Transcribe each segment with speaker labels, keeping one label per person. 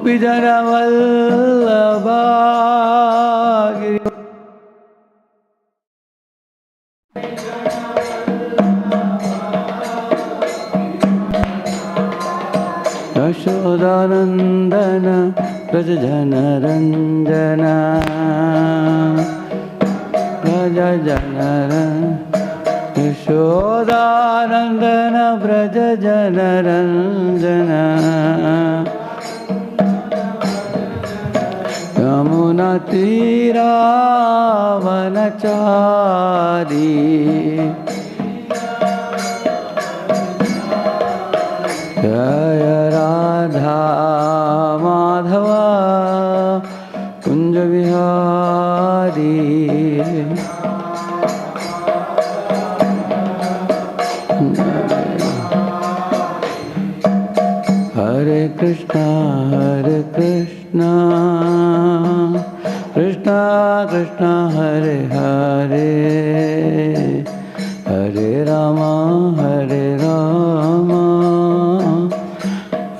Speaker 1: गोपीजनवल्लभा यशोदानन्दन व्रज जनरञ्जन व्रज जनरञ्जन यशोदानन्दन व्रज जनरञ्जन यमुनातीरावनचारी जय राधा माधव कुंज विहारी हरे कृष्णा कृष्णा कृष्णा हरे हरे हरे राम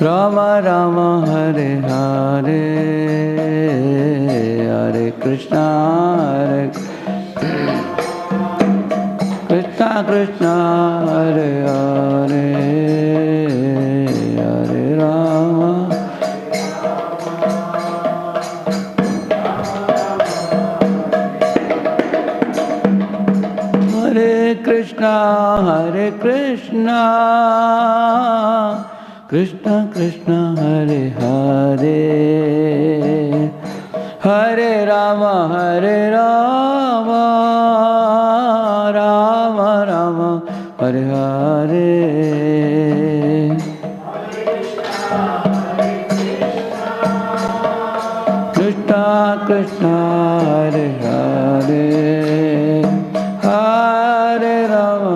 Speaker 1: राम राम हरे हरे हरे कृष्णा कृष्णा कृष्णा हरे हरे हरे राम हरे कृष्णा कृष्णा कृष्णा हरे हरे हरे राम राम राम हरे हरे कृष्णा कृष्णा हरे हरे हरे राम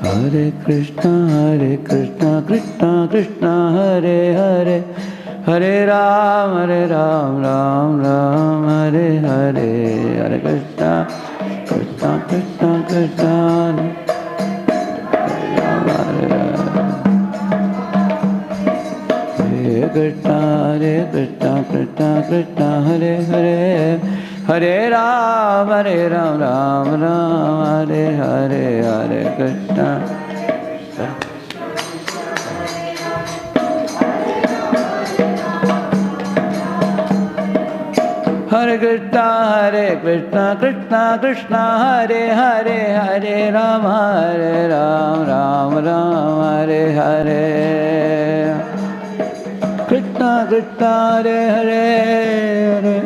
Speaker 1: हरे कृष्णा कृष्णा कृष्णा हरे हरे हरे राम राम राम हरे हरे हरे कृष्णा कृष्णा कृष्णा कृष्णा हरे कृष्णा कृष्णा कृष्णा हरे हरे हरे राम राम हरे हरे हरे कृष्णा हरे कृष्णा कृष्णा कृष्णा हरे हरे हरे राम राम हरे हरे कृष्णा कृष्णा हरे हरे हरे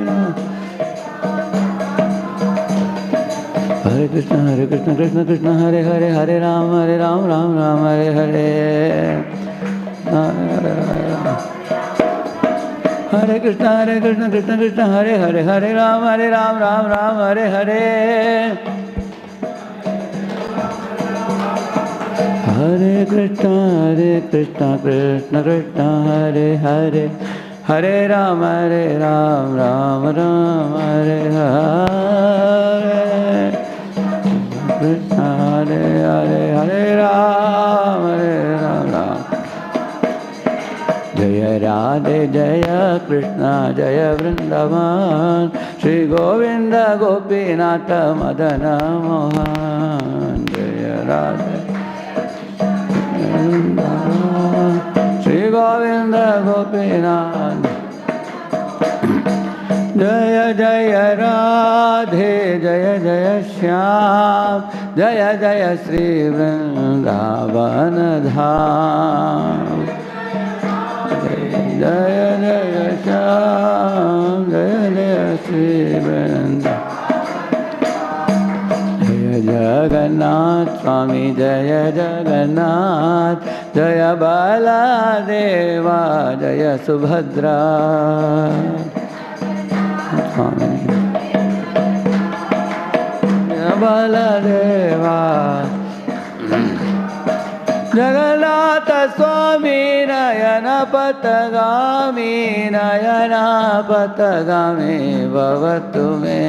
Speaker 1: हरे कृष्णा कृष्णा कृष्णा हरे हरे हरे राम राम हरे हरे हरे कृष्णा कृष्णा कृष्णा हरे हरे हरे राम राम हरे हरे हरे कृष्णा कृष्णा कृष्णा हरे हरे हरे राम राम हरे हरे कृष्णा हरे हरे हरे राम राम जय राधे जय कृष्णा जय वृंदावन श्री गोविंद गोपीनाथ मदन मोहन जय राधे श्री गोविंद गोपीनाथ जय जय राधे जय जय श्याम जय जय श्री वृंदावन धाम जय जय श्याम जय जय श्री वृंदावन जय जगन्नाथ स्वामी जय जगन्नाथ जय बलदेवा जय सुभद्रा स्वामी जय बलदेवा जगन्नाथ स्वामी नयन पथगामी भवतु मे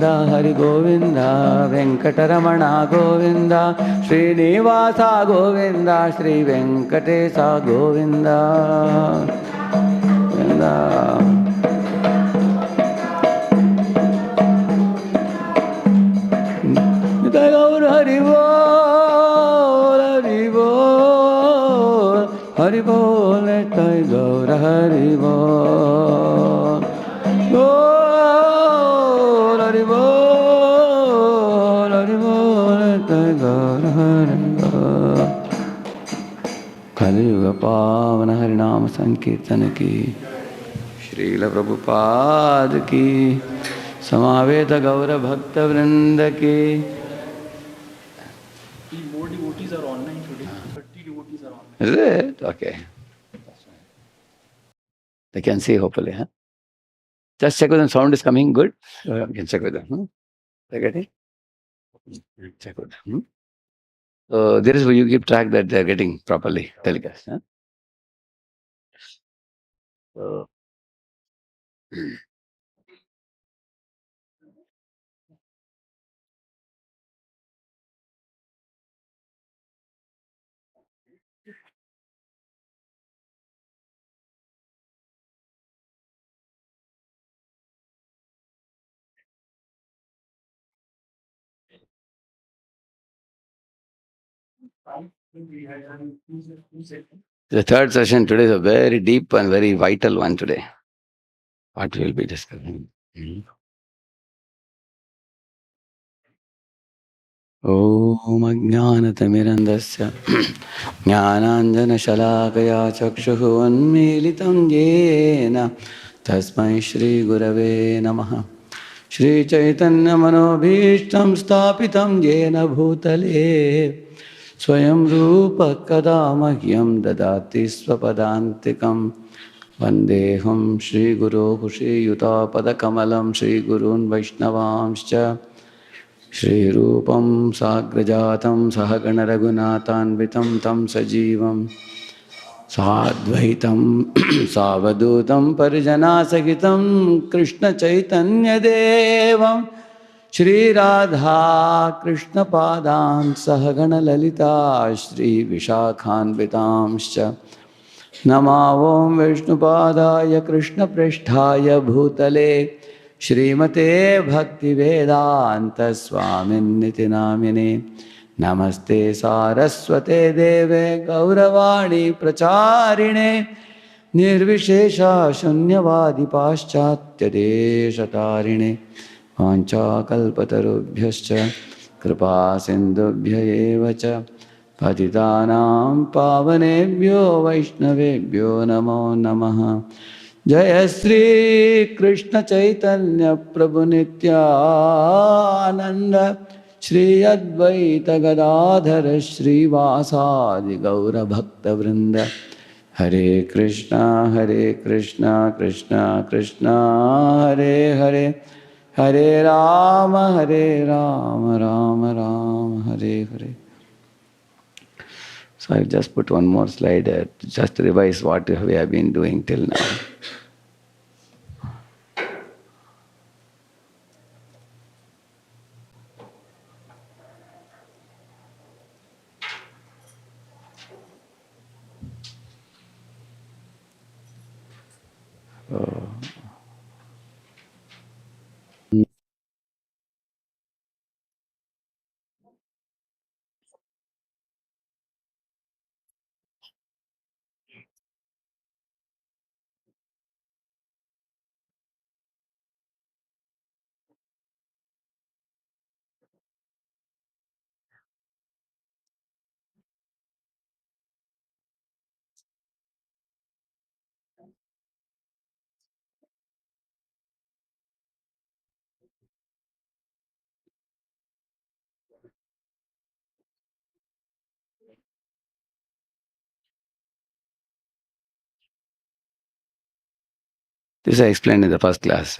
Speaker 1: Govinda, Hari Govinda, Venkataramana Govinda, Srinivasa Govinda, Sri Venkatesa Govinda. Govinda. Gaur Hari Bol, Hari Bol, Hari Bol, Nitai Gaur Hari Bol. Bol, Hari Bol, Hari Bol, Nitai Gaur Hari Bol. Kali Yuga Pavana Hari Nama Sankirtana ki, Srila Prabhupada ki, Samaveta Gaura Bhakta Vrinda ki.
Speaker 2: More devotees are online today. 30 devotees are online.
Speaker 1: Is it? Okay. They can see hopefully. Huh? Just check with them. Sound is coming good. You can check with them. They get it? Check with them. So there is where you keep track that they are getting properly telecast. Huh? So, the third session today is a very deep and very vital one today. What we will be discussing. Om Ajnanatimirandasya Jnananjanashalakaya Chakshuh Unmilitam Yena Tasmai Shri Gurave Namaha Shri Chaitanya Manobhishtam Stapitam Yena Bhutale Swayam Rupa Kada Mahyam Dadati Swapadantikam Vandeham Shri Guru Shri Yuta Padakamalam Shri Gurun Vaishnavamscha Shri Rupam Sagrajatam Sahagana Raghunathanvitam Tam Sajivam Sadvaitam Savadutam Parijana Sagitam Krishna Chaitanya Devam Shri Radha Krishna Padan Sahagana Lalita Shri Vishakhanvitamscha Namavom Vishnupadaya Krishna Pristhaya Bhutale Shrimate Bhakti Vedanta Swamin Niti Namine Namaste Saraswate Deve Gauravani Pracharine Nirvishesha Shunyavadi Paschatya Deshatarine Vancha Kalpatarubhyascha Kripa Sindhubhya Evacha Patitanam Pavanebhyo Vaishnavebhyo Namo Namaha Jaya Sri Krishna Chaitanya Prabhu Nityananda Shri Advaita Gadadhara Shri Vasadi Gaura Bhakta Vrinda Hare Krishna Krishna Krishna Hare Hare Hare Rama Rama Rama Hare Hare. So I've just put one more slide just to revise what we have been doing till now. This I explained in the first class.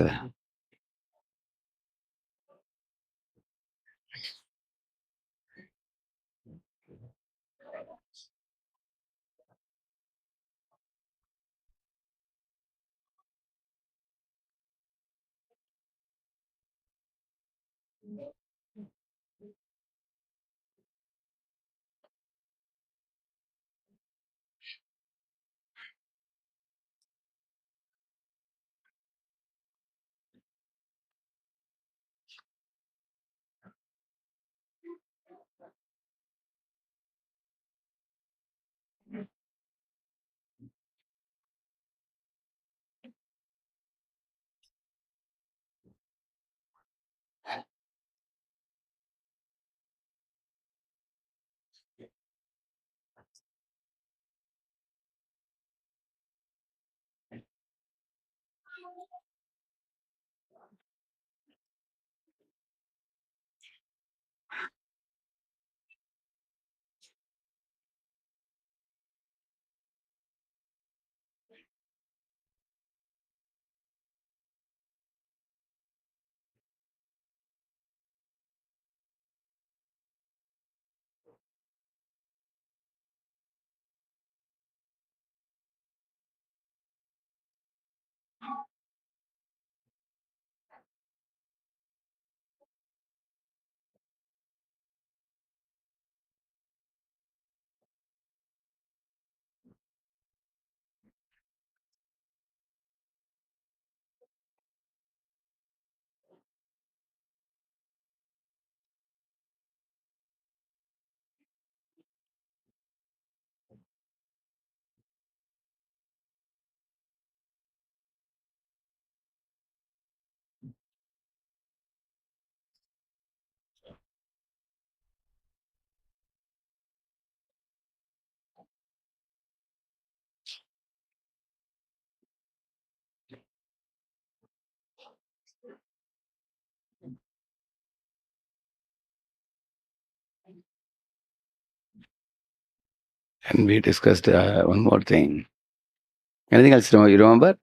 Speaker 1: And we discussed one more thing. Anything else you remember?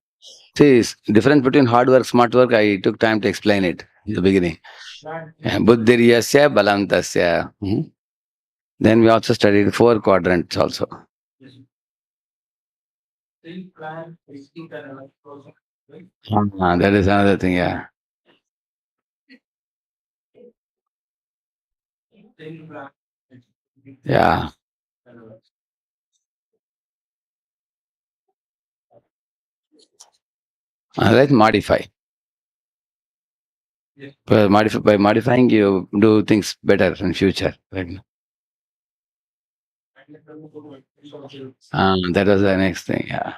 Speaker 1: See, difference between hard work, smart work, I took time to explain it in the beginning. Buddhiryasya balantasya. Then we also studied 4 quadrants also. That is another thing, yeah. Yeah. Let's modify. By modifying, you do things better in future. Right? That was the next thing, yeah.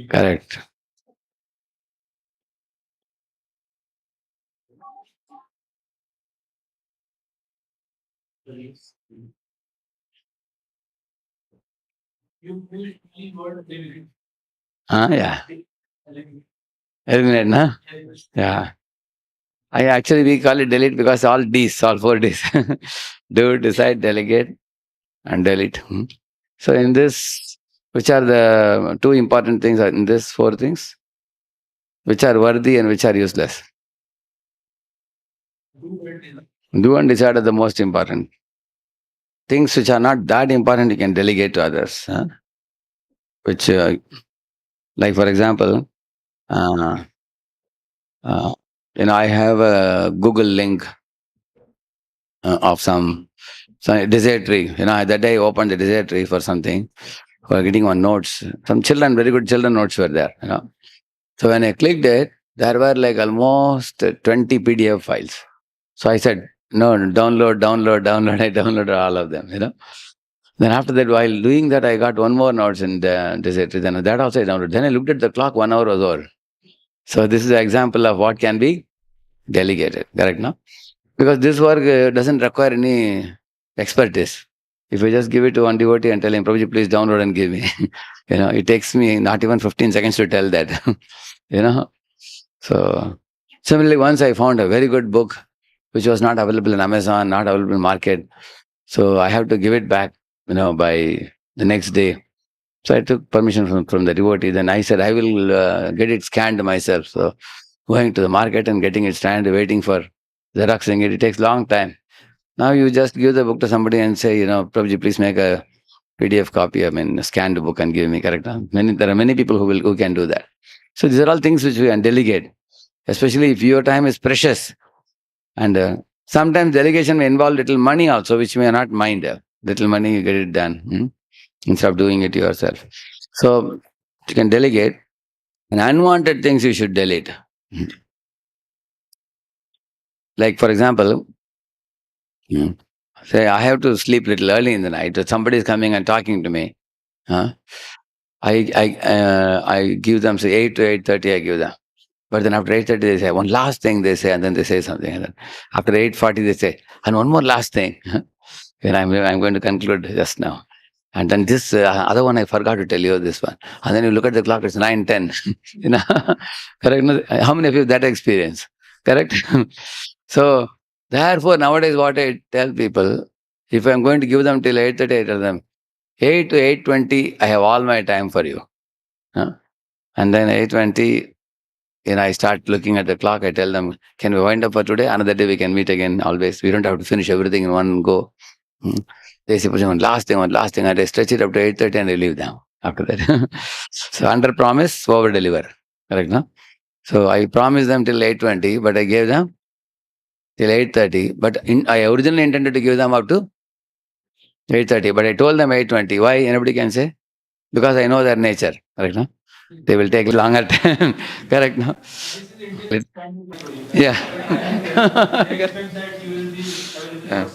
Speaker 1: Correct. Yeah. Eliminate, no? Yeah. We call it delete because all D's, all 4 D's. Do, decide, delegate, and delete. So in this, which are the 2 important things in this 4 things? Which are worthy and which are useless? Do and decide are the most important. Things which are not that important, you can delegate to others. Which, like for example, uh, uh, I have a Google link of some depository. That day I opened the depository for something, for getting one notes. Some children, very good children notes were there. So when I clicked it, there were like almost 20 PDF files. So I said, no, download, download, download. I downloaded all of them. Then after that, while doing that, I got one more notes in the depository. Then that also I downloaded. Then I looked at the clock, 1 hour was over. So this is an example of what can be delegated. Correct, no? Because this work doesn't require any expertise. If I just give it to one devotee and tell him, Prabhuji, please download and give me, it takes me not even 15 seconds to tell that, So, similarly, once I found a very good book, which was not available in Amazon, not available in market. So I have to give it back, by the next day. So I took permission from the devotee. Then I said, I will get it scanned myself. So going to the market and getting it stand, waiting for Xeroxing it. It takes long time. Now you just give the book to somebody and say, Prabhuji, please make a PDF copy, scan the book and give me, correct? Huh? There are many people who can do that. So these are all things which we can delegate, especially if your time is precious. And sometimes delegation may involve little money also, which may not mind. Little money, you get it done, instead of doing it yourself. So you can delegate. And unwanted things you should delete. Like, for example, say I have to sleep little early in the night. Somebody is coming and talking to me. Huh? I give them, say, 8 to 8:30, I give them. But then after 8:30, they say, one last thing, they say, and then they say something. And then after 8:40, they say, and one more last thing. And I'm going to conclude just now. And then this other one, I forgot to tell you this one. And then you look at the clock, it's 9:10. Correct? No? How many of you have that experience? Correct? So, therefore, nowadays, what I tell people, if I'm going to give them till 8:30, I tell them, 8 to 8:20, I have all my time for you. Huh? And then 8:20, I start looking at the clock. I tell them, can we wind up for today? Another day we can meet again always. We don't have to finish everything in one go. Hmm. They say, one last thing, and I stretch it up to 8:30 and I leave them after that. So under promise, over deliver. Correct, no? So I promised them till 8:20, but I gave them till 8:30. But I originally intended to give them up to 8:30, but I told them 8:20. Why? Anybody can say? Because I know their nature. Correct, no? They will take longer time. Correct, no? Yeah. Yeah.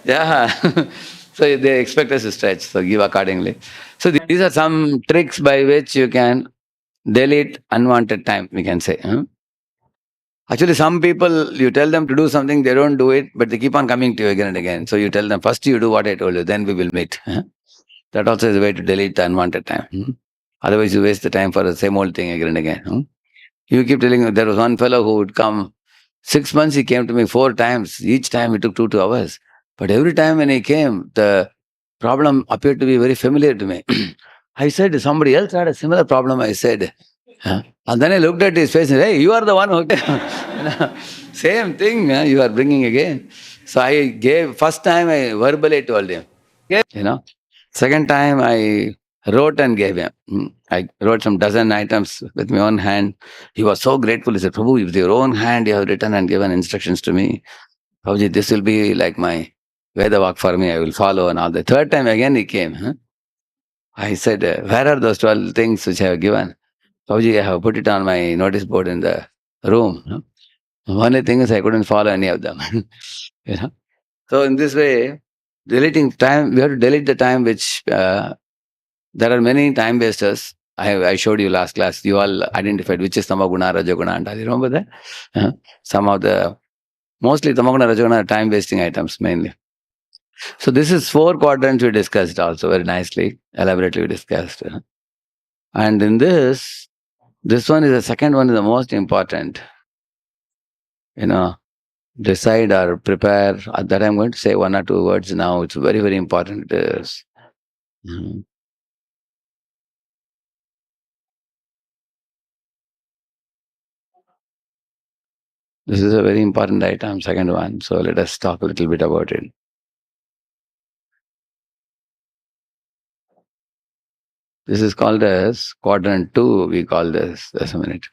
Speaker 1: Yeah. So they expect us to stretch, so give accordingly. So these are some tricks by which you can delete unwanted time, we can say. Actually, some people, you tell them to do something, they don't do it, but they keep on coming to you again and again. So you tell them, first you do what I told you, then we will meet. That also is a way to delete the unwanted time. Otherwise, you waste the time for the same old thing again and again. You keep telling me, there was one fellow who would come 6 months, he came to me 4 times. Each time it took 2 hours. But every time when he came, the problem appeared to be very familiar to me. I said, somebody else had a similar problem, I said. Huh? And then I looked at his face and said, hey, you are the one who... Same thing you are bringing again. So I gave, first time I verbally told him. Second time I wrote and gave him. I wrote some dozen items with my own hand. He was so grateful. He said, Prabhu, with your own hand you have written and given instructions to me. Prabhuji, this will be like my Vedavak for me. I will follow and all that. Third time again he came. I said, where are those 12 things which I have given? Prabhuji, I have put it on my notice board in the room. Only thing is I couldn't follow any of them. you know. So in this way, deleting time, we have to delete the time which there are many time wasters. I showed you last class. You all identified which is Tamaguna, Rajaguna, and you remember that? Some of the, mostly Tamaguna, Rajaguna are time wasting items mainly. So this is 4 quadrants we discussed also very nicely, elaborately we discussed. And in this one is the second one is the most important. Decide or prepare. That I'm going to say 1 or 2 words now. It's very, very important. It is. This is a very important item, second one. So let us talk a little bit about it. This is called as Quadrant 2, we call this. Just a minute.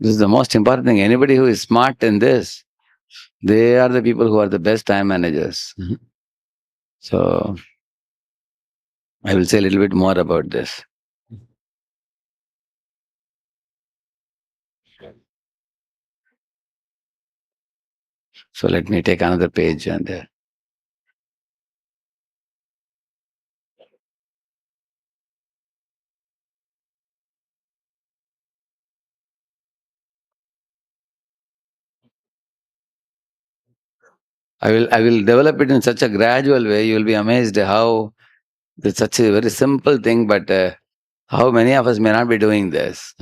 Speaker 1: This is the most important thing. Anybody who is smart in this, they are the people who are the best time managers. So I will say a little bit more about this. So let me take another page and I will develop it in such a gradual way. You will be amazed how It's such a very simple thing, but how many of us may not be doing this?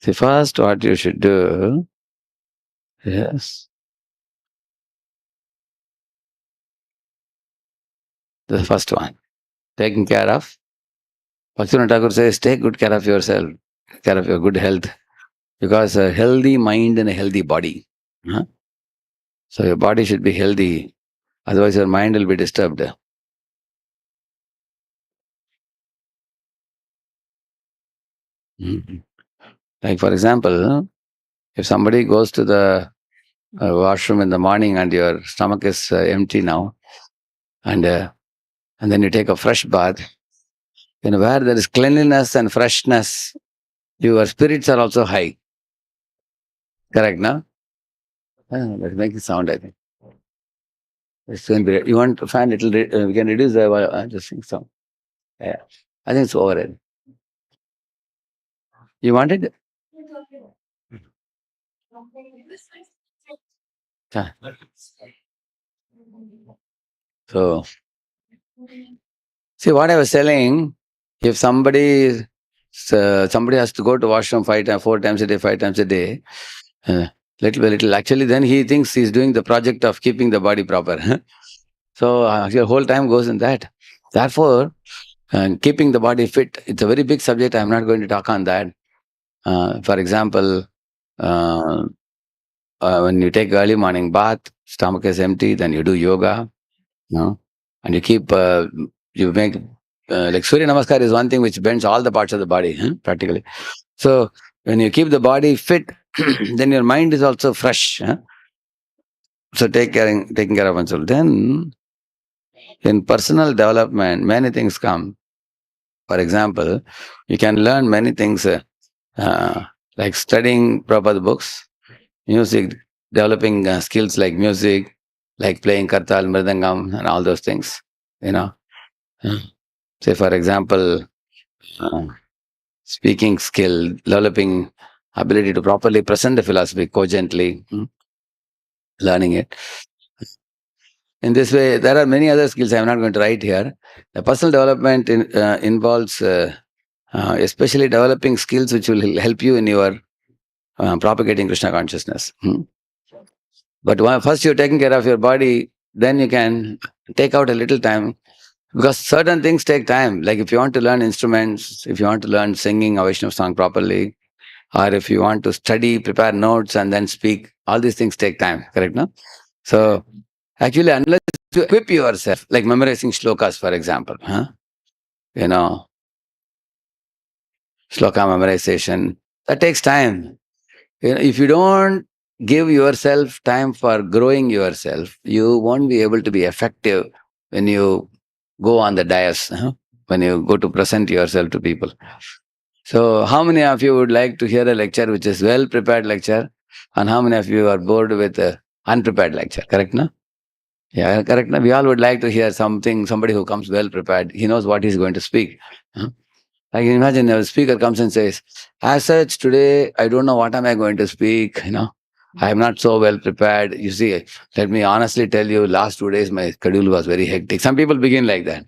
Speaker 1: See, first what you should do, yes, the first one, taking care of. Bhaktivinoda Thakur says, take good care of yourself, care of your good health, because a healthy mind and a healthy body. Huh? So your body should be healthy, otherwise your mind will be disturbed. Mhm. Like for example, if somebody goes to the washroom in the morning and your stomach is empty now, and then you take a fresh bath, where there is cleanliness and freshness, your spirits are also high. Correct, no? Let's make it sound, I think. It's going to be, you want to find little, we can reduce the, just think sound. Yeah. I think it's overhead. You want it? Yeah. So, see what I was telling, if somebody has to go to washroom 4 times a day, 5 times a day, little by little, actually then he thinks he's doing the project of keeping the body proper. So your whole time goes in that. Therefore, keeping the body fit, it's a very big subject. I'm not going to talk on that. For example, uh, when you take early morning bath, stomach is empty, then you do yoga, and you keep, you make, like Surya Namaskar is one thing which bends all the parts of the body, practically. So when you keep the body fit, then your mind is also fresh. So taking care of oneself. Then in personal development, many things come. For example, you can learn many things like studying proper books, music, developing skills like music, like playing kartal, mridangam, and all those things. You know, Uh, say for example, uh, speaking skill, developing ability to properly present the philosophy cogently, learning it. In this way, there are many other skills I am not going to write here. The personal development involves especially developing skills which will help you in your propagating Krishna consciousness. But first you're taking care of your body, then you can take out a little time, because certain things take time. Like if you want to learn instruments, if you want to learn singing a Vaishnava song properly, or if you want to study, prepare notes, and then speak, all these things take time, correct, no? So actually, unless you equip yourself, like memorizing shlokas, for example, you know, shloka memorization, that takes time. If you don't give yourself time for growing yourself, you won't be able to be effective when you go on the dais, when you go to present yourself to people. So, how many of you would like to hear a lecture which is well prepared lecture, and how many of you are bored with a unprepared lecture? Correct, no? Yeah, correct. No? We all would like to hear somebody who comes well prepared. He knows what he's going to speak. Huh? I can imagine a speaker comes and says, as such, today, I don't know what am I going to speak, I am not so well prepared. You see, let me honestly tell you, last 2 days, my schedule was very hectic. Some people begin like that.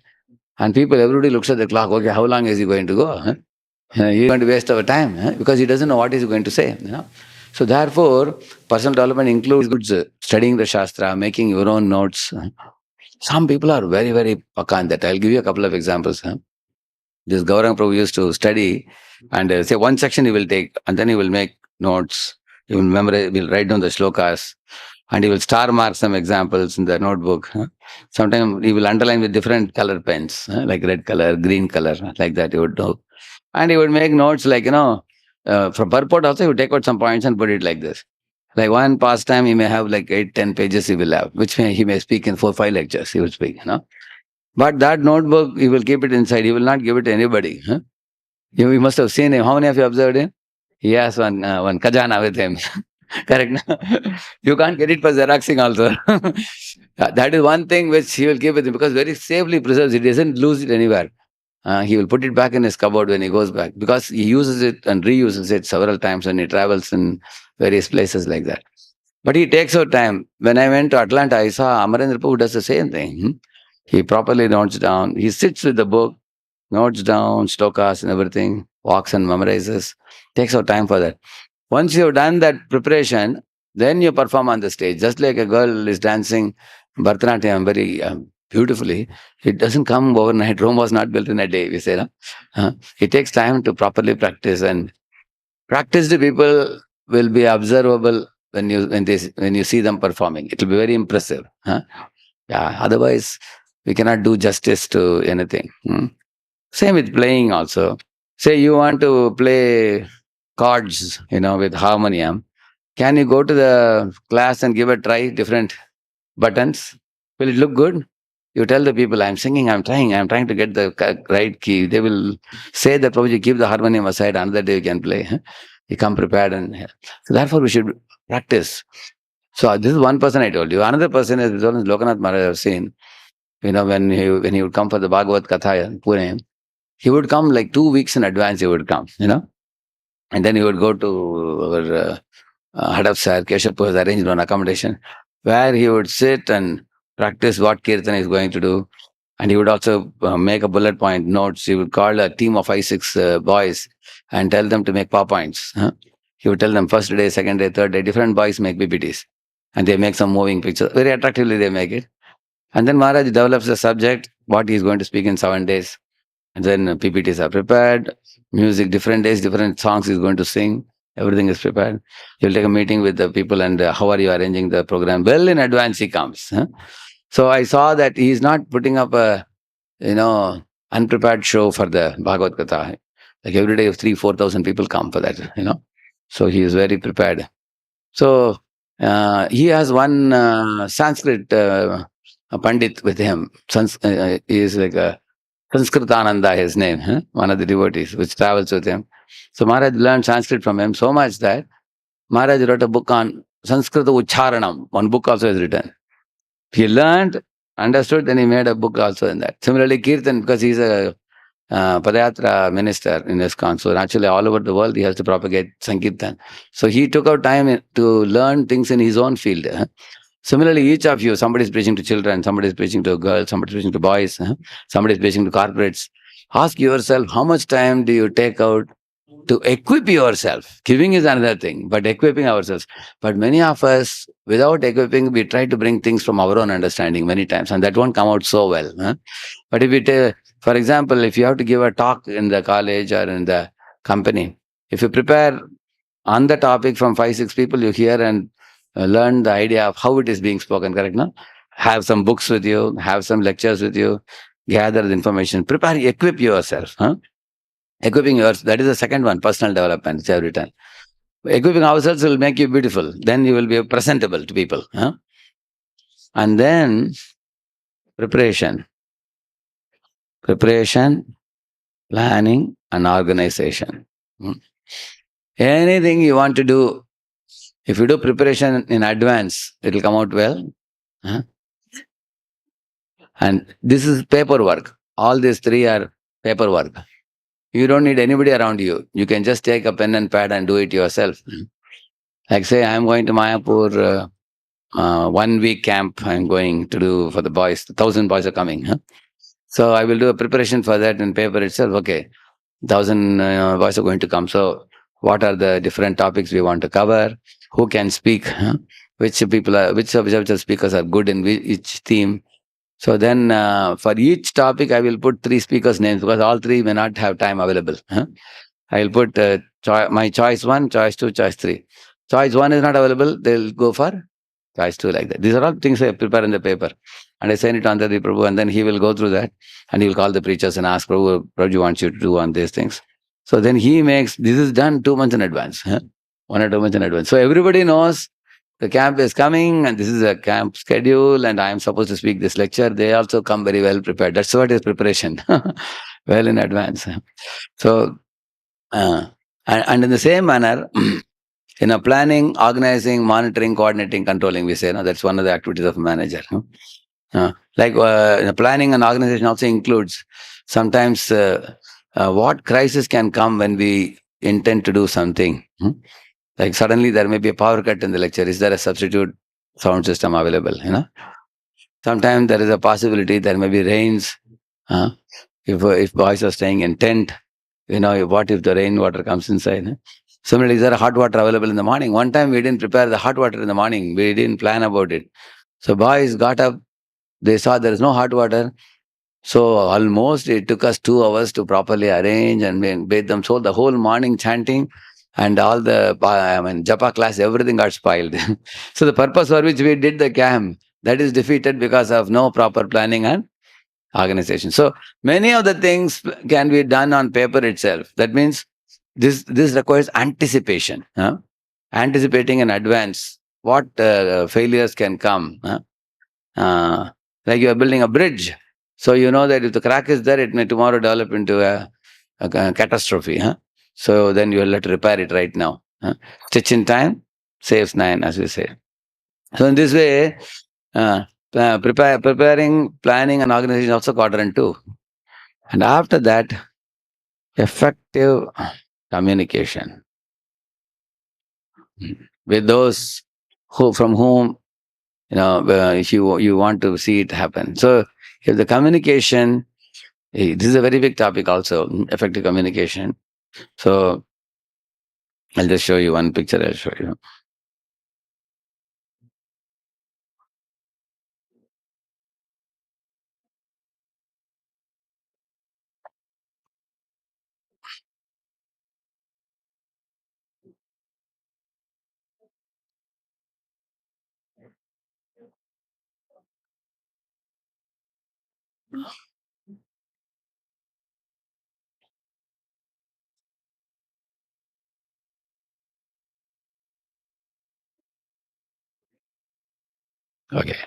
Speaker 1: And everybody looks at the clock, okay, how long is he going to go? He's going to waste our time, because he doesn't know what he's going to say. So therefore, personal development includes studying the Shastra, making your own notes. Some people are very, very pakka in that. I'll give you a couple of examples. This Gaurang Prabhu used to study, and say one section he will take, and then he will make notes. He will memorize, will write down the shlokas, and he will star mark some examples in the notebook. Sometimes he will underline with different color pens, like red color, green color, like that he would do. And he would make notes like, from purport also, he would take out some points and put it like this. Like one pastime, he may have like 8, 10 pages he will have, which he may speak in 4, 5 lectures, he will speak. But that notebook, he will keep it inside. He will not give it to anybody. You must have seen him. How many of you observed him? He has one kajana with him. Correct? You can't get it for Xeroxing also. That is one thing which he will keep with him, because very safely preserves it. He doesn't lose it anywhere. He will put it back in his cupboard when he goes back, because he uses it and reuses it several times when he travels in various places like that. But he takes out time. When I went to Atlanta, I saw Amarendra Prabhu does the same thing. He properly notes down. He sits with the book, notes down shlokas and everything, walks and memorizes. Takes out time for that. Once you've done that preparation, then you perform on the stage. Just like a girl is dancing Bharatanatyam very beautifully, it doesn't come overnight. Rome was not built in a day, we say. No? It takes time to properly practice, and practiced people will be observable when you see them performing. It will be very impressive. Yeah. Otherwise, we cannot do justice to anything. Same with playing also. Say you want to play chords, with harmonium. Can you go to the class and give a try, different buttons? Will it look good? You tell the people, I'm singing, I'm trying to get the right key. They will say that, Prabhuji, keep the harmonium aside, another day you can play. You come prepared. So therefore we should practice. So this is one person I told you. Another person is Lokanath Maharaj I've seen. When he would come for the Bhagavad Katha in Pune, he would come like 2 weeks in advance, he would come, and then he would go to our Hadap Sir, Keshav has arranged one accommodation where he would sit and practice what Kirtan is going to do. And he would also make a bullet point notes. He would call a team of 5, 6 boys and tell them to make PowerPoints. He would tell them first day, second day, third day, different boys make PPTs. And they make some moving pictures. Very attractively they make it. And then Maharaj develops the subject, what he is going to speak in 7 days. And then PPTs are prepared, music, different days, different songs he's going to sing. Everything is prepared. He'll take a meeting with the people and how are you arranging the program? Well, in advance he comes. So I saw that he is not putting up a, unprepared show for the Bhagavad Gita. Like every day, 3,000-4,000 people come for that. So he is very prepared. So he has one Sanskrit Pandit with him. He is like a Sanskritananda, his name, one of the devotees, which travels with him. So Maharaj learned Sanskrit from him so much that Maharaj wrote a book on Sanskrit Ucharanam. One book also is written. He learned, understood, then he made a book also in that. Similarly, Kirtan, because he's a Padayatra minister in ISKCON, so naturally all over the world he has to propagate Sankirtan. So he took out time to learn things in his own field. Similarly, each of you, somebody is preaching to children, somebody is preaching to girls, somebody is preaching to boys, somebody is preaching to corporates. Ask yourself, how much time do you take out to equip yourself? Giving is another thing, but equipping ourselves. But many of us, without equipping, we try to bring things from our own understanding many times, and that won't come out so well. But if you for example, if you have to give a talk in the college or in the company, if you prepare on the topic from 5, 6 people, you hear and learn the idea of how it is being spoken, correct? No? Have some books with you, have some lectures with you, gather the information, prepare, equip yourself. Equipping yourself, that is the second one, personal development, which I have written. Equipping ourselves will make you beautiful. Then you will be presentable to people. And then preparation, planning, and organization. Anything you want to do, if you do preparation in advance, it will come out well. And this is paperwork. All these 3 are paperwork. You don't need anybody around you. You can just take a pen and pad and do it yourself. Like say, I'm going to Mayapur, 1 week camp I'm going to do for the boys. 1,000 boys are coming. So I will do a preparation for that in paper itself. Okay, 1,000 boys are going to come. So what are the different topics we want to cover? Who can speak? Which of the speakers are good in each theme? So then for each topic, I will put 3 speakers' names because all 3 may not have time available. I will put my choice 1, choice 2, choice 3. Choice 1 is not available, they'll go for choice 2 like that. These are all things I prepare in the paper. And I send it on to the Prabhu, and then he will go through that and he will call the preachers and ask, Prabhu wants you to do on these things. So then this is done 2 months in advance. 1 or 2 months in advance. So everybody knows the camp is coming and this is a camp schedule and I am supposed to speak this lecture. They also come very well prepared. That's what is preparation. Well in advance. So, and in the same manner, planning, organizing, monitoring, coordinating, controlling, we say, that's one of the activities of a manager. Planning and organization also includes sometimes what crisis can come when we intend to do something. Like suddenly there may be a power cut in the lecture. Is there a substitute sound system available? Sometimes there is a possibility there may be rains. Uh, if boys are staying in tent, what if the rainwater comes inside? Similarly, is there hot water available in the morning? One time we didn't prepare the hot water in the morning. We didn't plan about it. So boys got up. They saw there is no hot water. So almost it took us 2 hours to properly arrange and bathe them. So the whole morning chanting and all the japa class, everything got spoiled. So the purpose for which we did the camp, that is defeated because of no proper planning and organization. So many of the things can be done on paper itself. That means this requires anticipation. Anticipating in advance what failures can come. Uh, like you are building a bridge. So you know that if the crack is there, it may tomorrow develop into a catastrophe. So then you will have to repair it right now. Stitch in time saves nine, as we say. So in this way, preparing, planning, and organization also quadrant two. And after that, effective communication with those from whom if you want to see it happen. So if the communication, this is a very big topic also, effective communication. So I'll just show you one picture. I'll show you. Okay,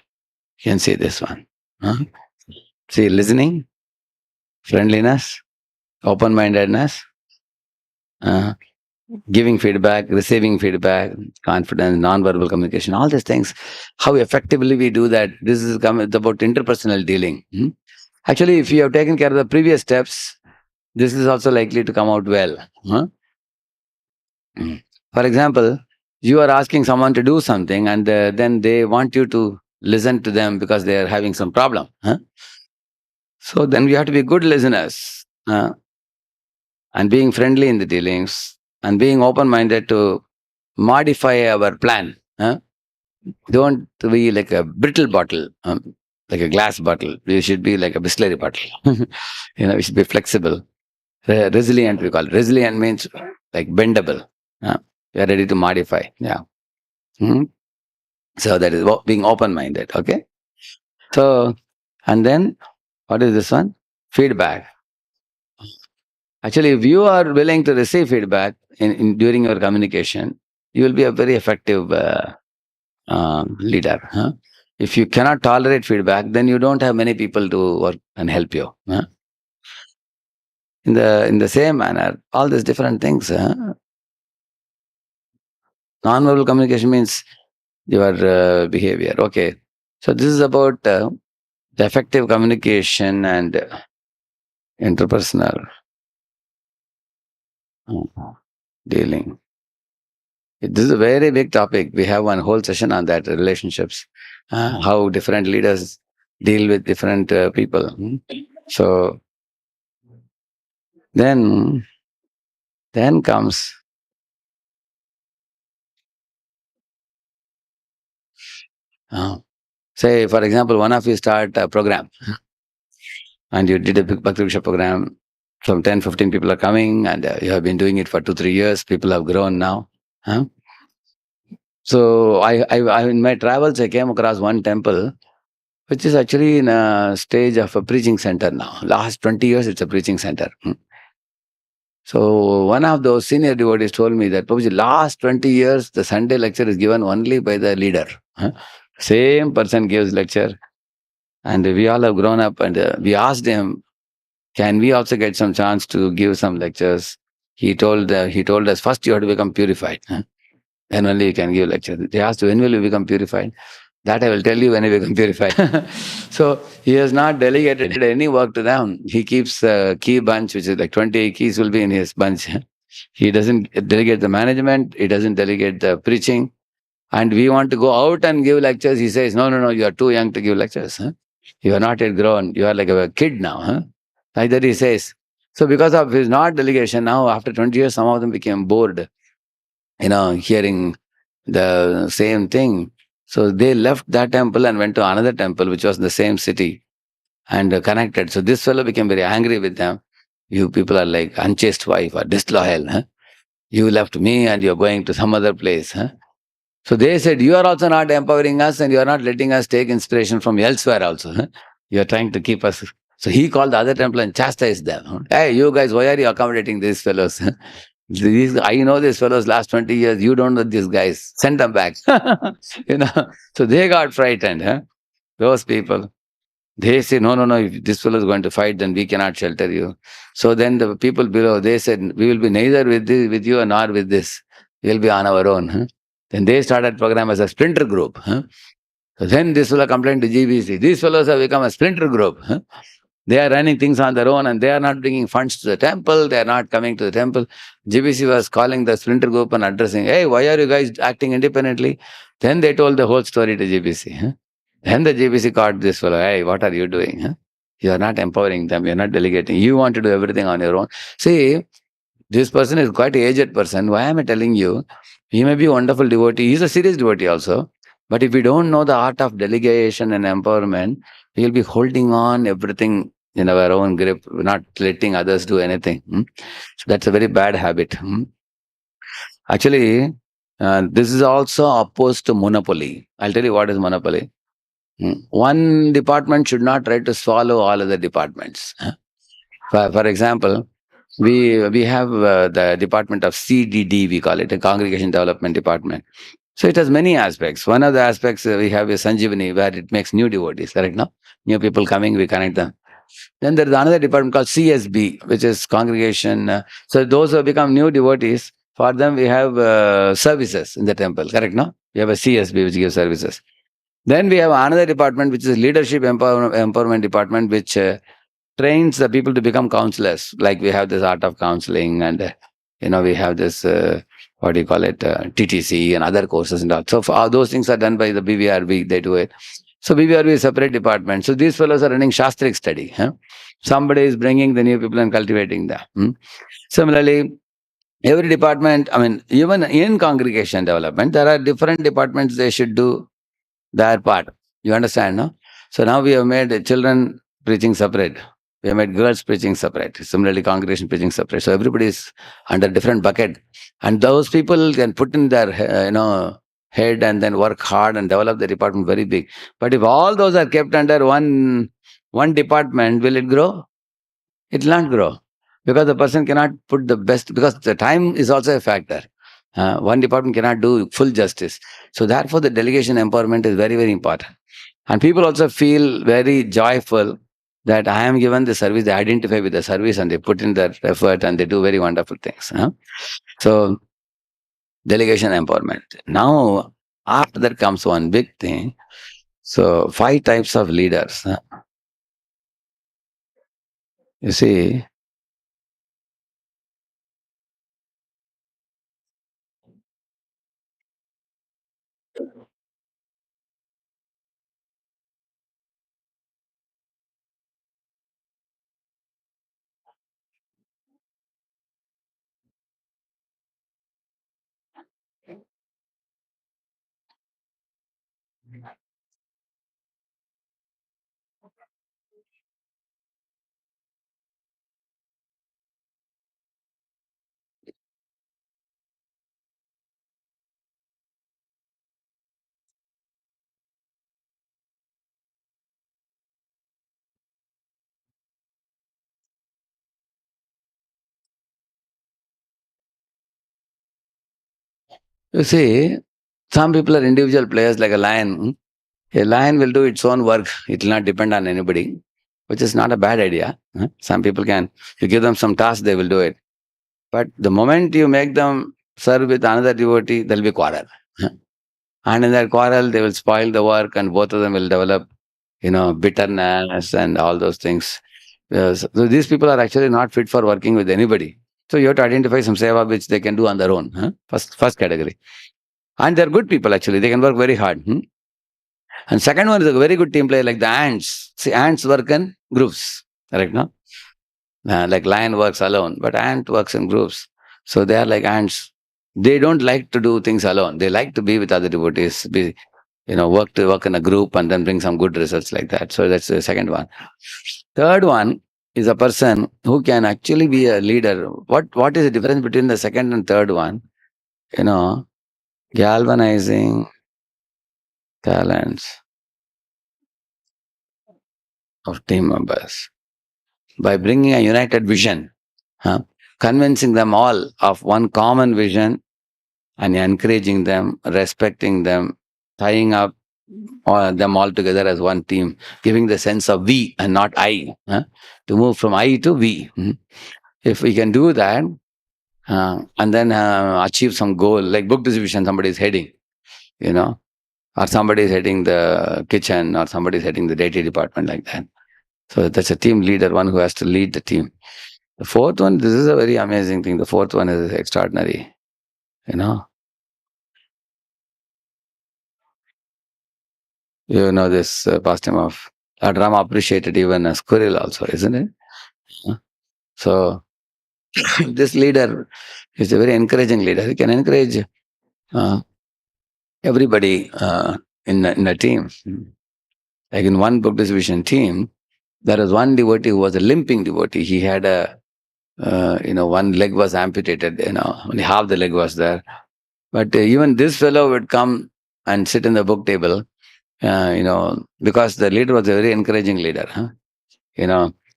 Speaker 1: you can see this one. See, listening, friendliness, open-mindedness, uh, giving feedback, receiving feedback, confidence, non-verbal communication, all these things. How effectively we do that? This is it's about interpersonal dealing. Actually, if you have taken care of the previous steps, this is also likely to come out well. For example, you are asking someone to do something and then they want you to listen to them because they are having some problem. So then we have to be good listeners and being friendly in the dealings and being open-minded to modify our plan. Don't be like a brittle bottle, like a glass bottle. We should be like a Bisleri bottle. We should be flexible. Resilient, we call it. Resilient means like bendable. We are ready to modify. Yeah. So that is being open-minded. Okay. So, and then what is this one? Feedback. Actually, if you are willing to receive feedback during your communication, you will be a very effective leader. If you cannot tolerate feedback, then you don't have many people to work and help you. In the same manner, all these different things. Non-verbal communication means your behavior. Okay. So this is about the effective communication and interpersonal dealing. This is a very big topic. We have one whole session on that, relationships, how different leaders deal with different people. So then comes, say, for example, one of you start a program and you did a big Bhakti Vriksha program. Some 10, 15 people are coming and you have been doing it for 2-3 years. People have grown now. So I in my travels, I came across one temple which is actually in a stage of a preaching center now. Last 20 years, it's a preaching center. So one of those senior devotees told me that, Prabhuji, last 20 years, the Sunday lecture is given only by the leader. Same person gives lecture. And we all have grown up and we asked him, can we also get some chance to give some lectures? He told us, first you have to become purified. Then only you can give lectures. They asked, when will you become purified? That I will tell you when I become purified. So he has not delegated any work to them. He keeps a key bunch, which is like 20 keys will be in his bunch. He doesn't delegate the management. He doesn't delegate the preaching. And we want to go out and give lectures. He says, no, no, no, you are too young to give lectures. Huh? You are not yet grown. You are like a kid now. Huh? Like that he says. So because of his not delegation, now after 20 years, some of them became bored, hearing the same thing. So they left that temple and went to another temple, which was in the same city, and connected. So this fellow became very angry with them. You people are like unchaste wife or disloyal. Huh? You left me and you're going to some other place. Huh? So they said, you are also not empowering us and you are not letting us take inspiration from elsewhere also. Huh? You are trying to keep us. So he called the other temple and chastised them. Huh? Hey, you guys, why are you accommodating these fellows? Huh? I know these fellows last 20 years. You don't know these guys. Send them back. you know. So they got frightened. Huh? Those people. They say, no, no, no, if this fellow is going to fight, then we cannot shelter you. So then the people below, they said, we will be neither with you nor with this. We will be on our own. Huh? Then they started program as a splinter group. Huh? So then this fellow complained to GBC. These fellows have become a splinter group. Huh? They are running things on their own and they are not bringing funds to the temple. They are not coming to the temple. GBC was calling the splinter group and addressing, hey, why are you guys acting independently? Then they told the whole story to GBC. Huh? Then the GBC caught this fellow, hey, what are you doing? Huh? You are not empowering them. You are not delegating. You want to do everything on your own. See, this person is quite an aged person. Why am I telling you? He may be a wonderful devotee. He's a serious devotee also. But if we don't know the art of delegation and empowerment, we'll be holding on everything in our own grip, not letting others do anything. So that's a very bad habit. Actually, this is also opposed to monopoly. I'll tell you what is monopoly. One department should not try to swallow all other departments. For example, we have the department of CDD, we call it, a Congregation Development Department. So it has many aspects. One of the aspects we have is Sanjeevani, where it makes new devotees, correct? No? New people coming, we connect them. Then there is another department called CSB, which is Congregation. So those who have become new devotees, for them we have services in the temple, correct? No? We have a CSB which gives services. Then we have another department which is Leadership Empowerment Department, which trains the people to become counselors. Like we have this art of counseling, and we have this what do you call it, TTC and other courses and all. So all those things are done by the BVRB. They do it. So BVRB is a separate department. So these fellows are running Shastric study. Huh? Somebody is bringing the new people and cultivating them. Similarly, every department, even in congregation development, there are different departments. They should do their part. You understand, no? So now we have made children preaching separate. We have made girls preaching separate. Similarly, congregation preaching separate. So everybody is under different bucket. And those people can put in their, head and then work hard and develop the department very big. But if all those are kept under one department, will it grow? It will not grow. Because the person cannot put the best, because the time is also a factor. One department cannot do full justice. So therefore, the delegation empowerment is very, very important. And people also feel very joyful that I am given the service. They identify with the service and they put in their effort and they do very wonderful things. So delegation empowerment. Now, after that comes one big thing. So 5 types of leaders. You see, some people are individual players like a lion. A lion will do its own work. It will not depend on anybody, which is not a bad idea. Some people can, you give them some task, they will do it. But the moment you make them serve with another devotee, there will be quarrel. And in that quarrel, they will spoil the work and both of them will develop, bitterness and all those things. So these people are actually not fit for working with anybody. So you have to identify some seva which they can do on their own. First category. And they're good people actually. They can work very hard. And second one is a very good team player like the ants. See, ants work in groups. Correct, no? Like lion works alone, but ant works in groups. So they are like ants. They don't like to do things alone. They like to be with other devotees, work in a group and then bring some good results like that. So that's the second one. Third one is a person who can actually be a leader. What is the difference between the second and third one? Galvanizing talents of team members by bringing a united vision, convincing them all of one common vision and encouraging them, respecting them, tying up them all together as one team, giving the sense of we and not I, to move from I to we. If we can do that and then achieve some goal, like book distribution, somebody is heading, or somebody is heading the kitchen, or somebody is heading the data department like that. So that's a team leader, one who has to lead the team. The fourth one, this is a very amazing thing. The fourth one is extraordinary, this pastime of a drama appreciated even a squirrel also, isn't it? So this leader is a very encouraging leader. He can encourage everybody in a team. Like in one book distribution team, there was one devotee who was a limping devotee. He had one leg was amputated, only half the leg was there. But even this fellow would come and sit in the book table, because the leader was a very encouraging leader.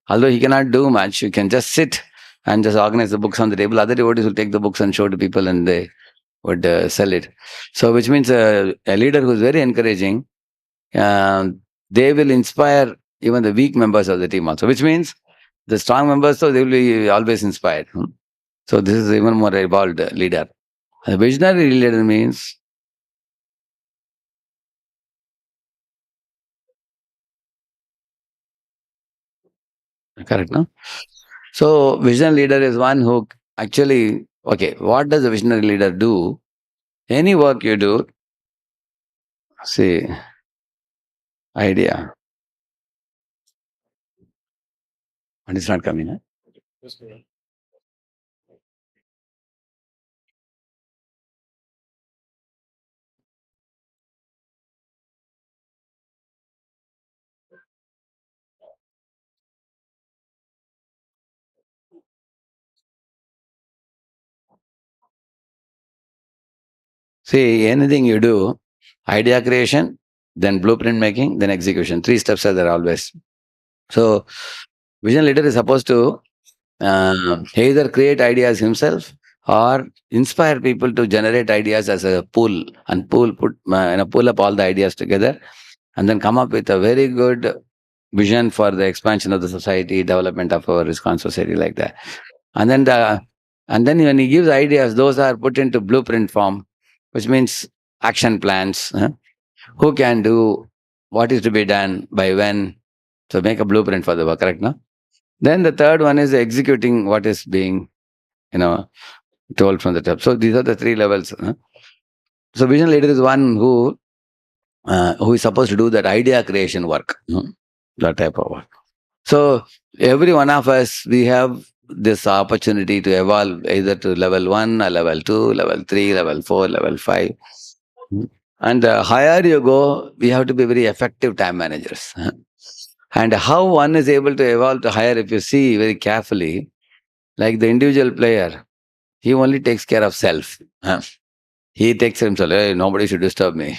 Speaker 1: Although he cannot do much, you can just sit and just organize the books on the table. Other devotees will take the books and show to people and they would sell it. So which means a leader who is very encouraging, they will inspire even the weak members of the team also, which means the strong members, so they will be always inspired. So this is even more evolved leader. A visionary leader means correct, no? So visionary leader is one who actually, okay, what does a visionary leader do? Any work you do, see, idea. And it's not coming, huh? See, anything you do, idea creation, then blueprint making, then execution. 3 steps are there always. So, vision leader is supposed to either create ideas himself or inspire people to generate ideas as a pool and pull up all the ideas together and then come up with a very good vision for the expansion of the society, development of our ISKCON society like that. And then when he gives ideas, those are put into blueprint form, which means action plans. Who can do what is to be done by when? So make a blueprint for the work, correct? No? Then the third one is executing what is being, told from the top. So these are the 3 levels. So vision leader is one who is supposed to do that idea creation work, that type of work. So every one of us, we have this opportunity to evolve either to level 1 or level 2, level 3, level 4, level 5. And the higher you go, we have to be very effective time managers. And how one is able to evolve to higher, if you see very carefully, like the individual player, he only takes care of self. He takes himself, hey, nobody should disturb me.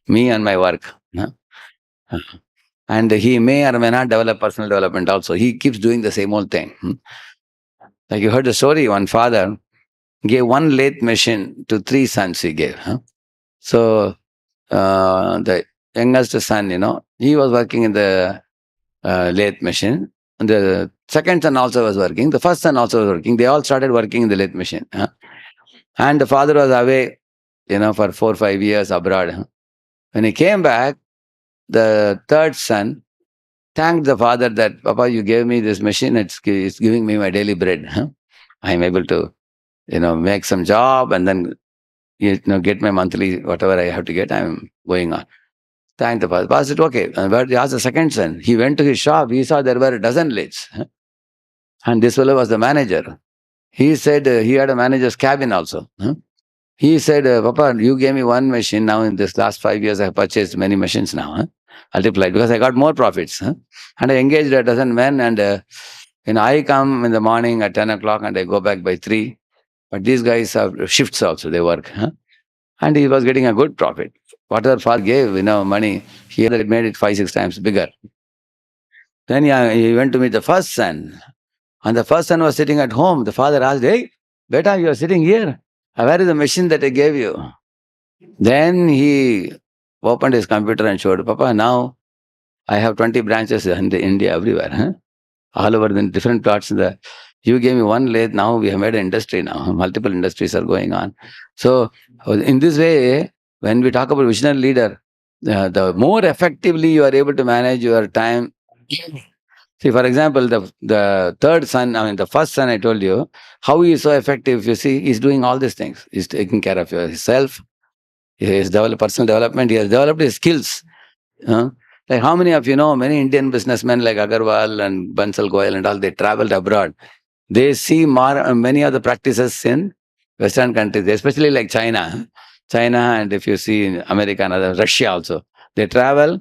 Speaker 1: Me and my work. And he may or may not develop personal development also. He keeps doing the same old thing. Like you heard the story, one father gave one lathe machine to 3 sons he gave. So the youngest son, he was working in the lathe machine. And the second son also was working. The first son also was working. They all started working in the lathe machine. And the father was away, for 4 or 5 years abroad. When he came back, the third son thanked the father that, Papa, you gave me this machine. It's giving me my daily bread. I'm able to, make some job and then, get my monthly, whatever I have to get, I'm going on. Thank the pastor. Pastor said, okay. But he asked the second son. He went to his shop. He saw there were a dozen leads. And this fellow was the manager. He said he had a manager's cabin also. He said, Papa, you gave me one machine. Now in this last 5 years, I have purchased many machines now. Multiplied because I got more profits. And I engaged a dozen men and I come in the morning at 10 o'clock and I go back by 3. But these guys have shifts also, they work. And he was getting a good profit. Whatever father gave, money, he made it 5-6 times bigger. Then he went to meet the first son. And the first son was sitting at home. The father asked, hey, beta, you are sitting here. Where is the machine that I gave you? Then he opened his computer and showed, Papa, now I have 20 branches in India everywhere. All over the different parts. You gave me one lathe, now we have made an industry now. Multiple industries are going on. So in this way, when we talk about visionary leader, the more effectively you are able to manage your time. See, for example, the third son, the first son I told you, how he is so effective, you see, he's doing all these things. He's taking care of himself, he has developed personal development, he has developed his skills. Like how many of you know, many Indian businessmen like Agarwal and Bansal Goyal and all, they traveled abroad. They see many of the practices in Western countries, especially like China. China, and if you see in America and other, Russia also. They travel,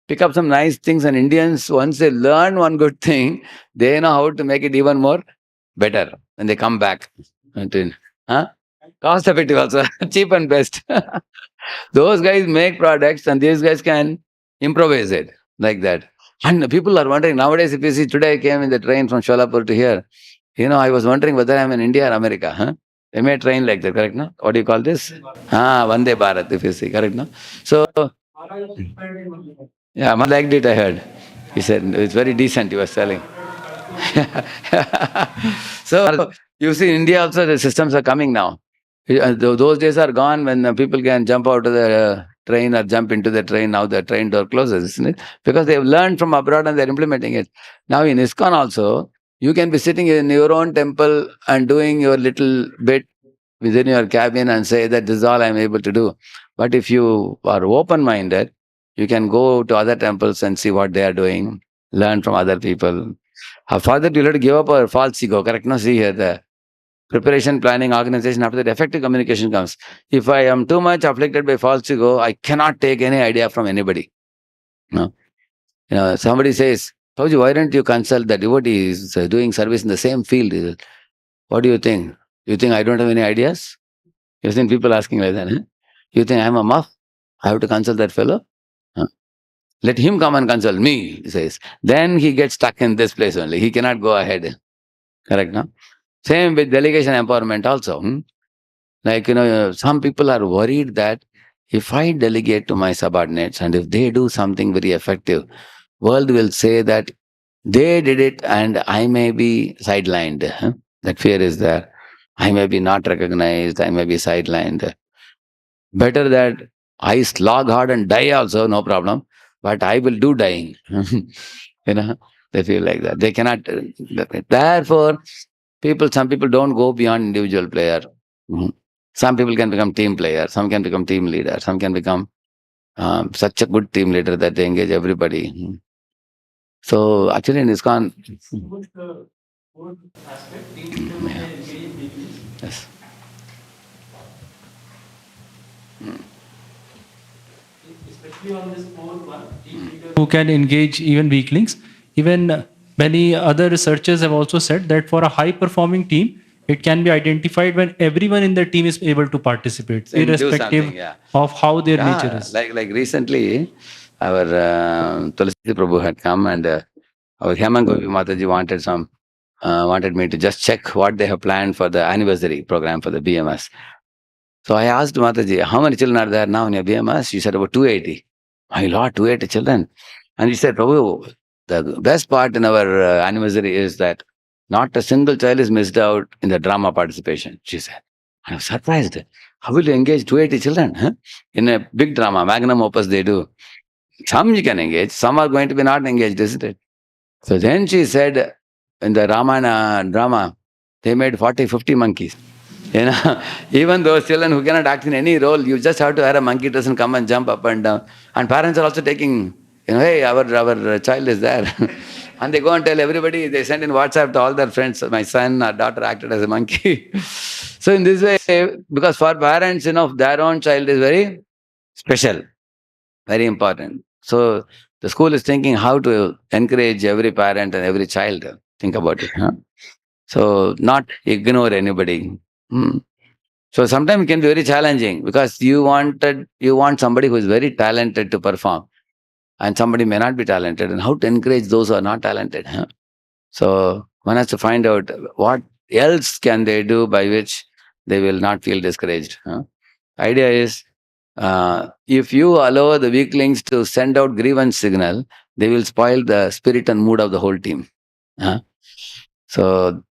Speaker 1: pick up some nice things, and Indians, once they learn one good thing, they know how to make it even more better when they come back. Cost effective also, cheap and best. Those guys make products and these guys can improvise it like that. And people are wondering nowadays, if you see, today I came in the train from Sholapur to here. I was wondering whether I'm in India or America. They may train like that, correct? No? What do you call this? Vande Bharat, if you see, correct? No? So, yeah, man liked it, I heard. He said, it's very decent, he was telling. So, you see, in India also the systems are coming now. Those days are gone when people can jump out of the train or jump into the train. Now the train door closes, isn't it? Because they've learned from abroad and they're implementing it. Now in ISKCON also, you can be sitting in your own temple and doing your little bit within your cabin and say that this is all I'm able to do. But if you are open-minded, you can go to other temples and see what they are doing, learn from other people. Further, you have to give up our false ego, correct? No, see here, the preparation, planning, organization, after that effective communication comes. If I am too much afflicted by false ego, I cannot take any idea from anybody. No? Somebody says, Pauji, why don't you consult the devotees doing service in the same field? What do you think? You think I don't have any ideas? You've seen people asking like that. You think I'm a muff? I have to consult that fellow? Let him come and consult me, he says. Then he gets stuck in this place only. He cannot go ahead. Correct, no? Same with delegation empowerment also. Like, some people are worried that if I delegate to my subordinates and if they do something very effective, world will say that they did it and I may be sidelined. That fear is there. I may be not recognized. I may be sidelined. Better that I slog hard and die also, no problem. But I will do dying. They feel like that. They cannot. Therefore, some people don't go beyond individual player. Some people can become team player. Some can become team leader. Some can become such a good team leader that they engage everybody. So actually in ISKCON, yes.
Speaker 2: Especially on this fourth one, team leader who can engage even weaklings. Even many other researchers have also said that for a high performing team, it can be identified when everyone in the team is able to participate, irrespective of how their nature is.
Speaker 1: Like recently, our Tulsi Prabhu had come and our Hemang Gopi Mataji wanted me to just check what they have planned for the anniversary program for the BMS. So I asked Mataji, how many children are there now in your BMS? She said about 280. My Lord, 280 children. And he said, Prabhu, the best part in our anniversary is that not a single child is missed out in the drama participation, she said. I was surprised. How will you engage 280 children in a big drama, magnum opus they do? Some you can engage, some are going to be not engaged, isn't it? So then she said, in the Ramayana drama, They made 40, 50 monkeys. You know, even those children who cannot act in any role, you just have to wear a monkey dress and come and jump up and down. And parents are also taking, hey, our child is there. And they go and tell everybody, they send in WhatsApp to all their friends, my son or daughter acted as a monkey. So in this way, because for parents, their own child is very special, very important. So the school is thinking how to encourage every parent and every child. Think about it. Huh? So not ignore anybody. Hmm. So sometimes it can be very challenging because you want somebody who is very talented to perform, and somebody may not be talented, and how to encourage those who are not talented. Huh? So one has to find out what else can they do by which they will not feel discouraged. Huh? Idea is, if you allow the weaklings to send out grievance signal, they will spoil the spirit and mood of the whole team. Huh? So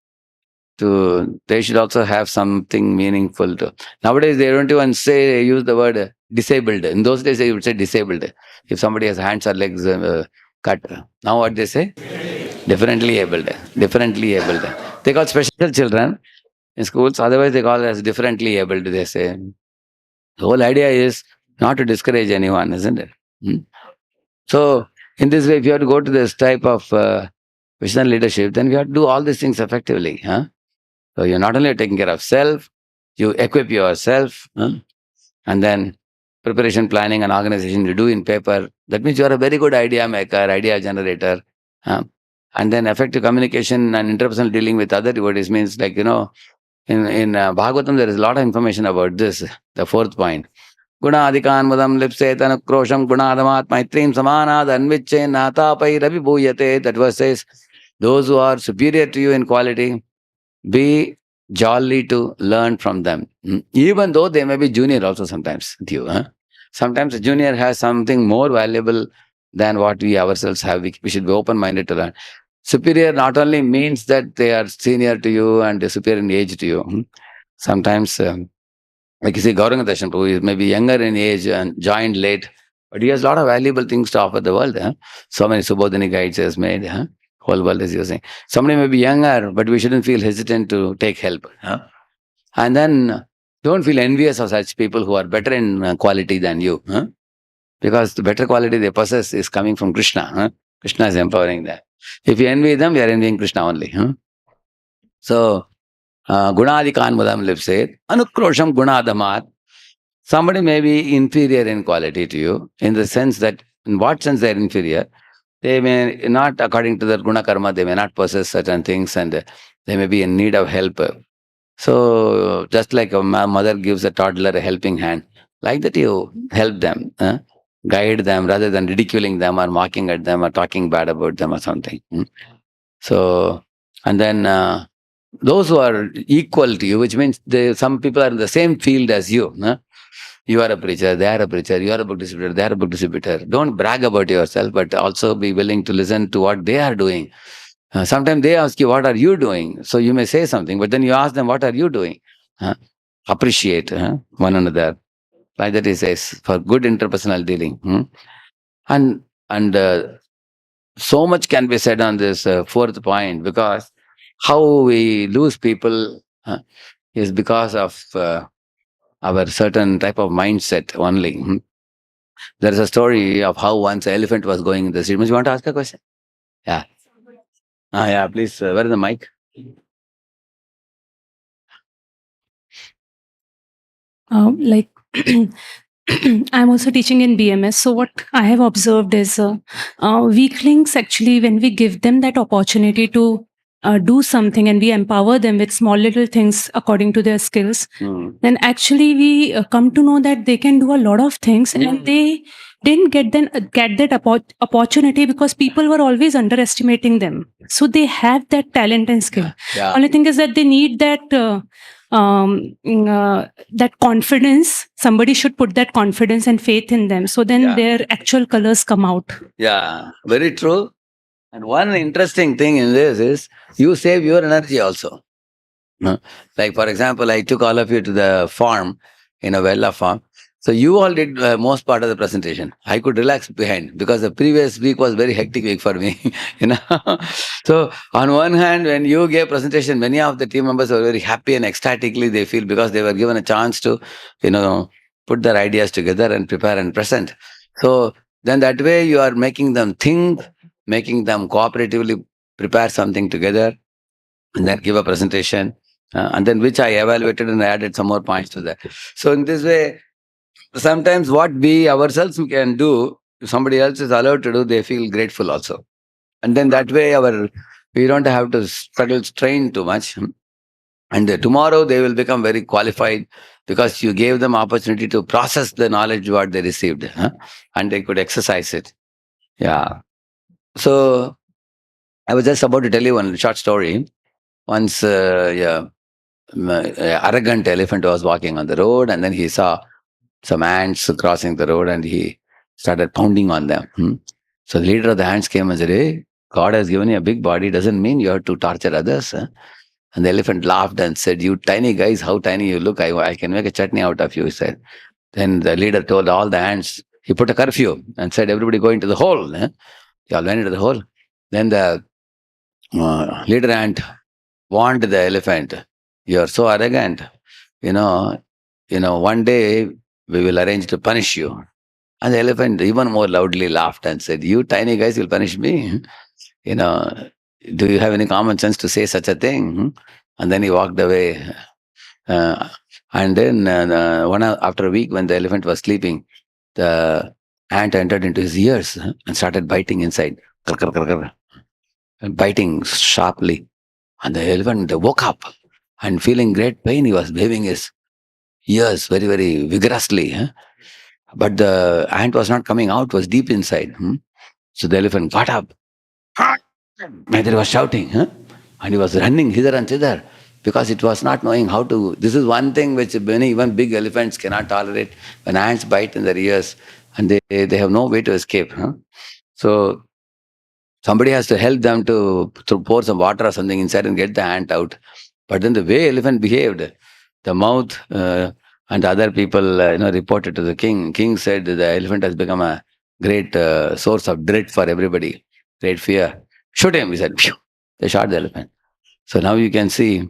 Speaker 1: they should also have something meaningful to. Nowadays, they don't even use the word disabled. In those days, they would say disabled. If somebody has hands or legs cut. Now what they say? Differently abled. Differently abled. They call special children in schools. Otherwise, they call as differently abled, they say. The whole idea is not to discourage anyone, isn't it? Hmm? So, in this way, if you have to go to this type of visionary leadership, then we have to do all these things effectively. Huh? So you're not only taking care of self, you equip yourself, and then preparation, planning, and organization you do in paper. That means you are a very good idea maker, idea generator. And then effective communication and interpersonal dealing with other devotees means in Bhagavatam there is a lot of information about this, the fourth point. Gunadikan mudam lipset anukrosham gunadamat maitrim samanad anviche natapai ravi bhuyate. That verse says, those who are superior to you in quality, be jolly to learn from them. Even though they may be junior also sometimes with you. Sometimes a junior has something more valuable than what we ourselves have. We should be open-minded to learn. Superior not only means that they are senior to you and superior in age to you. Sometimes, like you see, Gauranga Darshan Prabhu is maybe younger in age and joined late, but he has a lot of valuable things to offer the world. So many Subodhini guides he has made. Whole world is using. Somebody may be younger, but we shouldn't feel hesitant to take help. And then don't feel envious of such people who are better in quality than you. Because the better quality they possess is coming from Krishna. Krishna is empowering them. If you envy them, you are envying Krishna only. So, Gunadikan Mudam Lip said, Anukrosham Gunadamat. Somebody may be inferior in quality to you, in the sense that, in what sense they are inferior? They may not, according to their guna karma, they may not possess certain things and they may be in need of help. So, just like a mother gives a toddler a helping hand, like that you help them, guide them rather than ridiculing them or mocking at them or talking bad about them or something. So, and then those who are equal to you, which means some people are in the same field as you. You are a preacher, they are a preacher, you are a book distributor, they are a book distributor. Don't brag about yourself, but also be willing to listen to what they are doing. Sometimes they ask you, what are you doing? So you may say something, but then you ask them, what are you doing? Appreciate one another. Like that he says, for good interpersonal dealing. And so much can be said on this fourth point, because how we lose people is because of our certain type of mindset only. There is a story of how once an elephant was going in the street. You want to ask a question? Yeah. Yeah, please. Where is the mic?
Speaker 3: Like I'm also teaching in BMS. So what I have observed is weaklings, actually, when we give them that opportunity to do something and we empower them with small little things according to their skills, then actually we come to know that they can do a lot of things, and they didn't get that opportunity because people were always underestimating them. So they have that talent and skill.
Speaker 1: Yeah.
Speaker 3: Only thing is that they need that that confidence. Somebody should put that confidence and faith in them, so then their actual colors come out.
Speaker 1: Yeah, very true. And one interesting thing in this is you save your energy also. Like, for example, I took all of you to the farm, in a Vella farm. So you all did most part of the presentation. I could relax behind because the previous week was very hectic week for me. you know. So on one hand, when you gave presentation, many of the team members were very happy and ecstatically they feel because they were given a chance to, put their ideas together and prepare and present. So then that way you are making them think, making them cooperatively prepare something together and then give a presentation. And then which I evaluated and I added some more points to that. So in this way, sometimes what we ourselves can do, if somebody else is allowed to do, they feel grateful also. And then that way we don't have to struggle, strain too much. And tomorrow they will become very qualified because you gave them opportunity to process the knowledge what they received, and they could exercise it. Yeah. So I was just about to tell you one short story. Once, arrogant elephant was walking on the road, and then he saw some ants crossing the road, and he started pounding on them. So the leader of the ants came and said, "Hey, God has given you a big body, doesn't mean you have to torture others." And the elephant laughed and said, "You tiny guys, how tiny you look. I can make a chutney out of you," he said. Then the leader told all the ants, he put a curfew and said, "Everybody go into the hole." They all went into the hole. Then the leader ant warned the elephant, "You're so arrogant. You know, one day we will arrange to punish you." And the elephant even more loudly laughed and said, "You tiny guys will punish me? You know, do you have any common sense to say such a thing?" And then he walked away. Uh, and then after a week, when the elephant was sleeping, the ant entered into his ears and started biting inside, Krr, krr, krr, krr, and biting sharply. And the elephant woke up and feeling great pain, he was waving his ears very, very vigorously. But the ant was not coming out, was deep inside. So the elephant got up. And he was shouting. And he was running hither and thither because it was not knowing how to. This is one thing which many, even big elephants cannot tolerate. When ants bite in their ears and they have no way to escape. So somebody has to help them to pour some water or something inside and get the ant out. But then the way elephant behaved, the mouth and other people reported to the king. King said the elephant has become a great source of dread for everybody, great fear. Shoot him, he said. Phew. They shot the elephant. So now you can see,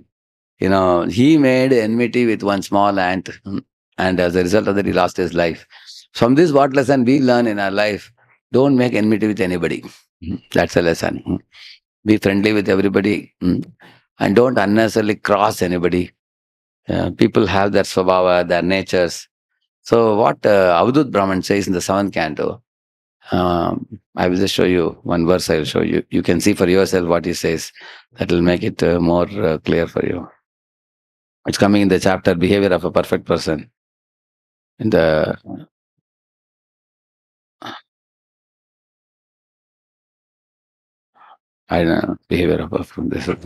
Speaker 1: he made enmity with one small ant, and as a result of that, he lost his life. From this, what lesson we learn in our life? Don't make enmity with anybody. That's a lesson. Be friendly with everybody, and don't unnecessarily cross anybody. People have their swabhava, their natures. So what Avadut Brahman says in the seventh canto, I will just show you one verse. I will show you. You can see for yourself what he says. That will make it more clear for you. It's coming in the chapter Behavior of a Perfect Person. In the I don't know, Behavior of a Perfect. This is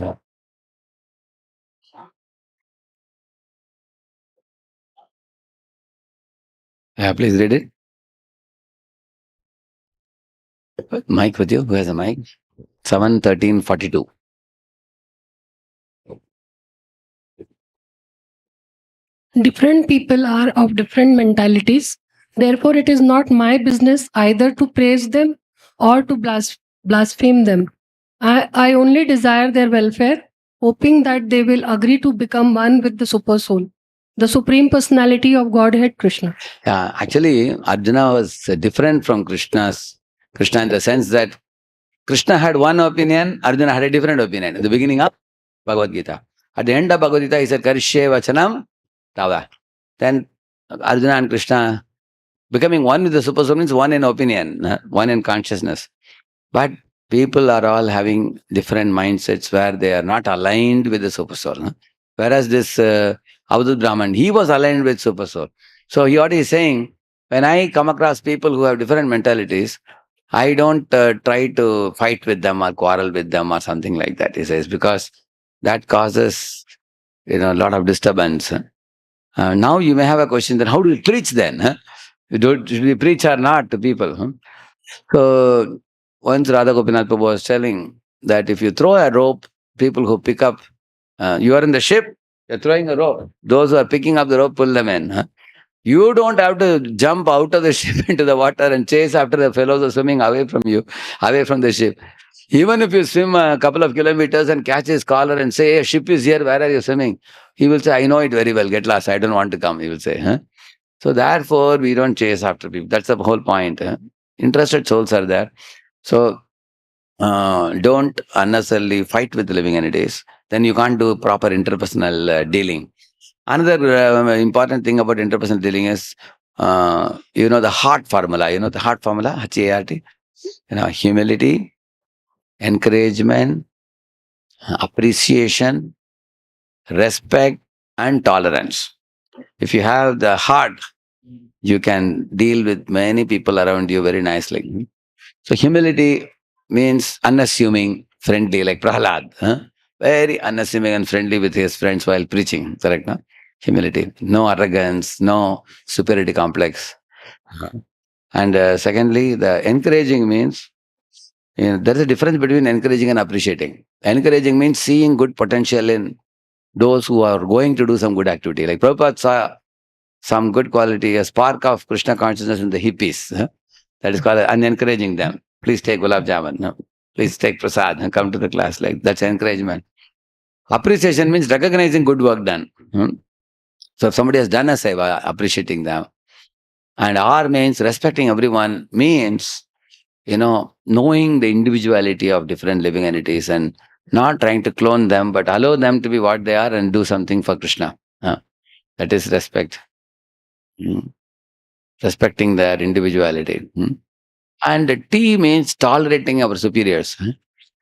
Speaker 1: yeah, please read it. Mic with you. Who has a mic? 7:13:42.
Speaker 4: Different people are of different mentalities. Therefore, it is not my business either to praise them or to blaspheme them. I only desire their welfare, hoping that they will agree to become one with the Super Soul, the Supreme Personality of Godhead Krishna.
Speaker 1: Yeah, actually, Arjuna was different from Krishna in the sense that Krishna had one opinion, Arjuna had a different opinion. In the beginning of Bhagavad Gita. At the end of Bhagavad Gita, he said, Karishye Vachanam Tava. Then Arjuna and Krishna becoming one with the Super Soul means one in opinion, one in consciousness. But people are all having different mindsets where they are not aligned with the Super Soul. Whereas this Avadut Brahman, he was aligned with Super Soul. So what he is saying, when I come across people who have different mentalities, I don't try to fight with them or quarrel with them or something like that, he says, because that causes a lot of disturbance. Now you may have a question, then how do we preach then? Should we preach or not to people? So once Radha Gopinath Prabhu was telling that if you throw a rope, people who pick up, you are in the ship, you're throwing a rope. Those who are picking up the rope, pull them in. You don't have to jump out of the ship into the water and chase after the fellows who are swimming away from you, away from the ship. Even if you swim a couple of kilometers and catch his collar and say, "Hey, a ship is here, where are you swimming?" He will say, "I know it very well, get lost, I don't want to come," he will say. Huh? So therefore, we don't chase after people. That's the whole point. Huh? Interested souls are there. So don't unnecessarily fight with living entities. Then you can't do proper interpersonal dealing. Another important thing about interpersonal dealing is, the heart formula. You know the heart formula, HART. Humility, encouragement, appreciation, respect, and tolerance. If you have the heart, you can deal with many people around you very nicely. So humility means unassuming, friendly, like Prahlad. Huh? Very unassuming and friendly with his friends while preaching. Correct? No? Humility. No arrogance, no superiority complex. And secondly, the encouraging means, there is a difference between encouraging and appreciating. Encouraging means seeing good potential in those who are going to do some good activity. Like Prabhupada saw some good quality, a spark of Krishna consciousness in the hippies. Huh? That is called and encouraging them. Please take gulab jamun. No? Please take prasad and come to the class. Like that's encouragement. Appreciation means recognizing good work done. So if somebody has done a seva, appreciating them. And R means respecting everyone means, knowing the individuality of different living entities and not trying to clone them, but allow them to be what they are and do something for Krishna. That is respect. Mm. Respecting their individuality. And T means tolerating our superiors.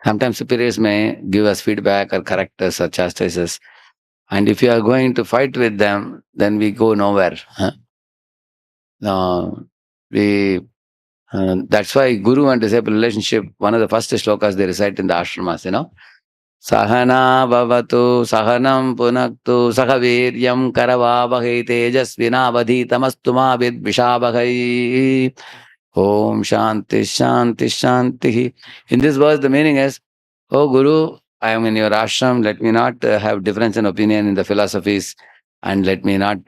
Speaker 1: Sometimes superiors may give us feedback or correct us or chastise us. And if you are going to fight with them, then we go nowhere. Uh, we That's why Guru and disciple relationship, one of the first shlokas they recite in the ashramas, Sahana bhavatu sahanam punaktu sahaviryam karavavahe tejasvina vadhitamastu ma vidvishabhai. Om Shanti Shanti Shanti. In this verse, the meaning is, "Oh Guru, I am in your ashram. Let me not have difference in opinion in the philosophies, and let me not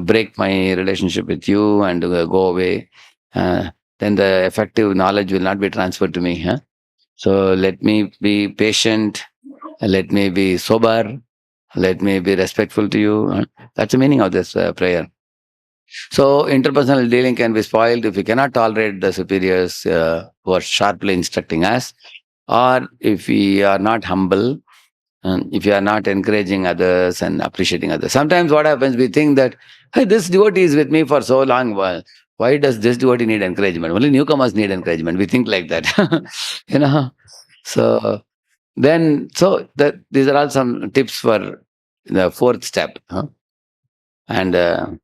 Speaker 1: break my relationship with you and go away. Then the effective knowledge will not be transferred to me. Huh? So let me be patient. Let me be sober. Let me be respectful to you." That's the meaning of this prayer. So interpersonal dealing can be spoiled if we cannot tolerate the superiors who are sharply instructing us, or if we are not humble, and if you are not encouraging others and appreciating others. Sometimes what happens, we think that, hey, this devotee is with me for so long. Well, why does this devotee need encouragement? Only newcomers need encouragement. We think like that. you know. So these are all some tips for the fourth step. And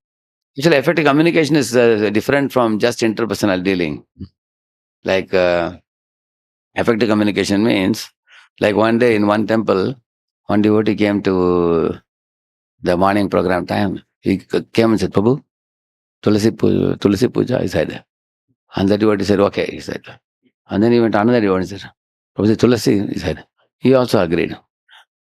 Speaker 1: Actually, effective communication is different from just interpersonal dealing. Like effective communication means, like one day in one temple, one devotee came to the morning program time. He came and said, "Prabhu, Tulasi Puja," he said. And the devotee said, "Okay," he said. And then he went to another devotee and said, "Prabhu, Tulasi," he said. He also agreed.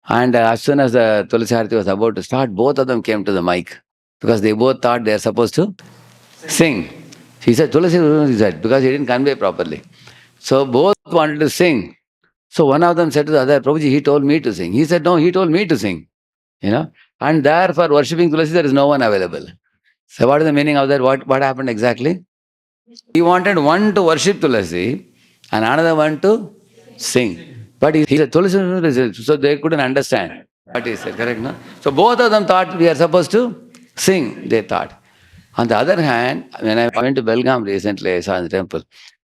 Speaker 1: And as soon as the Tulasi Harati was about to start, both of them came to the mic because they both thought they are supposed to sing. He said, "Tulasi," he said, because he didn't convey properly. So both wanted to sing. So one of them said to the other, "Prabhuji, he told me to sing." He said, "No, he told me to sing." And there for worshipping Tulasi, there is no one available. So what is the meaning of that? What happened exactly? He wanted one to worship Tulasi and another one to sing. But he said, "Tulasi," so they couldn't understand what he said, correct? No? So both of them thought we are supposed to sing, they thought. On the other hand, when I went to Belgaum recently, I saw in the temple.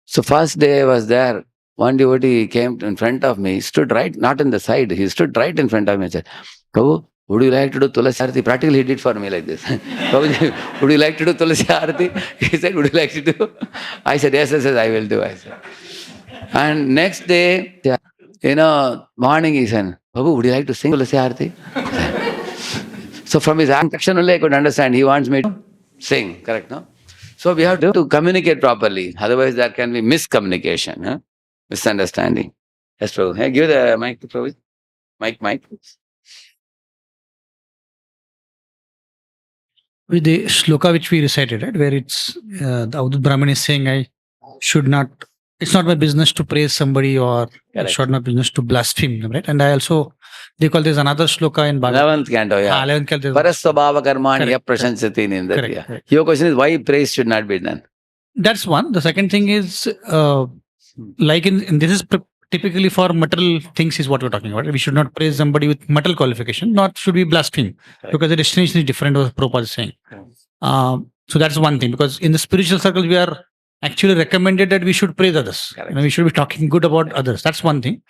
Speaker 1: So first day I was there, one devotee came in front of me, stood right, not in the side, he stood right in front of me and said, "Prabhu, would you like to do Tulasi Arati?" Practically he did for me like this. "Prabhuji, would you like to do Tulasi Arati?" He said, "Would you like to do?" I said, yes, I will do. I said. And next day, morning he said, "Prabhu, would you like to sing Tulasi Arati?" So from his action only I could understand he wants me to sing, correct, no? So we have to communicate properly. Otherwise there can be miscommunication, misunderstanding. Yes, Prabhu. Hey, give the mic to Prabhu. Mic.
Speaker 5: with the shloka which we recited, right, where it's the Avadut Brahmin is saying, I should not, it's not my business to praise somebody, or
Speaker 1: Correct.
Speaker 5: it's not my business to blaspheme them, right? And I also recall there's another shloka in Bhagavad
Speaker 1: 11th canto, yeah.
Speaker 5: 11th canto.
Speaker 1: Parasvabhava karmani ya
Speaker 5: Correct, correct.
Speaker 1: prashansati nindati.
Speaker 5: Correct, correct.
Speaker 1: Your question is why praise should not be done.
Speaker 5: That's one. The second thing is, like in this is typically for material things is what we're talking about. We should not praise somebody with material qualification, nor should we blaspheme,
Speaker 1: Correct.
Speaker 5: because the destination is different, what Prabhupada is saying. So that's one thing, because in the spiritual circles, we are actually recommended that we should praise others.
Speaker 1: Correct.
Speaker 5: You know, we should be talking good about others. That's one thing.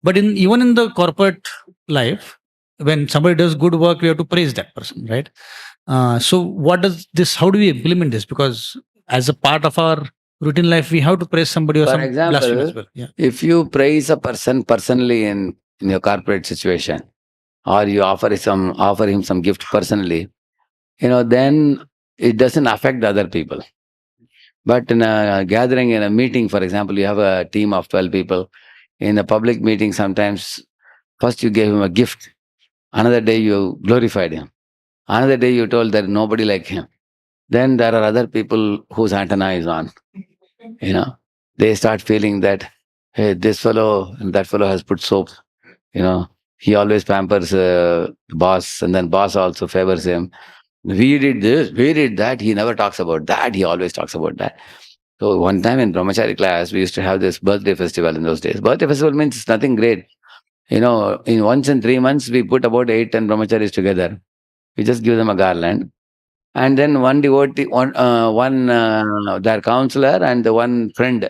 Speaker 5: But even in the corporate life, when somebody does good work, we have to praise that person, right? So what does this, how do we implement this? Because as a part of our routine life, we have to praise somebody or
Speaker 1: For
Speaker 5: some blasphemy as
Speaker 1: example,
Speaker 5: well. Yeah.
Speaker 1: if you praise a person personally in your corporate situation, or you offer him some gift personally, then it doesn't affect the other people. But in a gathering, in a meeting, for example, you have a team of 12 people. In a public meeting, sometimes first you gave him a gift. Another day you glorified him. Another day you told there's nobody like him. Then there are other people whose antenna is on. They start feeling that, hey, this fellow and that fellow has put soap. He always pampers the boss, and then boss also favors him. We did this, we did that. He never talks about that. He always talks about that. So one time in Brahmachari class, we used to have this birthday festival in those days. Birthday festival means nothing great. In once in 3 months, we put about 8-10 brahmacharis together. We just give them a garland. And then one devotee, their counselor and the one friend,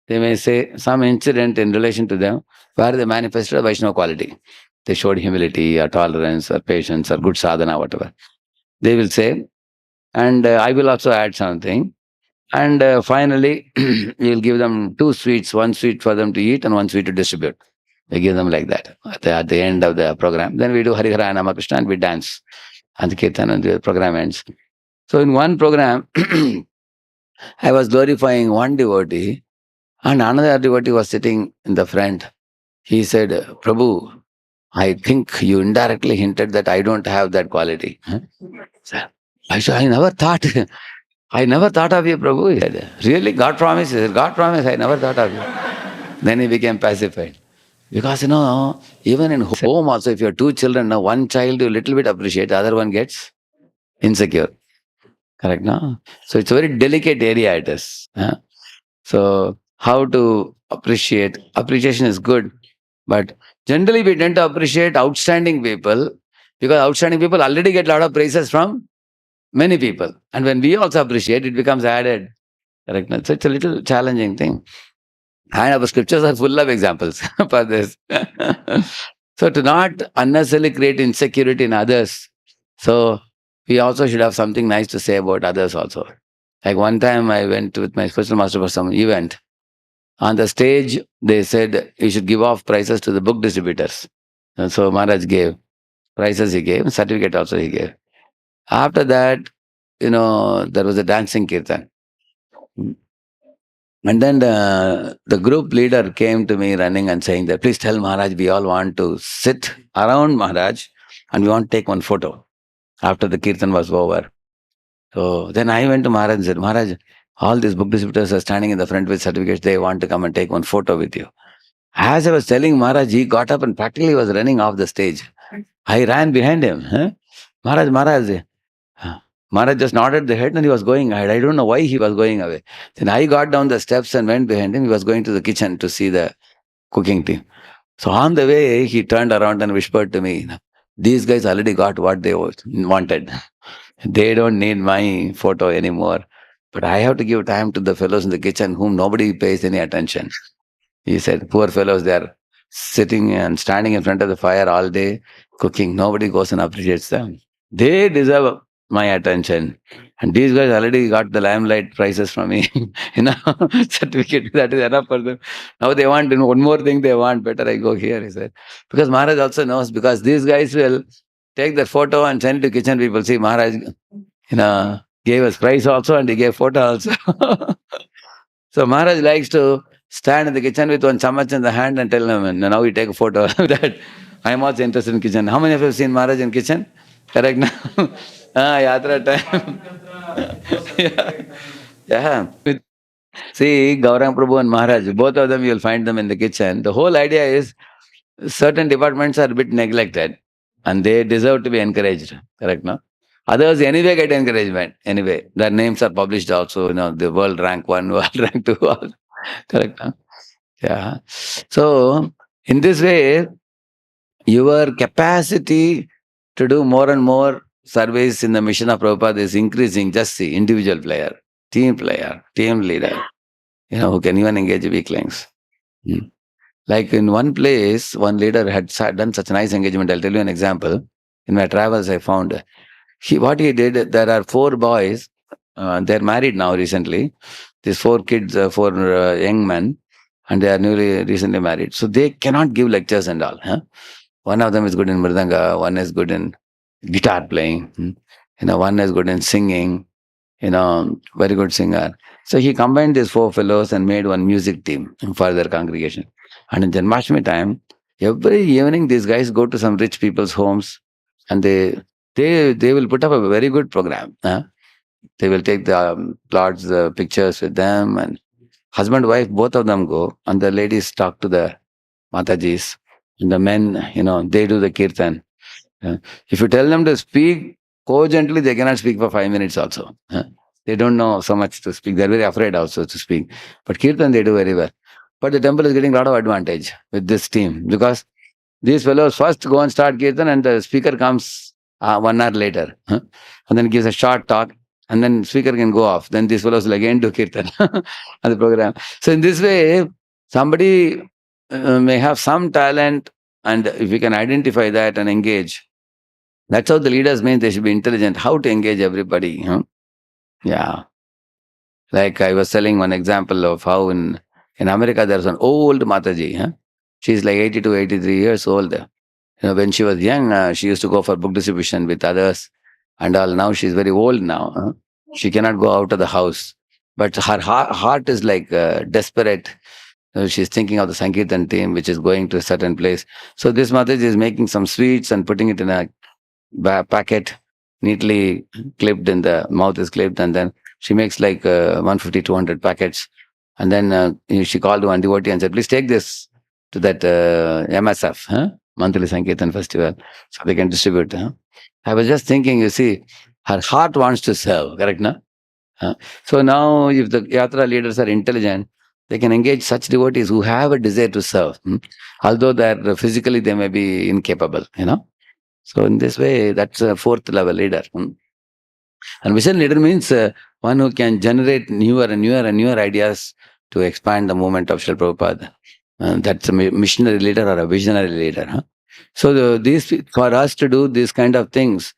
Speaker 1: they may say some incident in relation to them where they manifested a Vaishnava quality. They showed humility or tolerance or patience or good sadhana, whatever. They will say, and I will also add something. And finally, we will give them 2 sweets, 1 sweet for them to eat and 1 sweet to distribute. We give them like that at the end of the program. Then we do Hare Krishna and Hare Krishna and we dance. And the kirtan and the program ends. So in one program, I was glorifying one devotee and another devotee was sitting in the front. He said, Prabhu, I think you indirectly hinted that I don't have that quality. Sir, I never thought. I never thought of you, Prabhu. He said, really? God promised? He said, God promised, I never thought of you. Then he became pacified. Because, even in home also, if you have 2 children, one child you little bit appreciate, the other one gets insecure. Correct, no? So it's a very delicate area it is. So how to appreciate? Appreciation is good. But generally we tend to appreciate outstanding people because outstanding people already get a lot of praises from many people. And when we also appreciate, it becomes added. Correct? No? So it's a little challenging thing. And our scriptures are full of examples for this. So to not unnecessarily create insecurity in others. So we also should have something nice to say about others also. Like one time I went with my spiritual master for some event. On the stage, they said you should give off prizes to the book distributors. And so Maharaj gave prizes, he gave, certificate also he gave. After that, there was a dancing kirtan. And then the group leader came to me running and saying that, please tell Maharaj, we all want to sit around Maharaj and we want to take one photo after the kirtan was over. So then I went to Maharaj and said, Maharaj, all these book distributors are standing in the front with certificates. They want to come and take one photo with you. As I was telling Maharaj, he got up and practically was running off the stage. I ran behind him. Maharaj. Maharaj just nodded the head and he was going ahead. I don't know why he was going away. Then I got down the steps and went behind him. He was going to the kitchen to see the cooking team. So on the way, he turned around and whispered to me, these guys already got what they wanted. They don't need my photo anymore. But I have to give time to the fellows in the kitchen whom nobody pays any attention. He said, poor fellows, they are sitting and standing in front of the fire all day, cooking. Nobody goes and appreciates them. They deserve my attention. And these guys already got the limelight prizes from me. Certificate, that is enough for them. Now they want one more thing they want. Better I go here, he said. Because Maharaj also knows, because these guys will take the photo and send it to kitchen people. See, Maharaj, gave us prize also and he gave photo also. So Maharaj likes to stand in the kitchen with one chamach in the hand and tell them, now we take a photo of that. I am also interested in kitchen. How many of you have seen Maharaj in kitchen? Correct now? Yatra time. Yeah. See, Gaurang Prabhu and Maharaj, both of them you'll find them in the kitchen. The whole idea is certain departments are a bit neglected and they deserve to be encouraged. Correct, no? Others anyway get encouragement. Anyway, their names are published also, the world rank 1, world rank 2. Correct, no? Yeah. So, in this way, your capacity to do more and more service in the mission of Prabhupada is increasing. Just see, individual player, team leader, who can even engage weaklings. Hmm. Like in one place, one leader had done such nice engagement. I'll tell you an example. In my travels, I found what he did. There are 4 boys. They're married now recently. These 4 kids, 4 young men, and they are newly recently married. So they cannot give lectures and all. Huh? One of them is good in mridanga. One is good in guitar playing. One is good in singing. Very good singer. So he combined these 4 fellows and made one music team for their congregation. And in Janmashtami time, every evening these guys go to some rich people's homes and they will put up a very good program. Huh? They will take the Lord's pictures with them, and husband, wife, both of them go, and the ladies talk to the Matajis. And the men, they do the kirtan. Uh, if you tell them to speak cogently, they cannot speak for 5 minutes also. They don't know so much to speak. They're very afraid also to speak. But kirtan, they do very well. But the temple is getting a lot of advantage with this team because these fellows first go and start kirtan and the speaker comes 1 hour later. And then gives a short talk and then speaker can go off. Then these fellows will again do kirtan on the program. So in this way, somebody may have some talent, and if we can identify that and engage, that's how the leaders mean they should be intelligent, how to engage everybody. Yeah. Like I was telling one example of how in America there's an old Mataji. She's like 82, 83 years old. When she was young, she used to go for book distribution with others and all. Now she's very old now. She cannot go out of the house. But her heart is like desperate. She's thinking of the Sankirtan team, which is going to a certain place. So this Mataji is making some sweets and putting it in a packet, neatly clipped, in the mouth is clipped, and then she makes like 150, 200 packets. And then she called one devotee and said, please take this to that MSF, Monthly Sankirtan Festival, so they can distribute. I was just thinking, you see, her heart wants to serve, correct, na? So now, if the yatra leaders are intelligent, they can engage such devotees who have a desire to serve, although that physically they may be incapable. So in this way, that's a 4th level leader. And vision leader means one who can generate newer and newer and newer ideas to expand the movement of Srila Prabhupada. That's a missionary leader or a visionary leader. So for us to do these kind of things,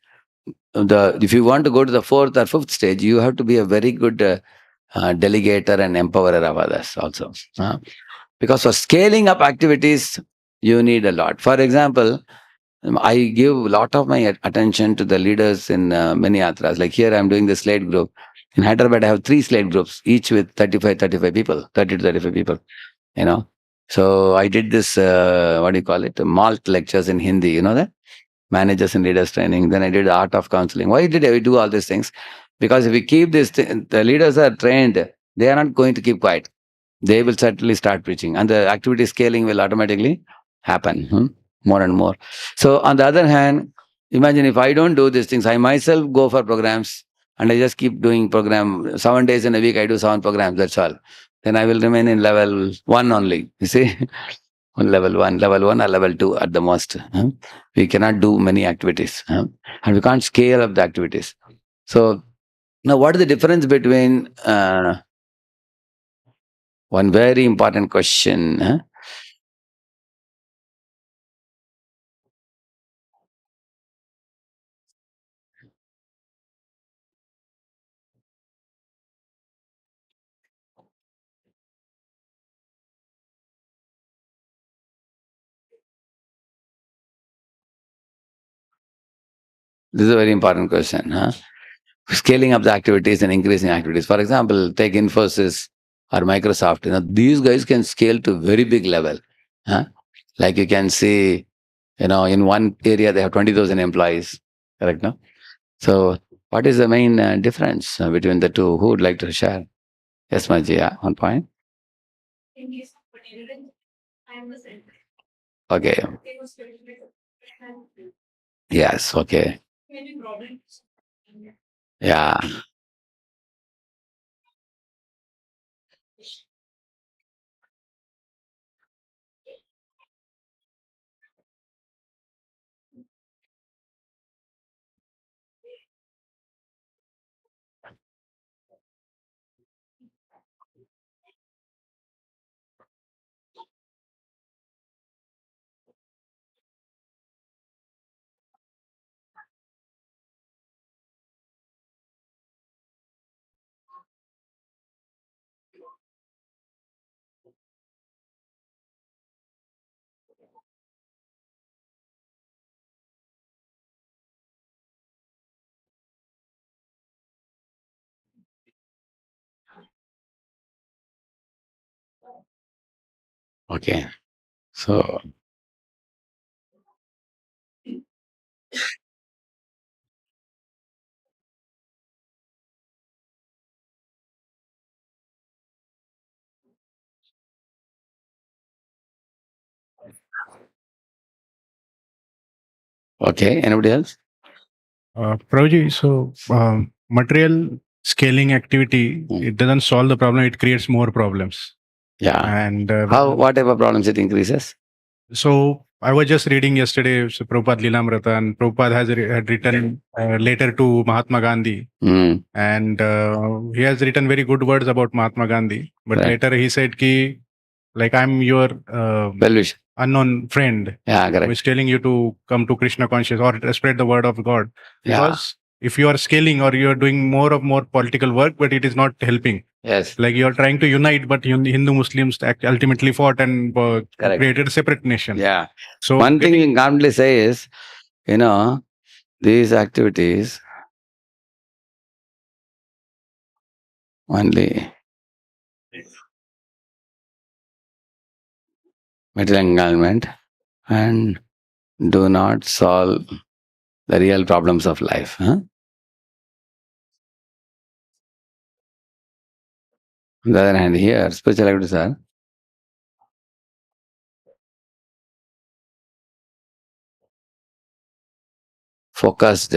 Speaker 1: if you want to go to the 4th or 5th stage, you have to be a very good delegator and empowerer of others also. Because for scaling up activities, you need a lot. For example, I give a lot of my attention to the leaders in many yatras. Like here, I'm doing the SLATE group. In Hyderabad, I have 3 SLATE groups, each with 35 people, 30 to 35 people. So I did this, malt lectures in Hindi, you know that? Managers and leaders training. Then I did art of counseling. Why did I do all these things? Because if we keep this, the leaders are trained, they are not going to keep quiet. They will certainly start preaching, and the activity scaling will automatically happen more and more. So on the other hand, imagine if I don't do these things, I myself go for programs and I just keep doing program 7 days in a week. I do 7 programs. That's all. Then I will remain in level 1 only. You see, on level 1 or level 2 at the most. We cannot do many activities, and we can't scale up the activities. So now, what is the difference between one very important question? This is a very important question. Scaling up the activities and increasing activities. For example, take Infosys or Microsoft. These guys can scale to very big level. Like you can see, in one area they have 20,000 employees. Correct, no? So What is the main difference between the two? Who would like to share? Yes, Majia, one point. Okay. Yes, okay. Yeah. Okay. So, okay. Anybody else?
Speaker 6: Prabhuji, so material scaling activity, it doesn't solve the problem, it creates more problems.
Speaker 1: Yeah.
Speaker 6: And
Speaker 1: What type of problems it increases?
Speaker 6: so I was just reading yesterday so Prabhupada Lilamrita, and Prabhupada had written a letter to Mahatma Gandhi.
Speaker 1: Mm.
Speaker 6: And he has written very good words about Mahatma Gandhi. But
Speaker 1: Correct.
Speaker 6: later he said, ki, like, I'm your
Speaker 1: Well-wisher.
Speaker 6: unknown friend
Speaker 1: Yeah,
Speaker 6: who
Speaker 1: correct.
Speaker 6: is telling you to come to Krishna conscious or spread the word of God.
Speaker 1: Yeah.
Speaker 6: Because if you are scaling or you are doing more political work, but it is not helping.
Speaker 1: Yes.
Speaker 6: Like you are trying to unite, but Hindu Muslims ultimately fought and
Speaker 1: Correct.
Speaker 6: created a separate nation.
Speaker 1: Yeah.
Speaker 6: So
Speaker 1: One thing we can calmly say is, these activities only material engagement and do not solve the real problems of life. Huh? On the other hand, here, spiritual activities are focused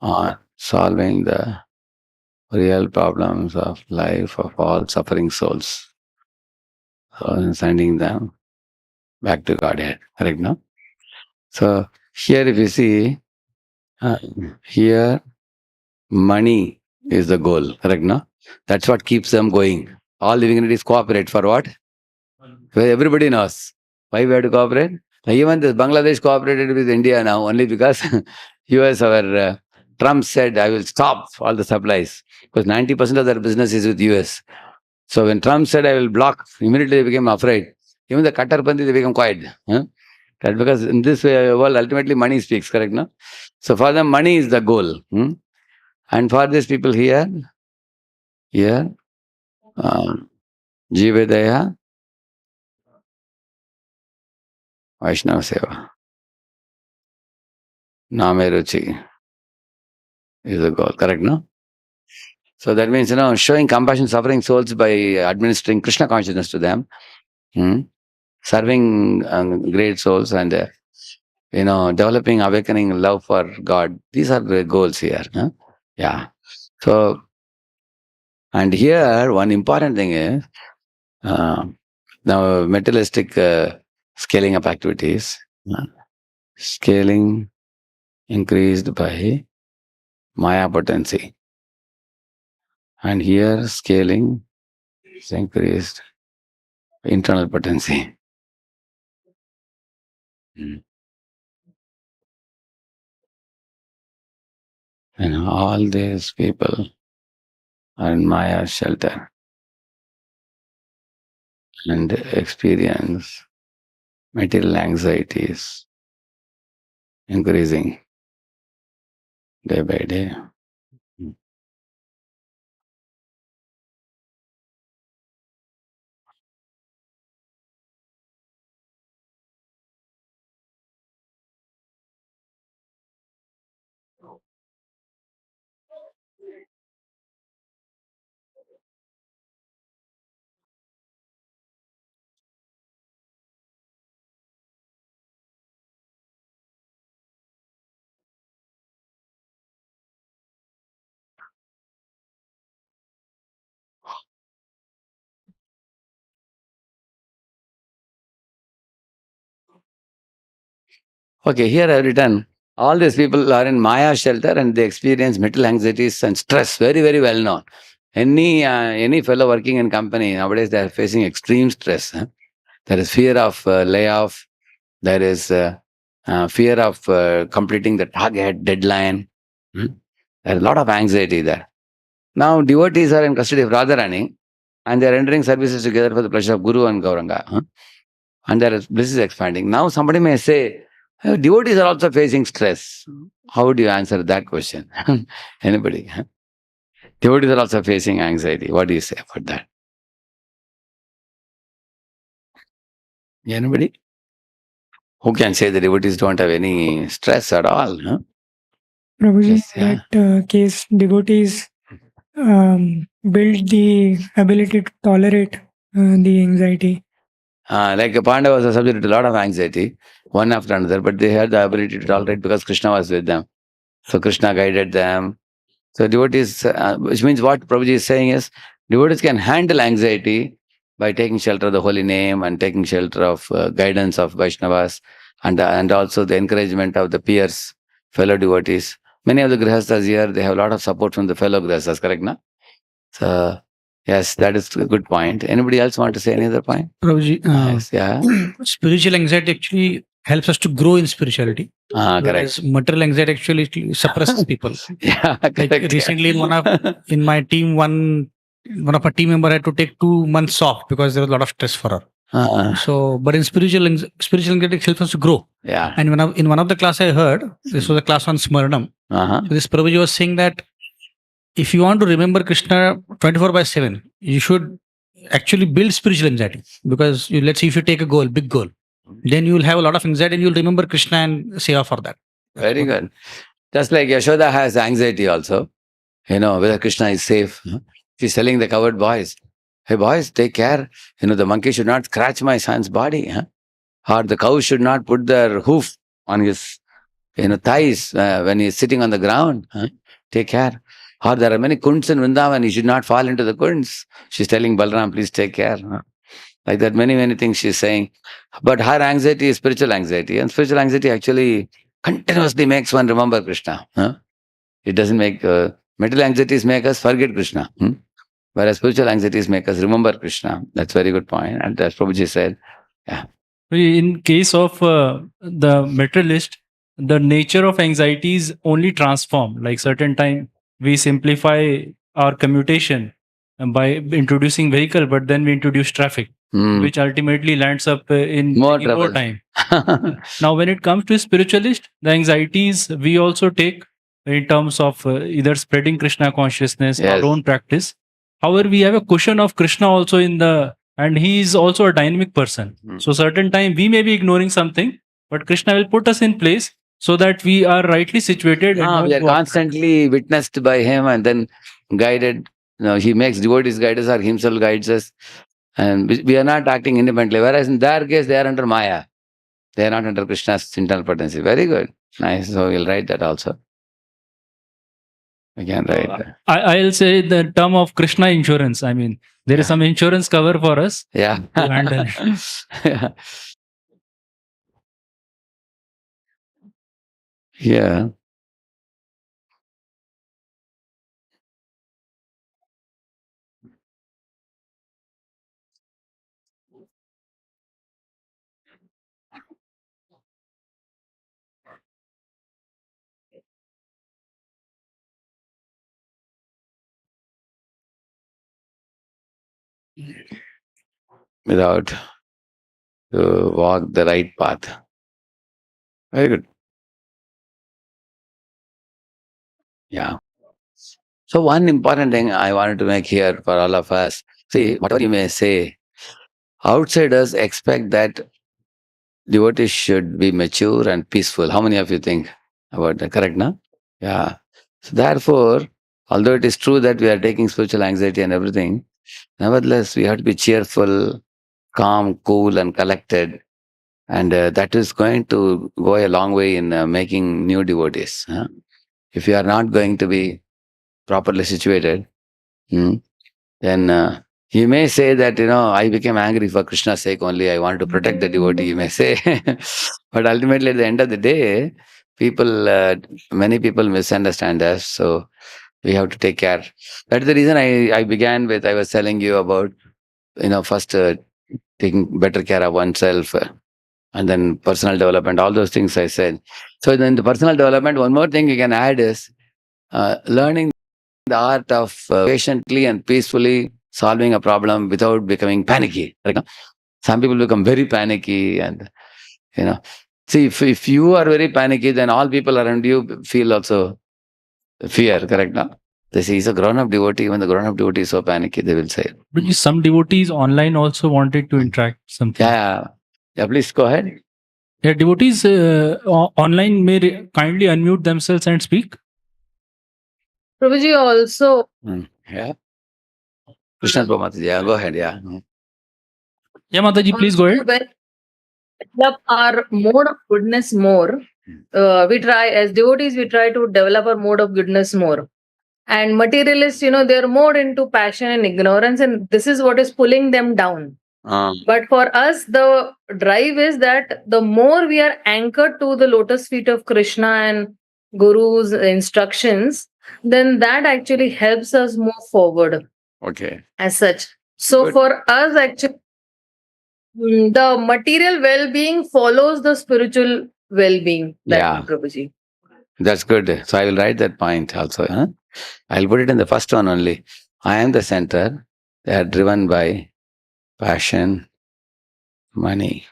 Speaker 1: on solving the real problems of life of all suffering souls. So sending them back to Godhead. Correct, no? So here if you see, here money is the goal. Correct, no? That's what keeps them going. All living entities cooperate for what? Well, everybody knows. Why we have to cooperate? Even this Bangladesh cooperated with India now only because US, our Trump said, I will stop all the supplies because 90% of their business is with US. So when Trump said, I will block, immediately they became afraid. Even the Kattarpandi, they become quiet. Huh? That because in this way, world, ultimately money speaks, correct? No? So for them, money is the goal. And for these people here, Jivedaya, Vaishnava Seva, Name Ruchi is the goal, correct? No? So that means, showing compassion, suffering souls by administering Krishna consciousness to them, serving great souls and, developing, awakening love for God. These are the goals here. Huh? Yeah. So, and here one important thing is, now materialistic scaling up activities, scaling increased by Maya potency. And here scaling is increased internal potency. And all these people are in Maya's shelter and experience material anxieties increasing day by day. Okay, here I have written, all these people are in Maya shelter and they experience mental anxieties and stress, very, very well known. Any fellow working in company, nowadays they are facing extreme stress. There is fear of layoff, there is fear of completing the target, deadline. Hmm? There is a lot of anxiety there. Now, devotees are in custody of Radharani and they are rendering services together for the pleasure of Guru and Gauranga. And their bliss is expanding. Now, somebody may say, devotees are also facing stress. How would you answer that question? Anybody? Devotees are also facing anxiety. What do you say about that? Anybody? Who can say the devotees don't have any stress at all? Huh?
Speaker 7: Prabhuji,
Speaker 1: Yes,
Speaker 7: in that case, devotees build the ability to tolerate the anxiety.
Speaker 1: Like Pandavas are subject to a lot of anxiety, one after another, but they had the ability to tolerate because Krishna was with them. So Krishna guided them. So devotees, which means what Prabhuji is saying is, devotees can handle anxiety by taking shelter of the holy name and taking shelter of guidance of Vaishnavas and also the encouragement of the peers, fellow devotees. Many of the grihasthas here, they have a lot of support from the fellow grihasthas, correct, na? So, yes, that is a good point. Anybody else want to say any other point?
Speaker 5: Prabhuji,
Speaker 1: Yes, yeah.
Speaker 5: spiritual anxiety actually helps us to grow in spirituality.
Speaker 1: Correct.
Speaker 5: Whereas material anxiety actually suppresses people.
Speaker 1: Yeah,
Speaker 5: Like
Speaker 1: correct.
Speaker 5: recently, in my team, one of our team member had to take 2 months off because there was a lot of stress for her. So, but in spiritual anxiety helps us to grow.
Speaker 1: Yeah.
Speaker 5: And in one of the class I heard, this was a class on Smaranam. So this Prabhuji was saying that if you want to remember Krishna 24/7, you should actually build spiritual anxiety. Because let's say if you take a goal, big goal, then you will have a lot of anxiety and you'll remember Krishna and seva for that.
Speaker 1: Very good. Just like Yashoda has anxiety also, whether Krishna is safe. She's telling the coward boys, hey boys, take care. The monkey should not scratch my son's body. Or the cow should not put their hoof on his thighs when he's sitting on the ground. Take care. Or there are many kunds in Vrindavan, he should not fall into the kunds. She's telling Balram, please take care. Like that, many, many things she's saying. But her anxiety is spiritual anxiety. And spiritual anxiety actually continuously makes one remember Krishna. It doesn't make... material anxieties make us forget Krishna. Whereas spiritual anxieties make us remember Krishna. That's a very good point. And as Prabhuji said, yeah.
Speaker 2: In case of the materialist, the nature of anxieties only transform. Like certain time we simplify our commutation by introducing vehicle, but then we introduce traffic, which ultimately lands up in
Speaker 1: More
Speaker 2: more
Speaker 1: trouble.
Speaker 2: time. Now, when it comes to spiritualist, the anxieties we also take in terms of either spreading Krishna consciousness,
Speaker 1: Yes.
Speaker 2: our own practice. However, we have a cushion of Krishna also and he is also a dynamic person. So certain time we may be ignoring something, but Krishna will put us in place so that we are rightly situated. And
Speaker 1: we are constantly witnessed by him and then guided. He makes devotees guide us or himself guides us. And we are not acting independently. Whereas in their case, they are under Maya. They are not under Krishna's internal potency. Very good. Nice. So we'll write that also. We can write that.
Speaker 2: I'll say the term of Krishna insurance. I mean, there is some insurance cover for us.
Speaker 1: Yeah.
Speaker 2: To handle it.
Speaker 1: Yeah. Yeah. Without to walk the right path. Very good. Yeah. So one important thing I wanted to make here for all of us, see, whatever you may say, outsiders expect that devotees should be mature and peaceful. How many of you think about that? Correct, no? Yeah. So therefore, although it is true that we are taking spiritual anxiety and everything, nevertheless, we have to be cheerful, calm, cool, and collected. And that is going to go a long way in making new devotees. If you are not going to be properly situated, then You may say that, I became angry for Krishna's sake only. I want to protect the devotee, you may say. But ultimately, at the end of the day, many people misunderstand us. So we have to take care. That's the reason I began with, I was telling you about, first taking better care of oneself, and then personal development, all those things I said. So then the personal development, one more thing you can add is learning the art of patiently and peacefully solving a problem without becoming panicky. Right? Some people become very panicky, and see, if you are very panicky, then all people around you feel also fear. Correct? No? They say he's a grown-up devotee. When the grown-up devotee is so panicky, they will say.
Speaker 2: But some devotees online also wanted to interact something.
Speaker 1: Yeah. Please go ahead.
Speaker 2: Yeah, devotees online may kindly unmute themselves and speak.
Speaker 8: Prabhuji also.
Speaker 1: Yeah. Krishna Prabhupada. Yeah, go ahead. Yeah.
Speaker 2: Yeah, Mataji, please go ahead.
Speaker 8: When we develop our mode of goodness more, we try, as devotees, we try to develop our mode of goodness more. And materialists, they're more into passion and ignorance, and this is what is pulling them down. But for us, the drive is that the more we are anchored to the lotus feet of Krishna and Guru's instructions, then that actually helps us move forward.
Speaker 1: Okay.
Speaker 8: As such. So
Speaker 1: Good.
Speaker 8: for us, actually, the material well-being follows the spiritual well-being.
Speaker 1: Yeah.
Speaker 8: Prabhuji.
Speaker 1: That's good. So I will write that point also. Huh? I'll put it in the first one only. I am the center. They are driven by passion, money.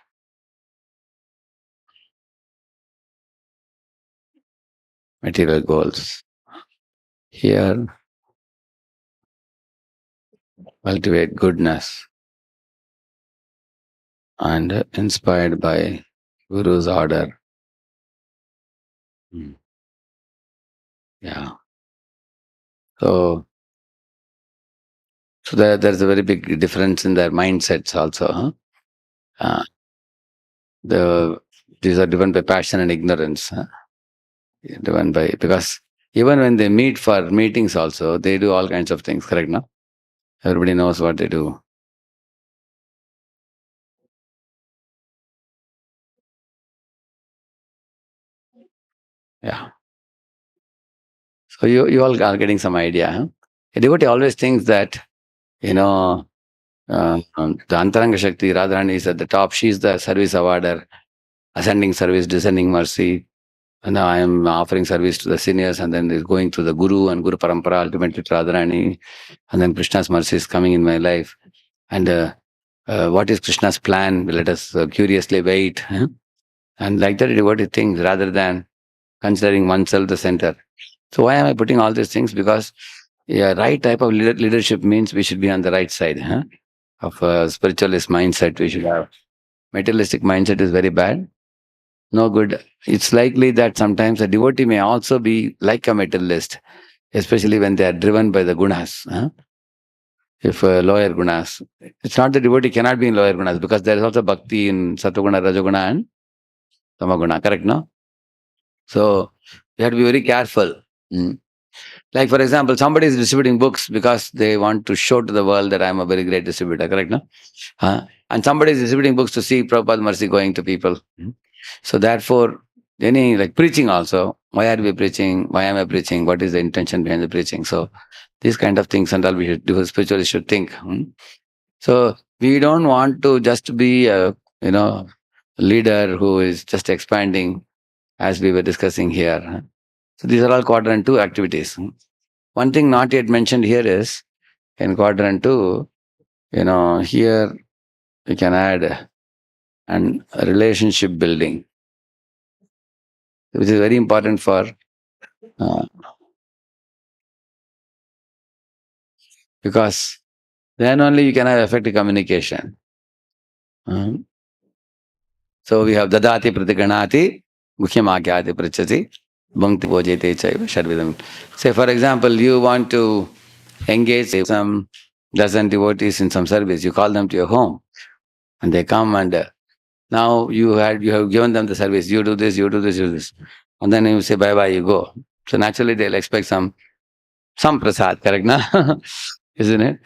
Speaker 1: Material goals. Here, cultivate goodness and inspired by Guru's order. Yeah. So there's a very big difference in their mindsets also. Huh? These are driven by passion and ignorance. Huh? Driven by, because even when they meet for meetings also, they do all kinds of things, correct? No? Everybody knows what they do. Yeah. So you all are getting some idea. Huh? A devotee always thinks that, the Antaranga Shakti, Radharani is at the top. She's the service awarder, ascending service, descending mercy. And now I am offering service to the seniors, and then it's going to the Guru and Guru Parampara, ultimately to Radharani. And then Krishna's mercy is coming in my life. And what is Krishna's plan? Let us curiously wait. Huh? And like that, a devotee thinks rather than considering oneself the center. So why am I putting all these things? Because right type of leadership means we should be on the right side. Huh? Of a spiritualist mindset, we should have. Materialistic mindset is very bad. No good. It's likely that sometimes a devotee may also be like a materialist, especially when they are driven by the gunas. Huh? If lower gunas. It's not the devotee cannot be in lower gunas, because there is also bhakti in Sattva-guna, Rajoguna and Tamaguna. Correct, no? So you have to be very careful. Like, for example, somebody is distributing books because they want to show to the world that I am a very great distributor, correct? No? And somebody is distributing books to see Prabhupada mercy going to people. So therefore, like preaching also, why are we preaching? Why am I preaching? What is the intention behind the preaching? So these kind of things and all we should do, spiritualists should think. So we don't want to just be a leader who is just expanding, as we were discussing here. So these are all quadrant 2 activities. One thing not yet mentioned here is, in quadrant 2, here we can add an relationship building, which is very important for because then only you can have effective communication. So we have dadati pratiganati, mukhyamakyati prachati, bhankti bhojete chaiva sharvidam. Say, for example, you want to engage some dozen devotees in some service. You call them to your home, and they come, and now you have given them the service. You do this, you do this, you do this, and then you say bye bye. You go. So naturally they'll expect some prasad, correct, na? Isn't it?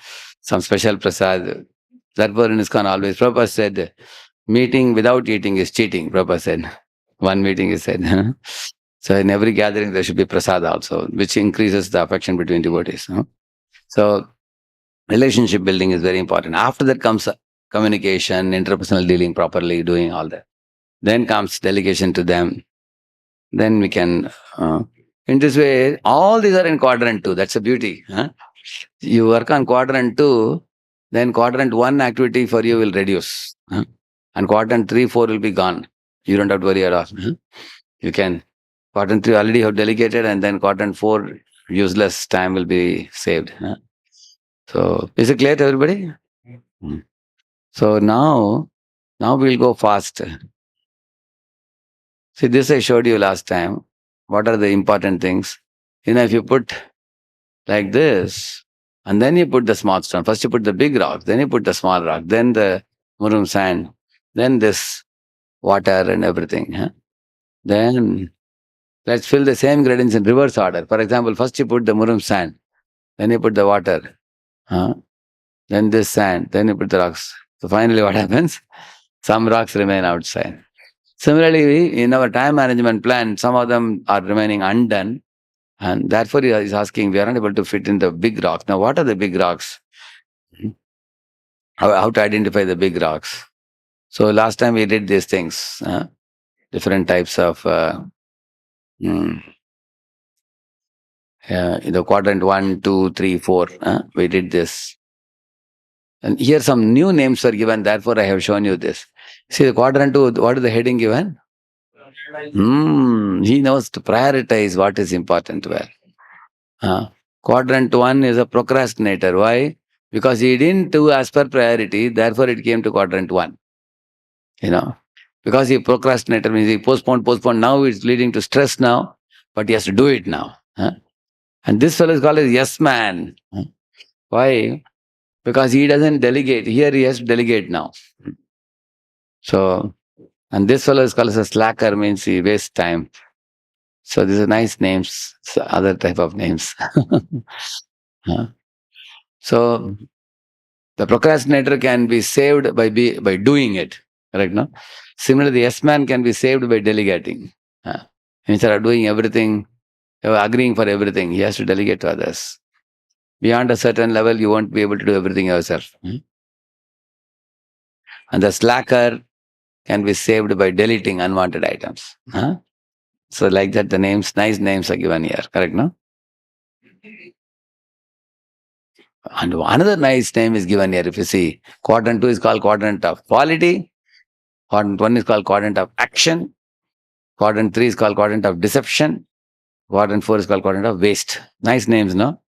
Speaker 1: some special prasad. Therefore, in ISKCON always, Prabhupada said, meeting without eating is cheating, Prabhupada said. One meeting he said. So in every gathering there should be prasad also, which increases the affection between devotees. So relationship building is very important. After that comes communication, interpersonal dealing properly, doing all that. Then comes delegation to them. Then we can, in this way, all these are in quadrant 2. That's a beauty. You work on quadrant 2, then quadrant 1 activity for you will reduce. And quadrant 3, 4 will be gone. You don't have to worry at all. You can, quadrant 3 already have delegated, and then quadrant 4, useless time will be saved. So, is it clear to everybody? So now we'll go fast. See, this I showed you last time. What are the important things? If you put like this, and then you put the small stone. First you put the big rock, then you put the small rock, then the murum sand, then this water and everything. Then let's fill the same gradients in reverse order. For example, first you put the murum sand, then you put the water, then this sand, then you put the rocks. So finally what happens? Some rocks remain outside. Similarly, in our time management plan, some of them are remaining undone. And therefore, he is asking, we are not able to fit in the big rocks. Now, what are the big rocks? How to identify the big rocks? So, last time we did these things, different types of, the quadrant 1, 2, 3, 4, we did this. And here some new names were given, therefore, I have shown you this. See, the quadrant 2, what is the heading given? He knows to prioritize what is important well. Quadrant 1 is a procrastinator. Why? Because he didn't do as per priority, therefore it came to quadrant 1. Because he procrastinated means he postponed. Now it's leading to stress now, but he has to do it now. And this fellow is called as yes man. Why? Because he doesn't delegate. Here he has to delegate now. So, and this fellow is called as a slacker, means he wastes time. So these are nice names, other type of names. So the procrastinator can be saved by doing it. Correct, no? Similarly, the yes man can be saved by delegating. Instead of doing everything, agreeing for everything, he has to delegate to others. Beyond a certain level, you won't be able to do everything yourself. And the slacker can be saved by deleting unwanted items. So like that, the names, nice names are given here. Correct, no? And another nice name is given here. If you see, quadrant 2 is called quadrant of quality. Quadrant 1 is called quadrant of action. Quadrant 3 is called quadrant of deception. Quadrant 4 is called quadrant of waste. Nice names, no?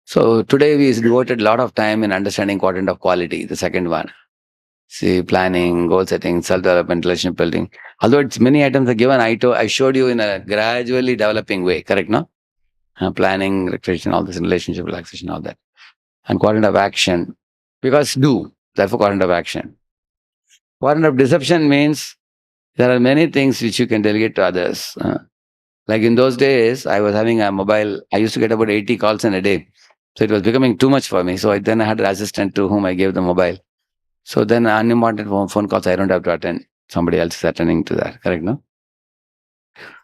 Speaker 1: So today we devoted a lot of time in understanding quadrant of quality, the second one. See, planning, goal setting, self-development, relationship building. Although it's many items are given, I showed you in a gradually developing way. Correct, no? Planning, recreation, all this, relationship, relaxation, all that. And quadrant of action. Because do, therefore quadrant of action. Quadrant of deception means there are many things which you can delegate to others. Like in those days, I was having a mobile, I used to get about 80 calls in a day. So it was becoming too much for me. So then I had an assistant to whom I gave the mobile. So then unimportant phone calls, I don't have to attend. Somebody else is attending to that. Correct, no?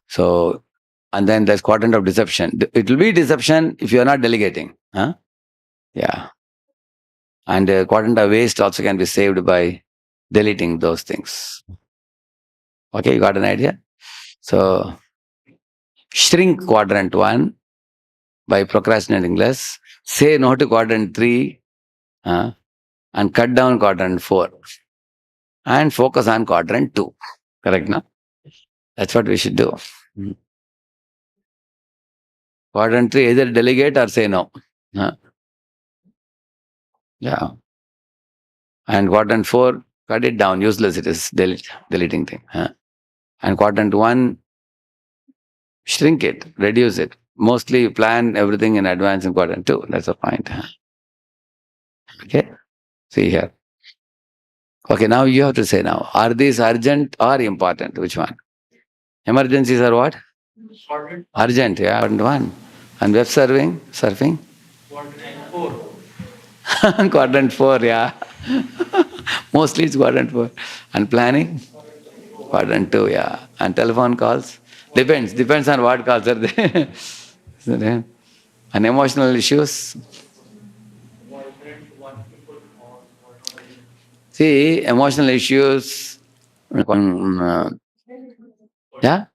Speaker 1: So, and then there's quadrant of deception. It will be deception if you are not delegating. Yeah. And quadrant of waste also can be saved by deleting those things. Okay, you got an idea? So, shrink quadrant 1 by procrastinating less. Say no to quadrant 3 and cut down quadrant 4. And focus on quadrant 2. Correct, no? That's what we should do. Quadrant 3, either delegate or say no. Yeah. And quadrant 4, cut it down. Useless it is, deleting thing. And quadrant 1, shrink it, reduce it. Mostly plan everything in advance in quadrant 2. That's the point. Okay? See here. Okay, now you have to say now, are these urgent or important? Which one? Emergencies are what? Urgent, yeah. Quadrant 1. And web surfing?
Speaker 2: Quadrant 4.
Speaker 1: Quadrant 4, yeah. Mostly it's quadrant 4. And planning? Quadrant 2, yeah. And telephone calls? Depends on what calls are there. Isn't it? And emotional issues? See, emotional issues, yeah?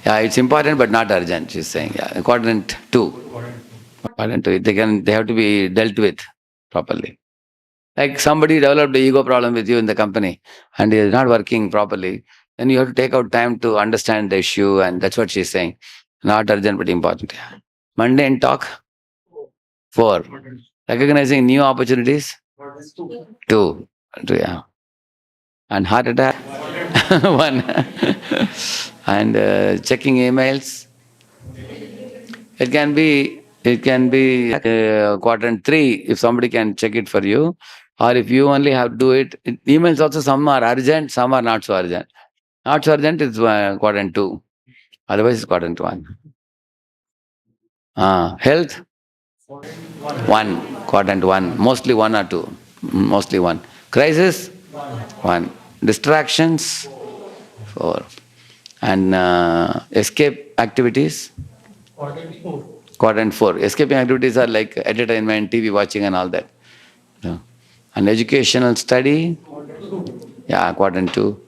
Speaker 1: Yeah, it's important but not urgent, she's saying. Yeah, quadrant 2. Quadrant 2, they have to be dealt with properly. Like somebody developed an ego problem with you in the company and is not working properly, then you have to take out time to understand the issue, and that's what she's saying. Not urgent but important. Yeah. Mundane talk? 4. Recognizing new opportunities? 2. 2, yeah. And heart attack? 1. And checking emails? It can be quadrant 3 if somebody can check it for you, or if you only have to do it. Emails also, some are urgent, some are not so urgent. Not so urgent is quadrant 2. Otherwise, it's quadrant 1. Health? 1. Quadrant 1. Mostly 1 or 2. Mostly 1. Crisis? 1. Distractions? 4. And escape activities? Quadrant 4. Escaping activities are like entertainment, TV watching and all that. Yeah. And educational study? Yeah, quadrant 2.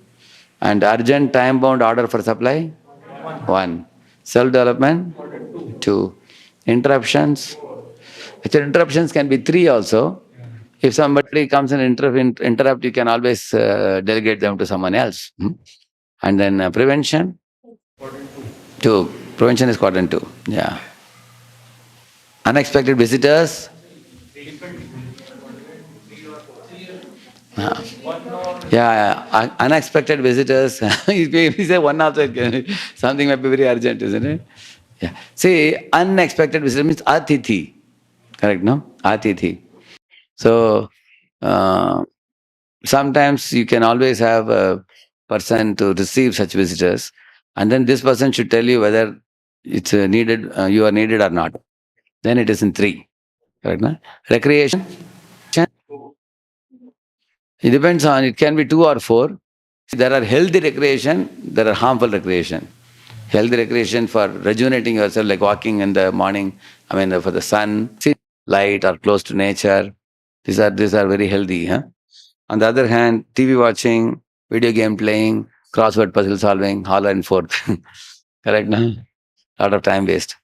Speaker 1: And urgent time-bound order for supply? 1. Self-development? 2. Interruptions? Actually, interruptions can be 3 also. If somebody comes and interrupt, you can always delegate them to someone else. And then prevention? 2. Prevention is quadrant 2. Yeah. Unexpected visitors? Ah. Yeah, unexpected visitors. If you say 1 also, something might be very urgent, isn't it? Yeah. See, unexpected visitor means atithi. Correct, no? Atithi. So, sometimes you can always have a person to receive such visitors, and then this person should tell you whether it's needed, you are needed or not. Then it is in 3. Correct, no? Recreation? It depends on, it can be 2 or 4. There are healthy recreation, there are harmful recreation. Healthy recreation for rejuvenating yourself, like walking in the morning, for the sun, light or close to nature. These are very healthy. Huh? On the other hand, TV watching, video game playing, crossword puzzle solving, all and forth. Correct, no? Lot of time waste.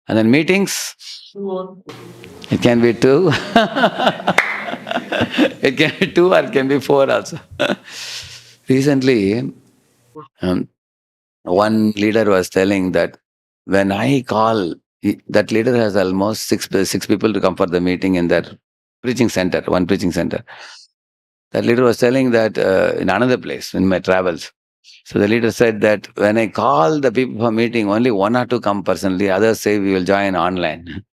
Speaker 1: And then meetings, it can be 2. It can be 2 or it can be 4 also. Recently, one leader was telling that when I call, that leader has almost six people to come for the meeting in their preaching center, one preaching center. That leader was telling that in another place, in my travels. So the leader said that when I call the people for meeting, only 1 or 2 come personally, others say we will join online.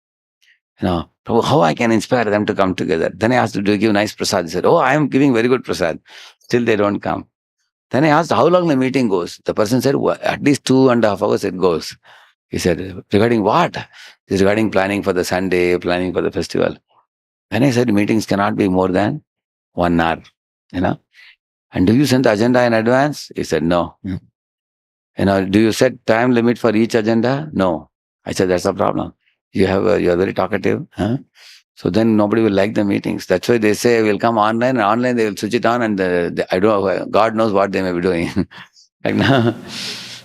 Speaker 1: How I can inspire them to come together? Then I asked, do you give nice prasad? He said, oh, I am giving very good prasad. Still they don't come. Then I asked, how long the meeting goes? The person said, well, at least 2.5 hours it goes. He said, regarding what? He said, regarding planning for the Sunday, planning for the festival. Then I said, meetings cannot be more than 1 hour, And do you send the agenda in advance? He said, no. Do you set time limit for each agenda? No. I said, that's a problem. You are very talkative. Huh? So then nobody will like the meetings. That's why they say we'll come online, and online they will switch it on, and I don't know, God knows what they may be doing.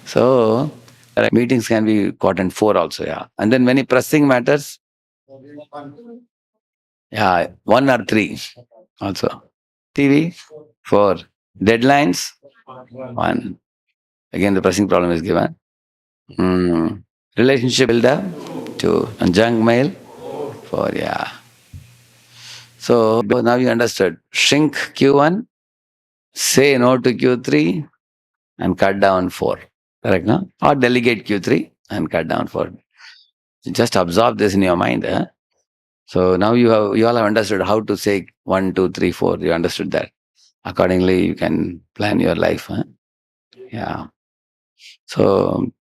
Speaker 1: So meetings can be quadrant 4 also, yeah. And then many pressing matters, yeah, 1 or 3 also. TV, 4. Deadlines, 1. Again, the pressing problem is given. Relationship builder, 2. And junk mail, 4, yeah. So now you understood. Shrink Q1, say no to Q3, and cut down 4. Correct, no? Or delegate Q3 and cut down 4. Just absorb this in your mind. So now you all have understood how to say 1, 2, 3, 4. You understood that. Accordingly, you can plan your life. Yeah. So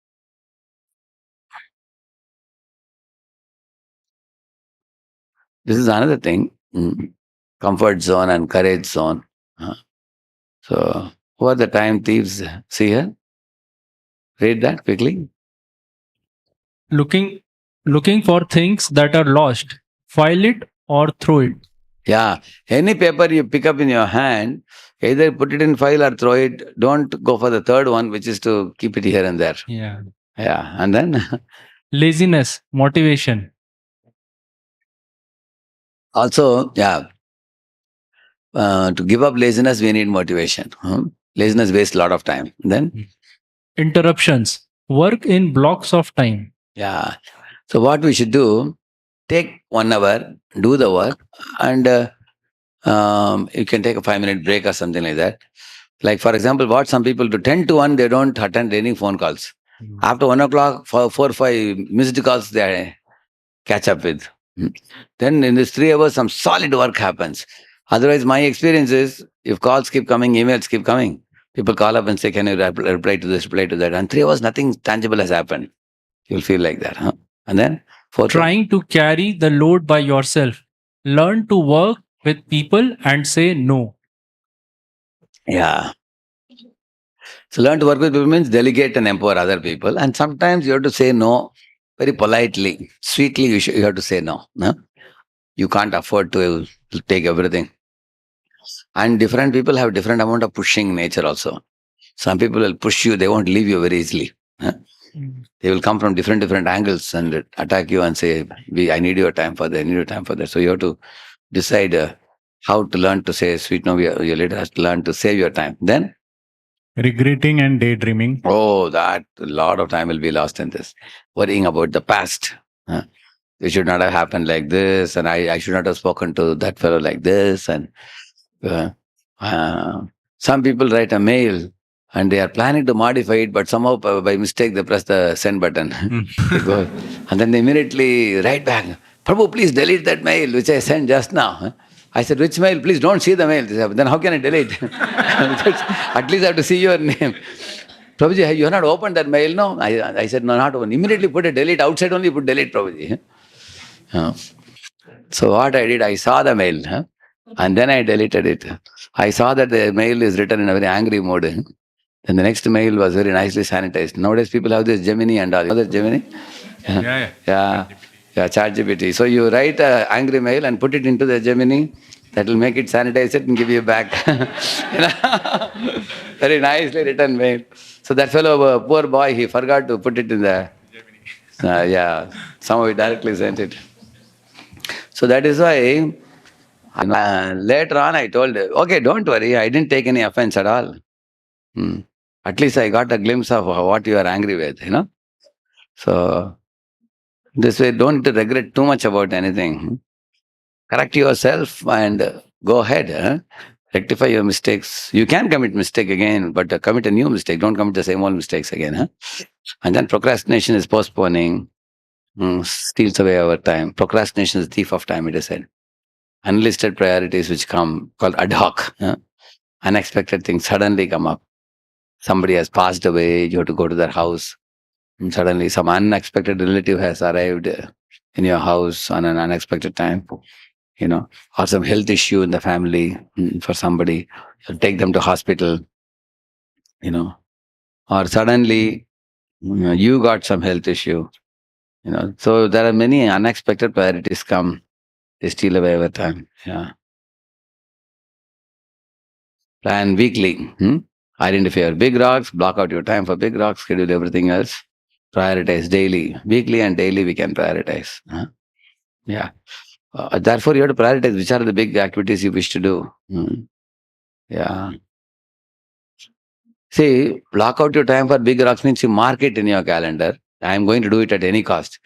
Speaker 1: This is another thing. Comfort zone and courage zone. So, who are the time thieves? See here? Read that quickly.
Speaker 2: Looking for things that are lost. File it or throw it.
Speaker 1: Yeah. Any paper you pick up in your hand, either put it in file or throw it. Don't go for the third one, which is to keep it here and there.
Speaker 2: Yeah.
Speaker 1: Yeah. And then
Speaker 2: Laziness, motivation.
Speaker 1: also, yeah, to give up laziness, we need motivation. Laziness wastes a lot of time. Then,
Speaker 2: Interruptions. Work in blocks of time.
Speaker 1: yeah. So, what we should do, take 1 hour, do the work, and you can take a 5-minute break or something like that. Like, for example, what some people do 10 to 1, they don't attend any phone calls. After 1 o'clock, 4 or 5 missed calls, they catch up with. Then in this 3 hours, some solid work happens. Otherwise, my experience is if calls keep coming, emails keep coming, people call up and say, can you reply to this, reply to that? And 3 hours, nothing tangible has happened. You'll feel like that. And then, fourth one.
Speaker 2: Trying to carry the load by yourself. Learn to work with people and say no.
Speaker 1: Yeah. So learn to work with people means delegate and empower other people. And sometimes you have to say no very politely, sweetly. You have to say no. You can't afford to take everything. And different people have different amount of pushing nature also. Some people will push you; they won't leave you very easily. They will come from different angles and attack you and say, "I need your time for that. I need your time for that." So you have to decide how to learn to say sweet no. Your leader has to learn to save your time. Then
Speaker 6: regretting and daydreaming.
Speaker 1: oh, that a lot of time will be lost in this. Worrying about the past. It should not have happened like this, and I should not have spoken to that fellow like this. And some people write a mail and they are planning to modify it, but somehow by mistake they press the send button. They go, and then they immediately write back, Prabhu, please delete that mail which I sent just now. I said, which mail? Please don't see the mail. They said, then how can I delete? At least I have to see your name. Prabhuji, you have not opened that mail, no? I said, no, not open. Immediately put a delete. Outside only put delete, Prabhuji. So what I did, I saw the mail and then I deleted it. I saw that the mail is written in a very angry mode. Then the next mail was very nicely sanitized. Nowadays people have this Gemini and all. You know that Gemini? Yeah. ChatGPT. So you write an angry mail and put it into the Gemini. That will make it sanitize it and give you back. Very nicely written mail. So that fellow, poor boy, he forgot to put it in the somehow he directly sent it. So that is why later on I told, okay, don't worry, I didn't take any offense at all. At least I got a glimpse of what you are angry with, So this way, don't regret too much about anything. Correct yourself and go ahead. Rectify your mistakes. You can commit mistake again, but commit a new mistake. Don't commit the same old mistakes again. And then procrastination is postponing, steals away our time. Procrastination is the thief of time, it is said. Unlisted priorities which come, called ad hoc. Unexpected things suddenly come up. Somebody has passed away, you have to go to their house. And suddenly some unexpected relative has arrived in your house on an unexpected time. Or some health issue in the family for somebody, you take them to hospital, or suddenly you got some health issue, So there are many unexpected priorities come, they steal away our time. Plan weekly. Identify your big rocks, block out your time for big rocks, schedule everything else. Prioritize daily. Weekly and daily we can prioritize. Therefore, you have to prioritize which are the big activities you wish to do. See, block out your time for big rocks means you mark it in your calendar. I am going to do it at any cost.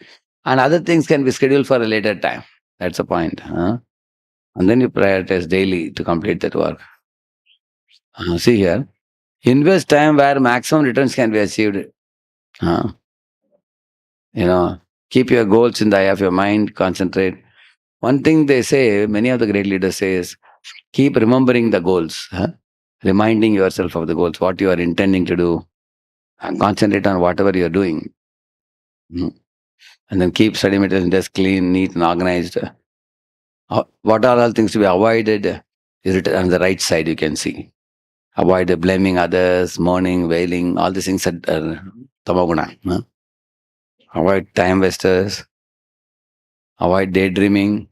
Speaker 1: And other things can be scheduled for a later time. That's the point. And then you prioritize daily to complete that work. See here. Invest time where maximum returns can be achieved. Keep your goals in the eye of your mind, concentrate. One thing they say, many of the great leaders say is, keep remembering the goals. Reminding yourself of the goals, what you are intending to do. And concentrate on whatever you are doing. And then keep study materials in desk clean, neat and organized. What are all things to be avoided is written on the right side, you can see. Avoid blaming others, mourning, wailing, all these things are tamoguna. Avoid time wasters, avoid daydreaming,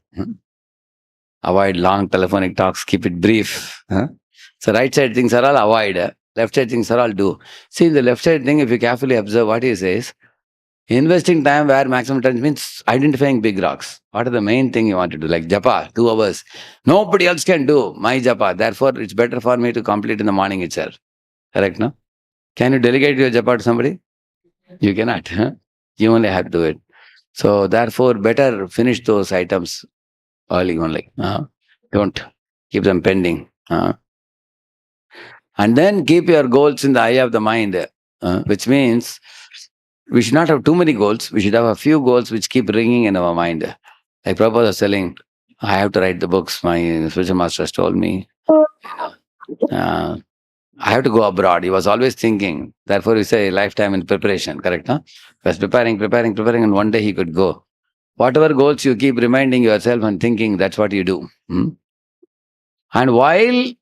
Speaker 1: avoid long telephonic talks, keep it brief. So right side things are all avoid, left side things are all do. See, the left side thing, if you carefully observe what he says, investing time where maximum time means identifying big rocks. What are the main thing you want to do? Like japa, 2 hours. Nobody else can do my japa. Therefore, it's better for me to complete in the morning itself. Correct, no? Can you delegate your japa to somebody? You cannot. You only have to do it. So therefore, better finish those items early only. Don't keep them pending. And then keep your goals in the eye of the mind, which means we should not have too many goals. We should have a few goals which keep ringing in our mind. Like Prabhupada was telling, I have to write the books. My spiritual master has told me. Uh, I have to go abroad. He was always thinking. Therefore, we say lifetime in preparation. Correct? Huh? He was preparing, and one day he could go. Whatever goals you keep reminding yourself and thinking, that's what you do. And while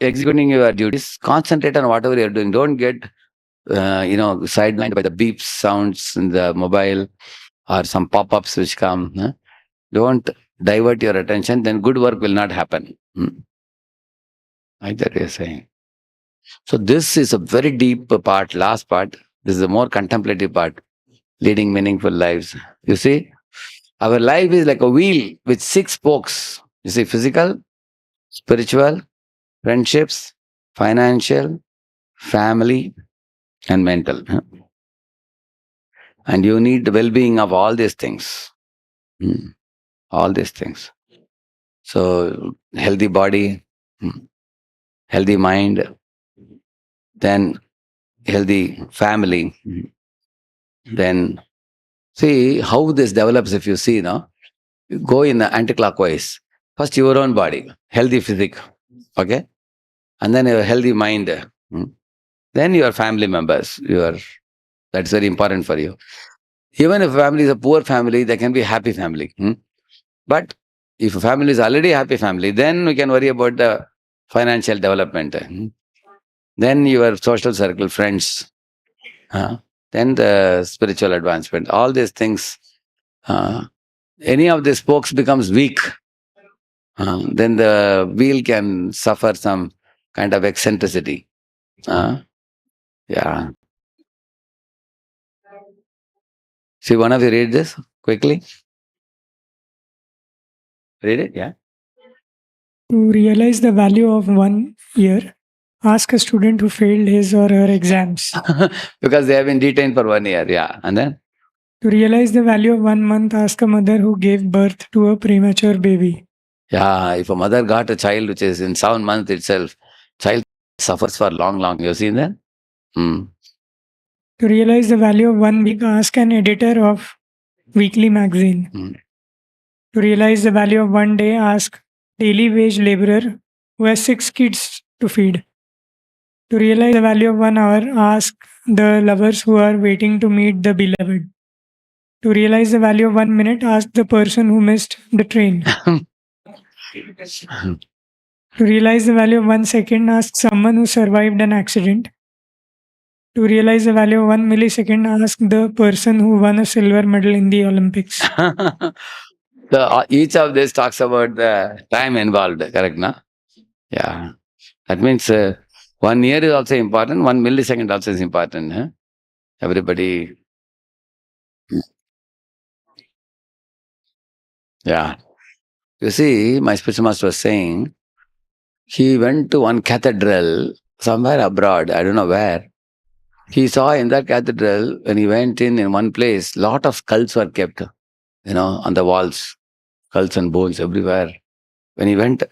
Speaker 1: executing your duties, concentrate on whatever you're doing. Don't get sidelined by the beep sounds in the mobile or some pop-ups which come. Don't divert your attention, then good work will not happen. Like that you're saying. So this is a very deep part, last part. This is a more contemplative part, leading meaningful lives. You see, our life is like a wheel with 6 spokes. You see, physical, spiritual, friendships, financial, family, and mental. And you need the well-being of all these things. All these things. So, healthy body, healthy mind, then healthy family. Then, see how this develops if you see, no? You go in the anti-clockwise. First, your own body, healthy physique, okay? And then your healthy mind. Then your family members, that's very important for you. Even if a family is a poor family, they can be a happy family. But if a family is already a happy family, then we can worry about the financial development. Then your social circle, friends. Then the spiritual advancement. All these things, any of the spokes becomes weak. Then the wheel can suffer some kind of eccentricity. Yeah. See, one of you read this quickly. Read it, yeah.
Speaker 7: To realize the value of 1 year, ask a student who failed his or her exams.
Speaker 1: Because they have been detained for 1 year, yeah. And then?
Speaker 7: To realize the value of 1 month, ask a mother who gave birth to a premature baby.
Speaker 1: Yeah, if a mother got a child which is in 7 months itself, child suffers for long. You've seen that?
Speaker 7: To realize the value of 1 week, ask an editor of weekly magazine. To realize the value of 1 day, ask daily wage laborer who has 6 kids to feed. To realize the value of 1 hour, ask the lovers who are waiting to meet the beloved. To realize the value of 1 minute, ask the person who missed the train. To realize the value of 1 second, ask someone who survived an accident. To realize the value of 1 millisecond, ask the person who won a silver medal in the Olympics.
Speaker 1: So each of this talks about the time involved, correct, na? Yeah. That means 1 year is also important, 1 millisecond also is important. Huh? Everybody. Yeah. You see, my spiritual master was saying, he went to one cathedral somewhere abroad, I don't know where. He saw in that cathedral, when he went in one place, lot of skulls were kept, on the walls, skulls and bones everywhere. When he went,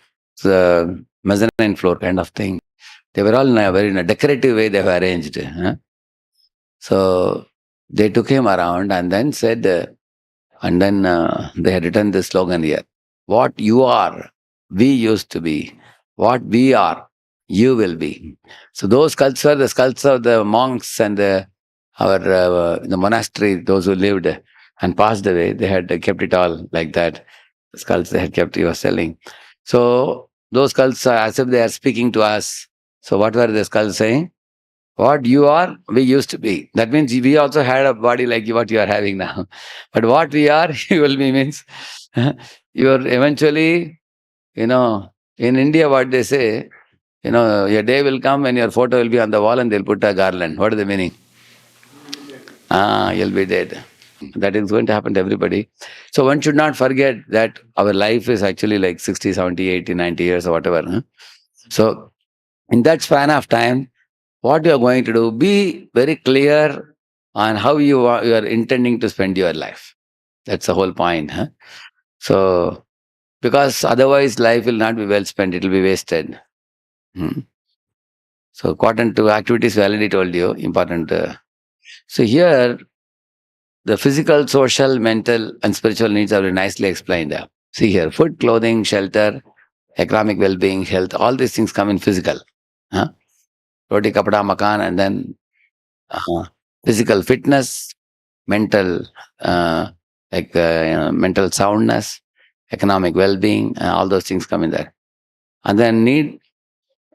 Speaker 1: the mezzanine floor kind of thing, they were all in a decorative way they were arranged. So they took him around and then said, and then they had written this slogan here: what you are, we used to be. What we are, you will be. So those skulls were the skulls of the monks and the monastery, those who lived and passed away. They had kept it all like that. The skulls they had kept, he was telling. So those skulls are as if they are speaking to us. So what were the skulls saying? What you are, we used to be. That means we also had a body like what you are having now. But what we are, you will be means you are eventually, in India, what they say, your day will come and your photo will be on the wall and they'll put a garland. What is the meaning? You'll be dead. That is going to happen to everybody. So one should not forget that our life is actually like 60, 70, 80, 90 years or whatever. So in that span of time, what you are going to do, be very clear on how you are intending to spend your life. That's the whole point. So, because otherwise life will not be well spent, it will be wasted. So, Quadrant 2 activities we already told you, important. So here, the physical, social, mental, and spiritual needs are very nicely explained. See here, food, clothing, shelter, economic well-being, health, all these things come in physical. Roti, kapda, makan, and then physical fitness, mental, mental soundness, economic well-being, all those things come in there. And then need,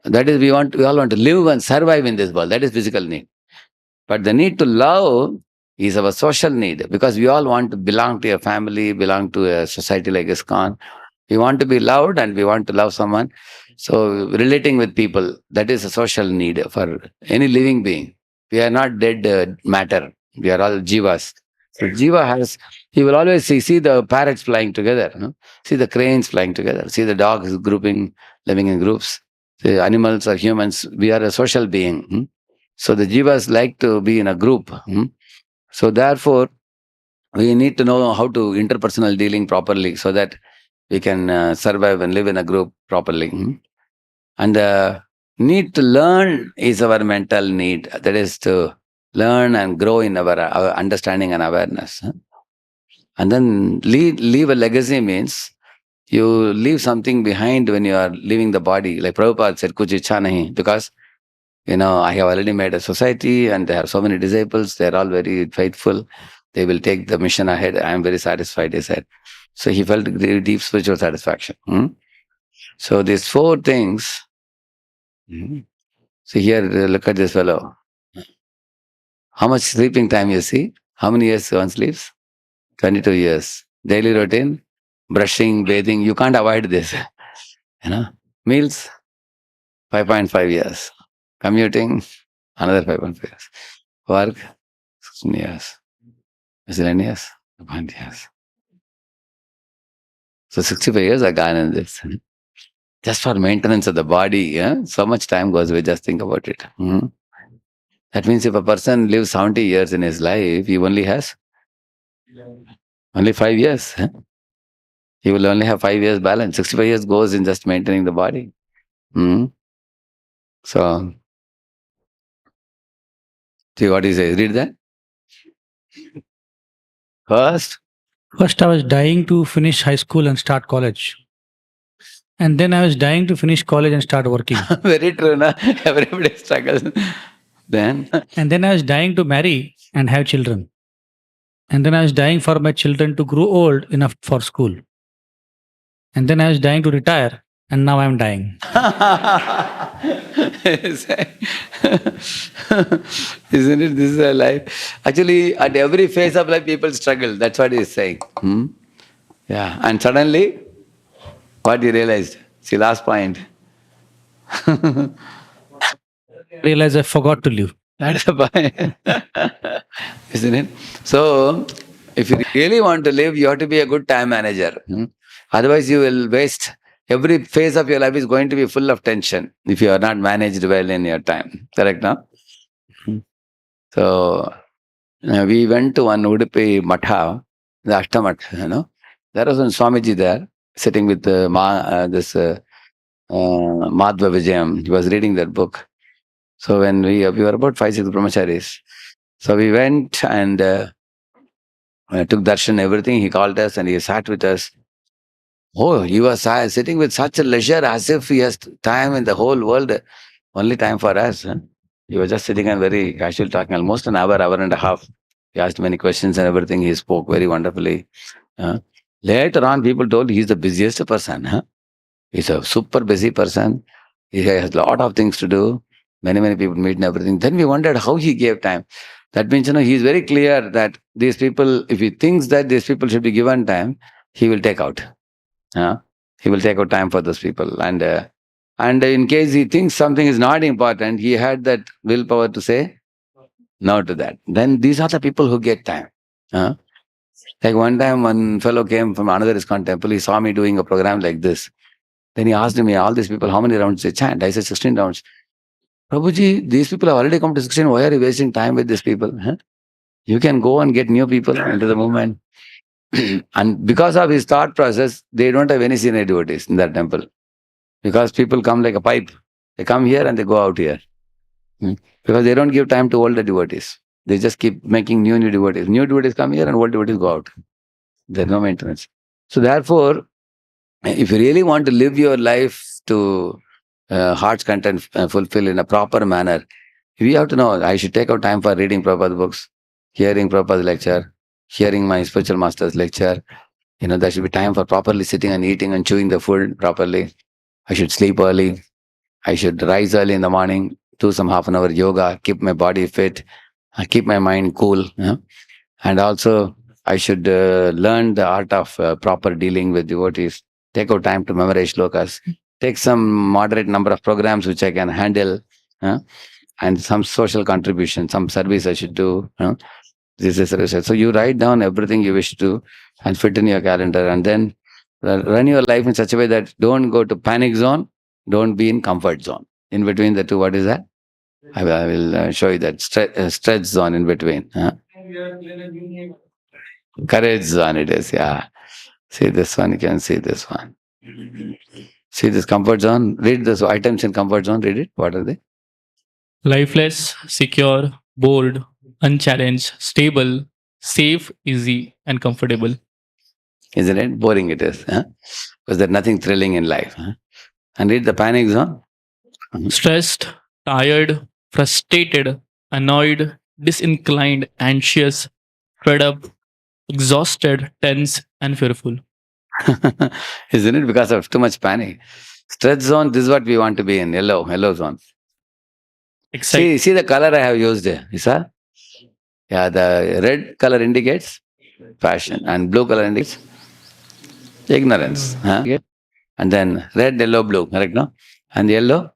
Speaker 1: that is we all want to live and survive in this world. That is physical need. But the need to love is our social need, because we all want to belong to a family, belong to a society like ISKCON. We want to be loved and we want to love someone. So relating with people, that is a social need for any living being. We are not dead matter. We are all jivas. So jiva has, you will always see the parrots flying together, see the cranes flying together, see the dogs grouping, living in groups. The animals or humans, we are a social being. So the jivas like to be in a group. So therefore, we need to know how to interpersonal dealing properly so that we can survive and live in a group properly. And the need to learn is our mental need. That is to learn and grow in our understanding and awareness. And then leave a legacy means you leave something behind when you are leaving the body. Like Prabhupada said, Kuch ichha nahi, because I have already made a society and they have so many disciples. They're all very faithful. They will take the mission ahead. I am very satisfied, he said. So he felt deep spiritual satisfaction. So these four things. So here, look at this fellow. How much sleeping time you see? How many years one sleeps? 22 years. Daily routine, brushing, bathing. You can't avoid this. Meals, 5.5 years. Commuting, another 5.5 years. Work, 16 years. Miscellaneous, 5 years. So 65 years are gone in this. Just for maintenance of the body, so much time goes away. Just think about it. That means if a person lives 70 years in his life, he only has only 5 years. He will only have 5 years balance. 65 years goes in just maintaining the body. So, see what he says. Read that. First,
Speaker 5: I was dying to finish high school and start college. And then I was dying to finish college and start working.
Speaker 1: Very true, na? Everybody struggles. Then,
Speaker 5: And then I was dying to marry and have children. And then I was dying for my children to grow old enough for school. And then I was dying to retire, and now I'm dying.
Speaker 1: Isn't it? This is a life. Actually, at every phase of life, people struggle. That's what he's saying. Yeah. And suddenly, what he realized? See, last point.
Speaker 5: Realize I forgot to live.
Speaker 1: That's the point. Isn't it? So, if you really want to live, you have to be a good time manager. Otherwise, you will waste. Every phase of your life is going to be full of tension if you are not managed well in your time. Correct, no? So, we went to one Udupi Matha, the Ashtamat, There was one Swamiji there, sitting with this Madhva Vijayam. He was reading that book. So when we were about 5-6 brahmacharis, so we went and took darshan, everything. He called us and he sat with us. Oh, he was sitting with such a leisure as if he has time in the whole world, only time for us. He was just sitting and very casual talking, almost an hour and a half. He asked many questions and everything. He spoke very wonderfully. Later on, people told he's the busiest person. Huh? He's a super busy person. He has a lot of things to do. Many people meet and everything. Then we wondered how he gave time. That means, he's very clear that these people, if he thinks that these people should be given time, he will take out. He will take out time for those people. And in case he thinks something is not important, he had that willpower to say no to that. Then these are the people who get time. Huh? Like one time, one fellow came from another ISKCON temple. He saw me doing a program like this. Then he asked me, all these people, how many rounds they chant? I said, 16 rounds. Prabhuji, these people have already come to 16. Why are you wasting time with these people? Huh? You can go and get new people into the movement. And because of his thought process, they don't have any senior devotees in that temple. Because people come like a pipe. They come here and they go out here. Because they don't give time to older devotees. They just keep making new devotees. New devotees come here and old devotees go out. There's no maintenance. So therefore, if you really want to live your life to heart's content fulfill in a proper manner, we have to know, I should take out time for reading Prabhupada books, hearing Prabhupada's lecture, hearing my spiritual master's lecture. There should be time for properly sitting and eating and chewing the food properly. I should sleep early. I should rise early in the morning, do some half an hour yoga, keep my body fit, keep my mind cool. And also, I should learn the art of proper dealing with devotees, take out time to memorize shlokas, take some moderate number of programs which I can handle, and some social contribution, some service I should do. This is research. So you write down everything you wish to do and fit in your calendar, and then run your life in such a way that don't go to panic zone, don't be in comfort zone. In between the two, what is that? I will show you that stretch zone in between. Courage zone it is, yeah. See this one, you can see this one. See this comfort zone? Read those items in comfort zone, read it. What are they?
Speaker 2: Lifeless, secure, bold, unchallenged, stable, safe, easy, and comfortable.
Speaker 1: Isn't it? Boring it is. Because there's nothing thrilling in life. And read the panic zone.
Speaker 2: Stressed, tired, frustrated, annoyed, disinclined, anxious, fed up, exhausted, tense, and fearful.
Speaker 1: Isn't it? Because of too much panic. Stress zone, this is what we want to be in. Yellow zone. See the color I have used here. You saw? Yeah, the red color indicates passion and blue color indicates ignorance. And then red, yellow, blue, correct, no? And yellow?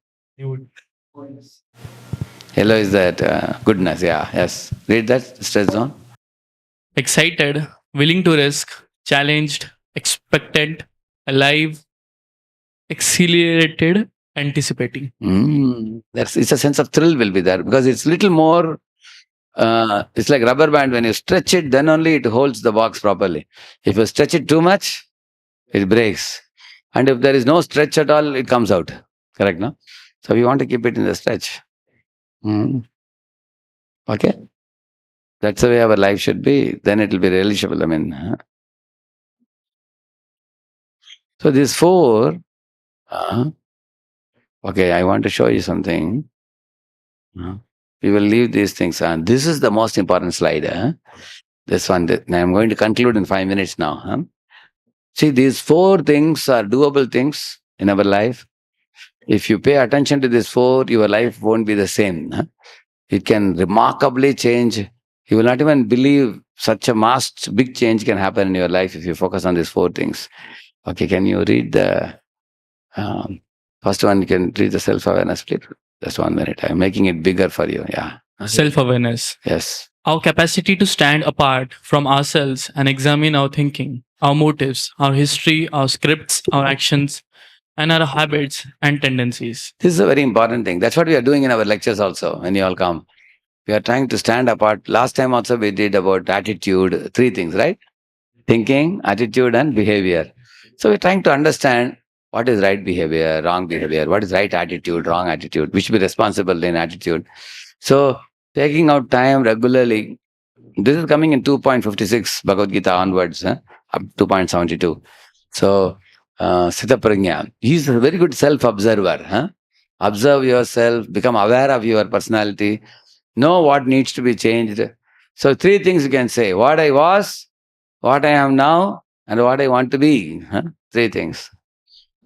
Speaker 1: Yellow is that goodness, yeah, yes. Read that, stress zone.
Speaker 2: Excited, willing to risk, challenged, expectant, alive, exhilarated, anticipating.
Speaker 1: It's a sense of thrill will be there because it's little more, it's like rubber band. When you stretch it, then only it holds the box properly. If you stretch it too much, it breaks. And if there is no stretch at all, it comes out. Correct, no? So we want to keep it in the stretch. Okay? That's the way our life should be. Then it will be relishable. So these four, okay, I want to show you something. We will leave these things on. This is the most important slide. This one, I'm going to conclude in 5 minutes now. See, these four things are doable things in our life. If you pay attention to these four, your life won't be the same. It can remarkably change. You will not even believe such a big change can happen in your life if you focus on these four things. Okay, can you read the first one? You can read the self-awareness, please. Just 1 minute. I'm making it bigger for you. Yeah.
Speaker 2: Self-awareness.
Speaker 1: Yes.
Speaker 2: Our capacity to stand apart from ourselves and examine our thinking, our motives, our history, our scripts, our actions, and our habits and tendencies.
Speaker 1: This is a very important thing. That's what we are doing in our lectures also when you all come. We are trying to stand apart. Last time also we did about attitude, 3 things, right? Thinking, attitude, and behavior. So we're trying to understand what is right behavior, wrong behavior, what is right attitude, wrong attitude, which should be responsible in attitude. So taking out time regularly. This is coming in 2.56 Bhagavad Gita onwards, up 2.72. So Sthita Prajna, he's a very good self-observer. Observe yourself, become aware of your personality, know what needs to be changed. So 3 things you can say: what I was, what I am now, and what I want to be. Three things.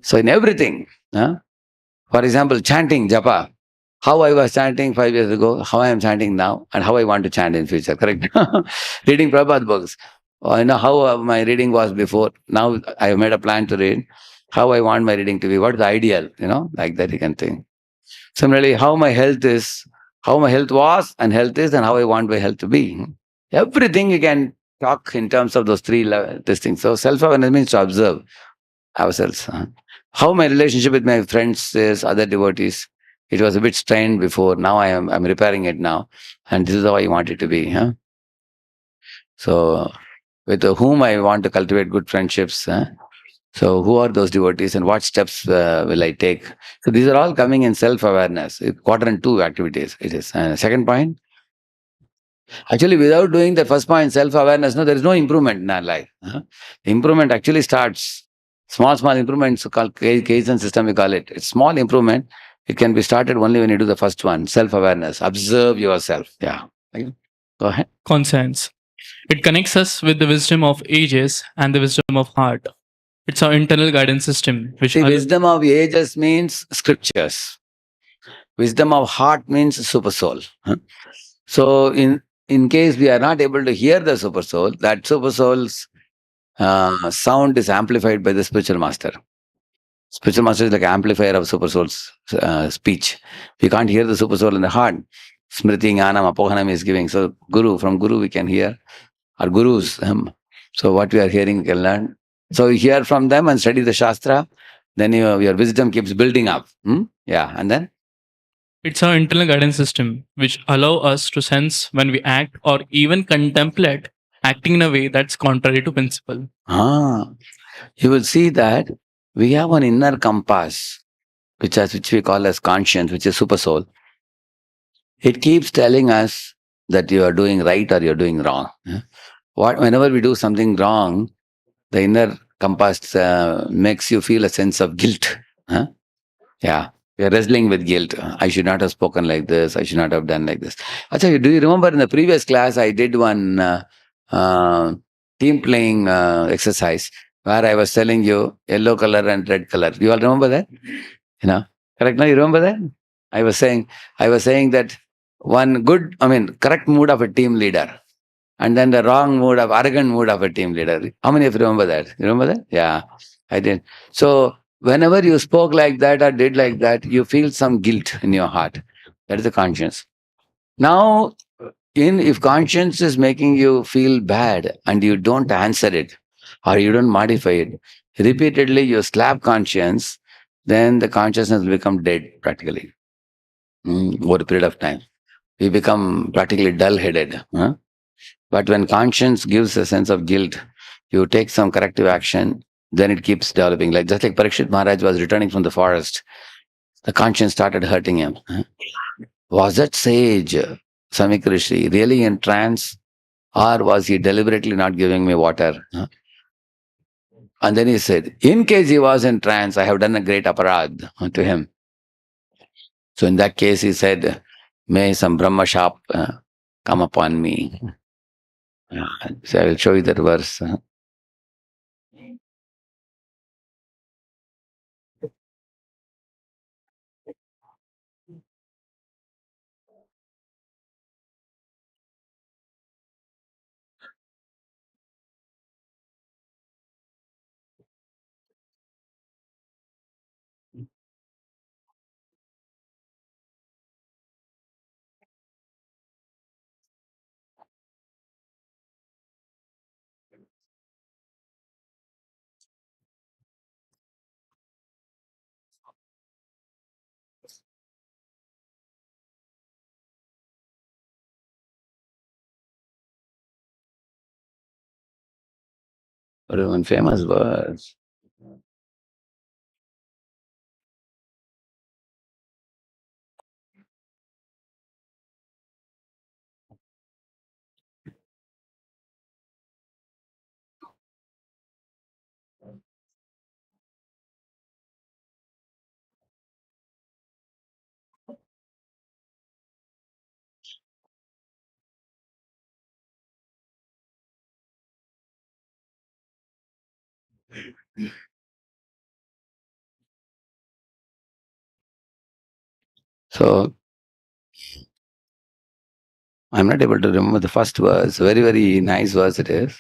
Speaker 1: So in everything, for example, chanting, japa, how I was chanting 5 years ago, how I am chanting now, and how I want to chant in future, correct? Reading Prabhupada books. I know how my reading was before. Now I have made a plan to read. How I want my reading to be. What is the ideal? Like that you can think. Similarly, how my health is, how my health was and health is, and how I want my health to be. Everything you can talk in terms of those these things. So self-awareness means to observe ourselves. How my relationship with my friends is, other devotees. It was a bit strained before. Now I'm repairing it now, and this is how I want it to be. So with whom I want to cultivate good friendships. So who are those devotees and what steps will I take? So these are all coming in self-awareness. Quadrant 2 activities. It is. Second point. Actually, without doing the first point, self-awareness, no, there is no improvement in our life. Improvement actually starts. Small improvements, called Kaizen system, we call it. It's small improvement. It can be started only when you do the first one, self-awareness. Observe yourself. Yeah. Okay. Go ahead.
Speaker 2: Conscience. It connects us with the wisdom of ages and the wisdom of heart. It's our internal guidance system, which
Speaker 1: See, wisdom of ages means scriptures. Wisdom of heart means super soul. So in case we are not able to hear the super soul, that super soul's sound is amplified by the spiritual master. Spiritual master is like amplifier of super soul's speech. We can't hear the super soul in the heart. Smriti, Jnanam, Apohanam is giving. So from Guru we can hear. Our gurus. So what we are hearing we can learn. So you hear from them and study the Shastra, then your wisdom keeps building up. Yeah, and then?
Speaker 2: it's our internal guidance system, which allow us to sense when we act or even contemplate acting in a way that's contrary to principle.
Speaker 1: You will see that we have an inner compass, which we call as conscience, which is super soul. It keeps telling us that you are doing right or you're doing wrong. Whenever we do something wrong, the inner compass makes you feel a sense of guilt. Yeah. You're wrestling with guilt. I should not have spoken like this. I should not have done like this. Achha, do you remember in the previous class I did one team playing exercise where I was telling you yellow color and red color. You all remember that? Correct? Now you remember that? I was saying that correct mood of a team leader, and then the wrong mood of arrogant mood of a team leader. How many of you remember that? You remember that? Yeah, I did. So whenever you spoke like that or did like that, you feel some guilt in your heart. That is the conscience. Now, if conscience is making you feel bad and you don't answer it or you don't modify it, repeatedly you slap conscience, then the consciousness will become dead practically over a period of time. We become practically dull-headed. But when conscience gives a sense of guilt, you take some corrective action, then it keeps developing. Just like Parikshit Maharaj was returning from the forest, the conscience started hurting him. Was that sage, Samik Rishi, really in trance? Or was he deliberately not giving me water? And then he said, in case he was in trance, I have done a great aparad to him. So in that case, he said, may some Brahma sharp come upon me. So I will show you that verse. One famous verse. So, I'm not able to remember the first verse. Very, very nice verse it is.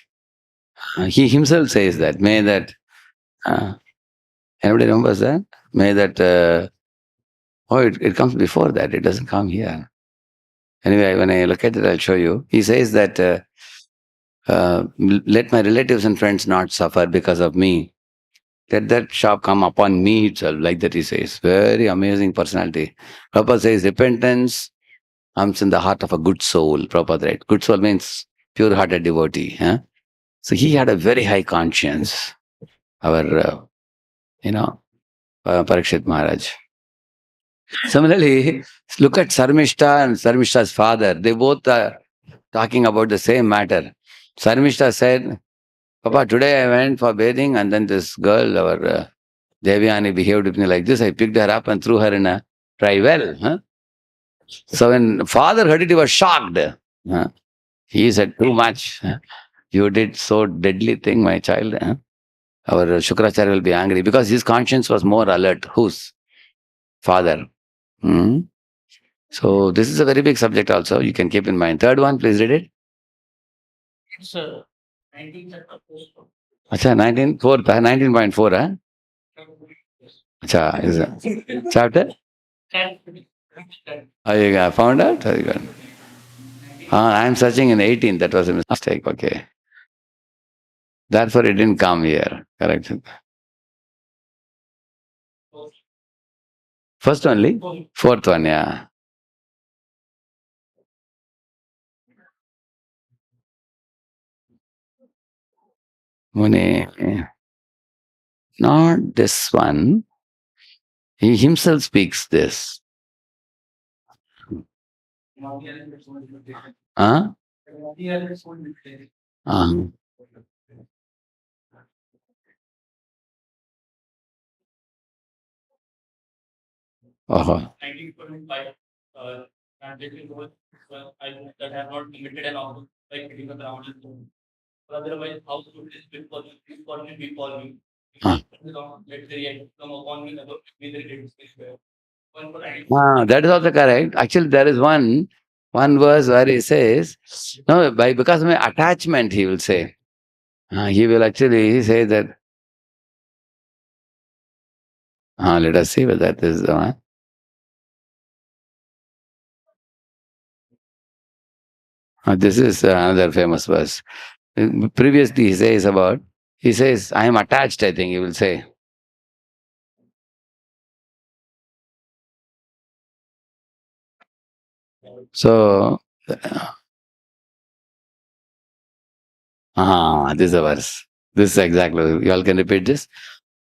Speaker 1: He himself says that, may that, anybody remembers that? May that, it comes before that, it doesn't come here. Anyway, when I look at it, I'll show you. He says that, let my relatives and friends not suffer because of me. Let that shock come upon me itself, like that he says. Very amazing personality. Prabhupada says, repentance comes in the heart of a good soul. Prabhupada, right? Good soul means pure-hearted devotee. Huh? So he had a very high conscience. Our, Parikshit Maharaj. Similarly, look at Sarmishta and Sarmishta's father. They both are talking about the same matter. Sarmishta said, Papa, today I went for bathing and then this girl, our Devyani, behaved with me like this. I picked her up and threw her in a dry well. Huh? So when father heard it, he was shocked. Huh? He said, too much. Huh? You did so deadly thing, my child. Huh? Our Shukracharya will be angry because his conscience was more alert. Whose? Father. Hmm? So this is a very big subject also. You can keep in mind. Third one, please read it.
Speaker 5: It's 19
Speaker 1: Acha, 19.4, huh? Acha, is it? Chapter? Oh, you found out? Very good. I am searching in 18. That was a mistake. Okay. Therefore, it didn't come here. Correct. First only? Fourth one, yeah. Muni. Not this one. He himself speaks this. Huh? Oh.
Speaker 2: 19.5 translation was that have not committed an offense by hitting the ground and stone. Otherwise, how should this befall me, befall me? Let the reaction come upon me, never be the greatest despair.
Speaker 1: That is also correct. Actually, there is one verse where he says, no, because of my attachment, he will say. He will actually say that. Let us see whether that is the one. This is another famous verse. Previously, he says, I am attached, I think he will say. So, this is a verse. This is exactly, you all can repeat this.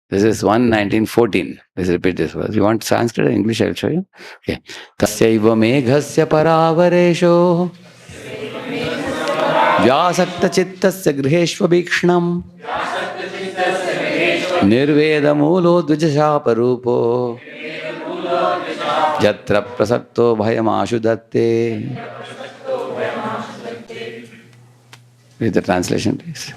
Speaker 1: This is 1:19:14. Let's repeat this verse. You want Sanskrit or English? I'll show you. Okay. Tasyaiva meghasya paravaresho vyasakta chittasya griheshva bhikshnam nirveda mulo dvijashaparupo yatra prasakto bhayamashu datte. Read the translation, please.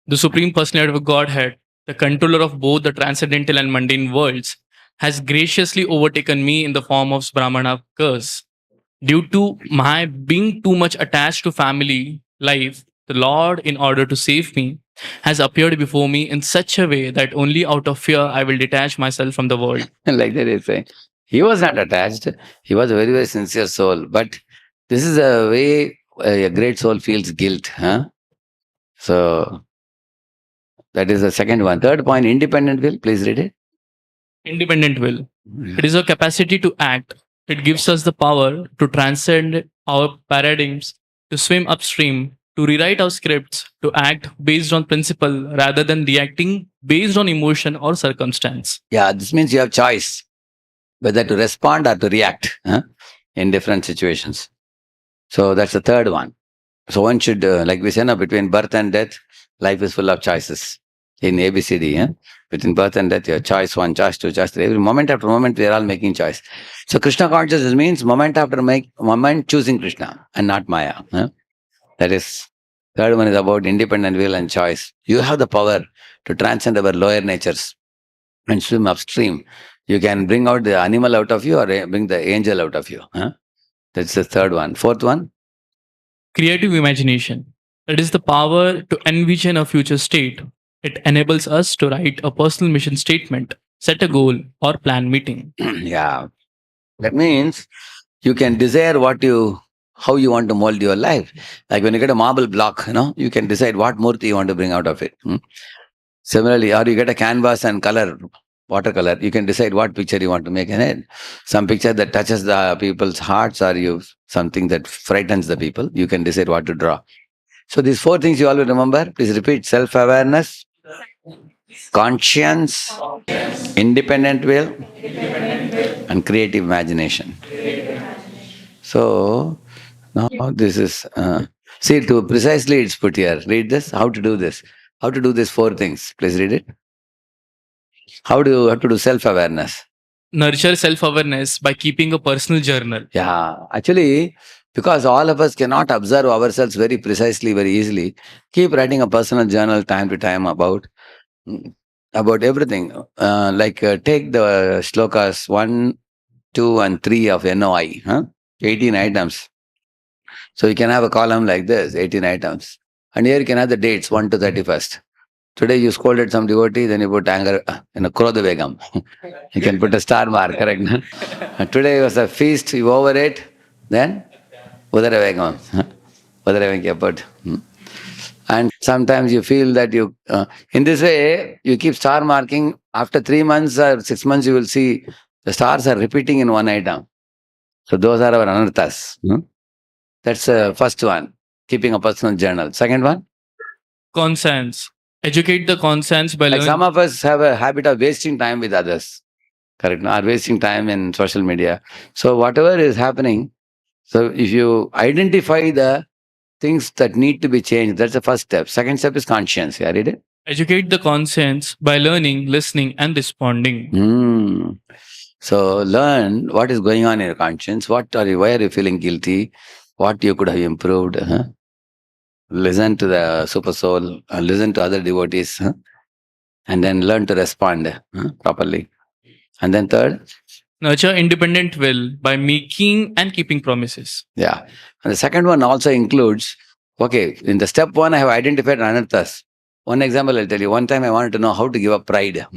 Speaker 2: The Supreme Personality of Godhead, the controller of both the transcendental and mundane worlds, has graciously overtaken me in the form of Brahmana curse. Due to my being too much attached to family life, the Lord, in order to save me, has appeared before me in such a way that only out of fear I will detach myself from the world.
Speaker 1: Like that he's saying. He was not attached. He was a very, very sincere soul. But this is a way a great soul feels guilt. Huh? So, that is the second one. Third point, independent will. Please read it.
Speaker 2: Independent will. It is our capacity to act. It gives us the power to transcend our paradigms, to swim upstream, to rewrite our scripts, to act based on principle rather than reacting based on emotion or circumstance.
Speaker 1: Yeah, this means you have choice whether to respond or to react in different situations. So that's the third one. So one should, like we say now, between birth and death, life is full of choices. In ABCD, between birth and death, you have choice 1, choice 2, choice 3. Every moment after moment, we are all making choice. So Krishna consciousness means moment after moment choosing Krishna and not Maya. That is Third one is about independent will and choice. You have the power to transcend our lower natures and swim upstream. You can bring out the animal out of you or bring the angel out of you. Huh? That's the third one. Fourth one?
Speaker 2: Creative imagination. It is the power to envision a future state. It enables us to write a personal mission statement, set a goal, or plan meeting.
Speaker 1: Yeah. That means you can desire how you want to mold your life. Like when you get a marble block, you can decide what murti you want to bring out of it. Similarly, or you get a canvas and watercolor, you can decide what picture you want to make in it. Some picture that touches the people's hearts or something that frightens the people, you can decide what to draw. So these four things you always remember. Please repeat: self-awareness, conscience, independent will, and creative imagination. So now this is, see, to precisely it's put here. Read this, how to do this. How to do these four things. Please read it. How to do self-awareness.
Speaker 2: Nurture self-awareness by keeping a personal journal.
Speaker 1: Yeah, actually, because all of us cannot observe ourselves very precisely, very easily, keep writing a personal journal time to time about everything. Take the shlokas 1, 2, and 3 of NOI, 18 items. So you can have a column like this, 18 items. And here you can have the dates, 1 to 31st. Today you scolded some devotee, then you put anger, Krodha Begam. You can put a star mark, correct? Today was a feast, you overate, then Udara Begam. Udara Begam put. And sometimes you feel that in this way, you keep star marking. After 3 months or 6 months, you will see the stars are repeating in one item. So those are our anarthas. That's the first one, keeping a personal journal. Second one?
Speaker 2: Conscience. Educate the conscience by learning.
Speaker 1: Some of us have a habit of wasting time with others, correct? Or wasting time in social media. So whatever is happening, so if you identify the things that need to be changed, that's the first step. Second step is conscience. Yeah, read it.
Speaker 2: Educate the conscience by learning, listening, and responding.
Speaker 1: So learn what is going on in your conscience. Why are you feeling guilty? What you could have improved. Listen to the super soul, listen to other devotees, and then learn to respond properly. And then third?
Speaker 2: Nurture independent will by making and keeping promises.
Speaker 1: Yeah. And the second one also includes, in the step 1, I have identified anarthas. One example I'll tell you. One time I wanted to know how to give up pride.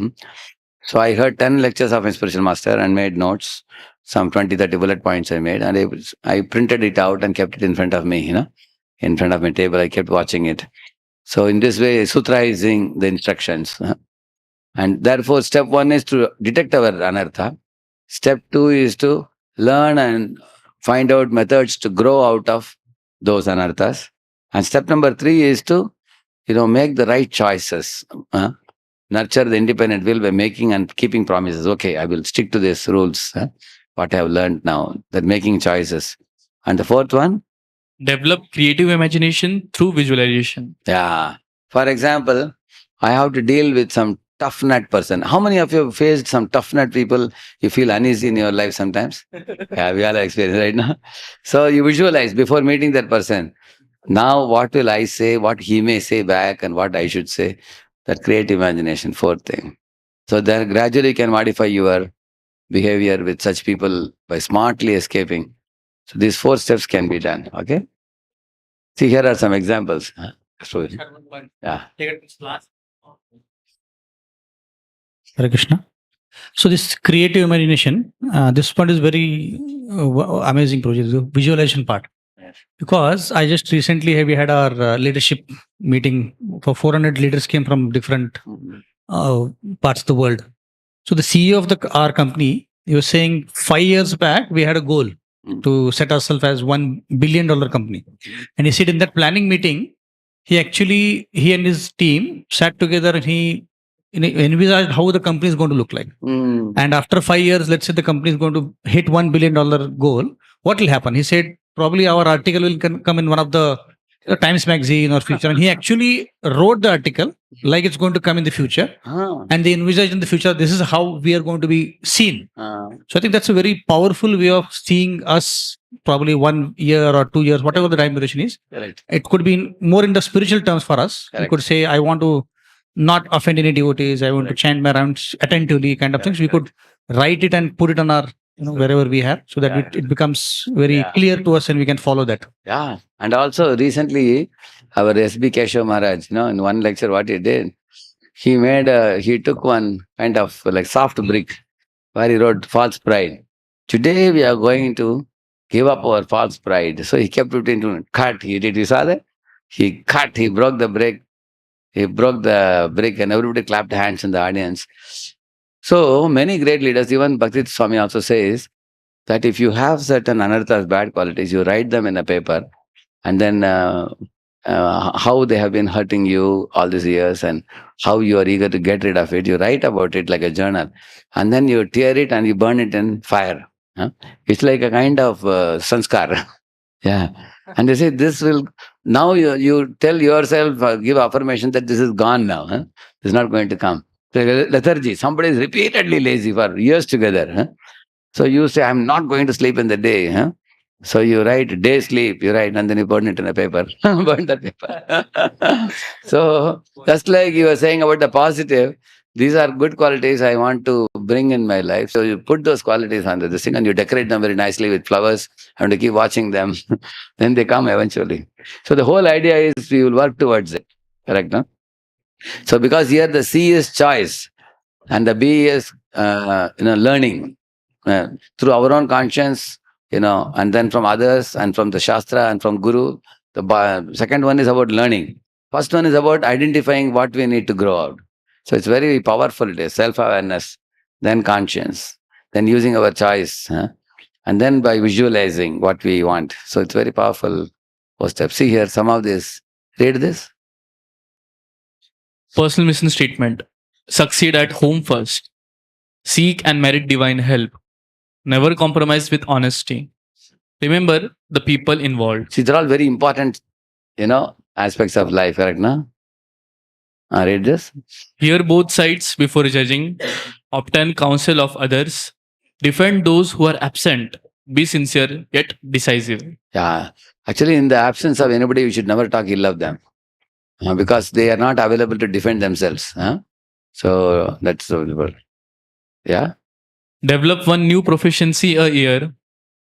Speaker 1: So I heard 10 lectures of my spiritual master and made notes. Some 20, 30 bullet points I made. And I printed it out and kept it in front of me, in front of my table. I kept watching it. So in this way, sutraizing the instructions. And therefore, step 1 is to detect our anartha. Step 2 is to learn and find out methods to grow out of those anarthas. And step number 3 is to, make the right choices. Nurture the independent will by making and keeping promises. Okay, I will stick to these rules, what I have learned now, that making choices. And the fourth one?
Speaker 2: Develop creative imagination through visualization.
Speaker 1: Yeah. For example, I have to deal with some tough nut person. How many of you have faced some tough nut people? You feel uneasy in your life sometimes? Yeah, we all experience right now. So you visualize before meeting that person. Now what will I say, what he may say back, and what I should say. That creative imagination, fourth thing. So then gradually you can modify your behavior with such people by smartly escaping. So these 4 steps can be done. Okay. See, here are some examples. So, yeah.
Speaker 5: Hare Krishna. So this creative imagination, this part is very amazing project, the visualization part. Because I just recently we had our leadership meeting for 400 leaders came from different parts of the world. So the CEO of our company, he was saying 5 years back we had a goal to set ourselves as $1 billion company, and he said in that planning meeting, he and his team sat together and he envisaged how the company is going to look like. And after 5 years, let's say the company is going to hit $1 billion goal, what will happen? He said probably our article will come in one of the Times Magazine or Future, and he actually wrote the article like it's going to come in the future, and they envisage in the future this is how we are going to be seen. So I think that's a very powerful way of seeing us. Probably 1 year or 2 years, whatever the time duration is.
Speaker 1: Correct.
Speaker 5: It could be more in the spiritual terms for us.
Speaker 1: Correct.
Speaker 5: We could say, I want to not offend any devotees. I want to chant my rounds attentively, kind of things. We could write it and put it on our, wherever we have, so that it becomes very clear to us and we can follow that.
Speaker 1: Yeah. And also recently, our SB Keshav Maharaj, in one lecture, what he did, he took one kind of like soft brick where he wrote false pride. Today we are going to give up our false pride. So he kept it into cut. He did, you saw that? He cut, he broke the brick. He broke the brick and everybody clapped hands in the audience. So many great leaders, even Bhakti Swami also says that if you have certain anarthas, bad qualities, you write them in a paper and then how they have been hurting you all these years and how you are eager to get rid of it. You write about it like a journal and then you tear it and you burn it in fire. It's like a kind of sanskar. Yeah. And they say this will, now you tell yourself, give affirmation that this is gone now. This is not going to come. So lethargy, somebody is repeatedly lazy for years together. So you say, I'm not going to sleep in the day. So you write day sleep, you write, and then you burn it in a paper. Burn that paper. So just like you were saying about the positive, these are good qualities I want to bring in my life. So you put those qualities under this thing and you decorate them very nicely with flowers and to keep watching them. Then they come eventually. So the whole idea is we will work towards it. Correct, no? So because here the C is choice and the B is learning through our own conscience, and then from others and from the Shastra and from Guru. The second one is about learning. First one is about identifying what we need to grow out. So it's very powerful. It is self-awareness, then conscience, then using our choice, and then by visualizing what we want. So it's very powerful. First step. See here, some of this. Read this.
Speaker 2: Personal mission statement. Succeed at home first. Seek and merit divine help. Never compromise with honesty. Remember the people involved.
Speaker 1: See, they're all very important, aspects of life, correct, no? Read this.
Speaker 2: Hear both sides before judging. Obtain counsel of others. Defend those who are absent. Be sincere yet decisive.
Speaker 1: Yeah. Actually, in the absence of anybody, we should never talk ill of them. Because they are not available to defend themselves. So that's the word. Yeah.
Speaker 2: Develop one new proficiency a year.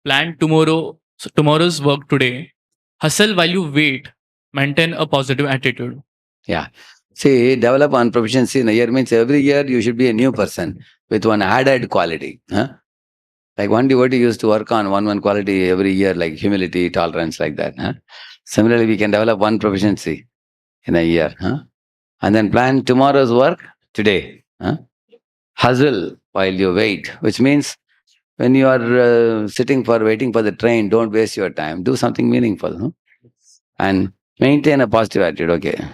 Speaker 2: Plan tomorrow's work today. Hustle while you wait. Maintain a positive attitude.
Speaker 1: Yeah. See, develop one proficiency in a year means every year you should be a new person with one added quality. Like one devotee used to work on one quality every year, like humility, tolerance, like that. Similarly, we can develop one proficiency in a year. And then plan tomorrow's work today. Hustle while you wait, which means when you are waiting for the train, don't waste your time. Do something meaningful. And maintain a positive attitude. Okay.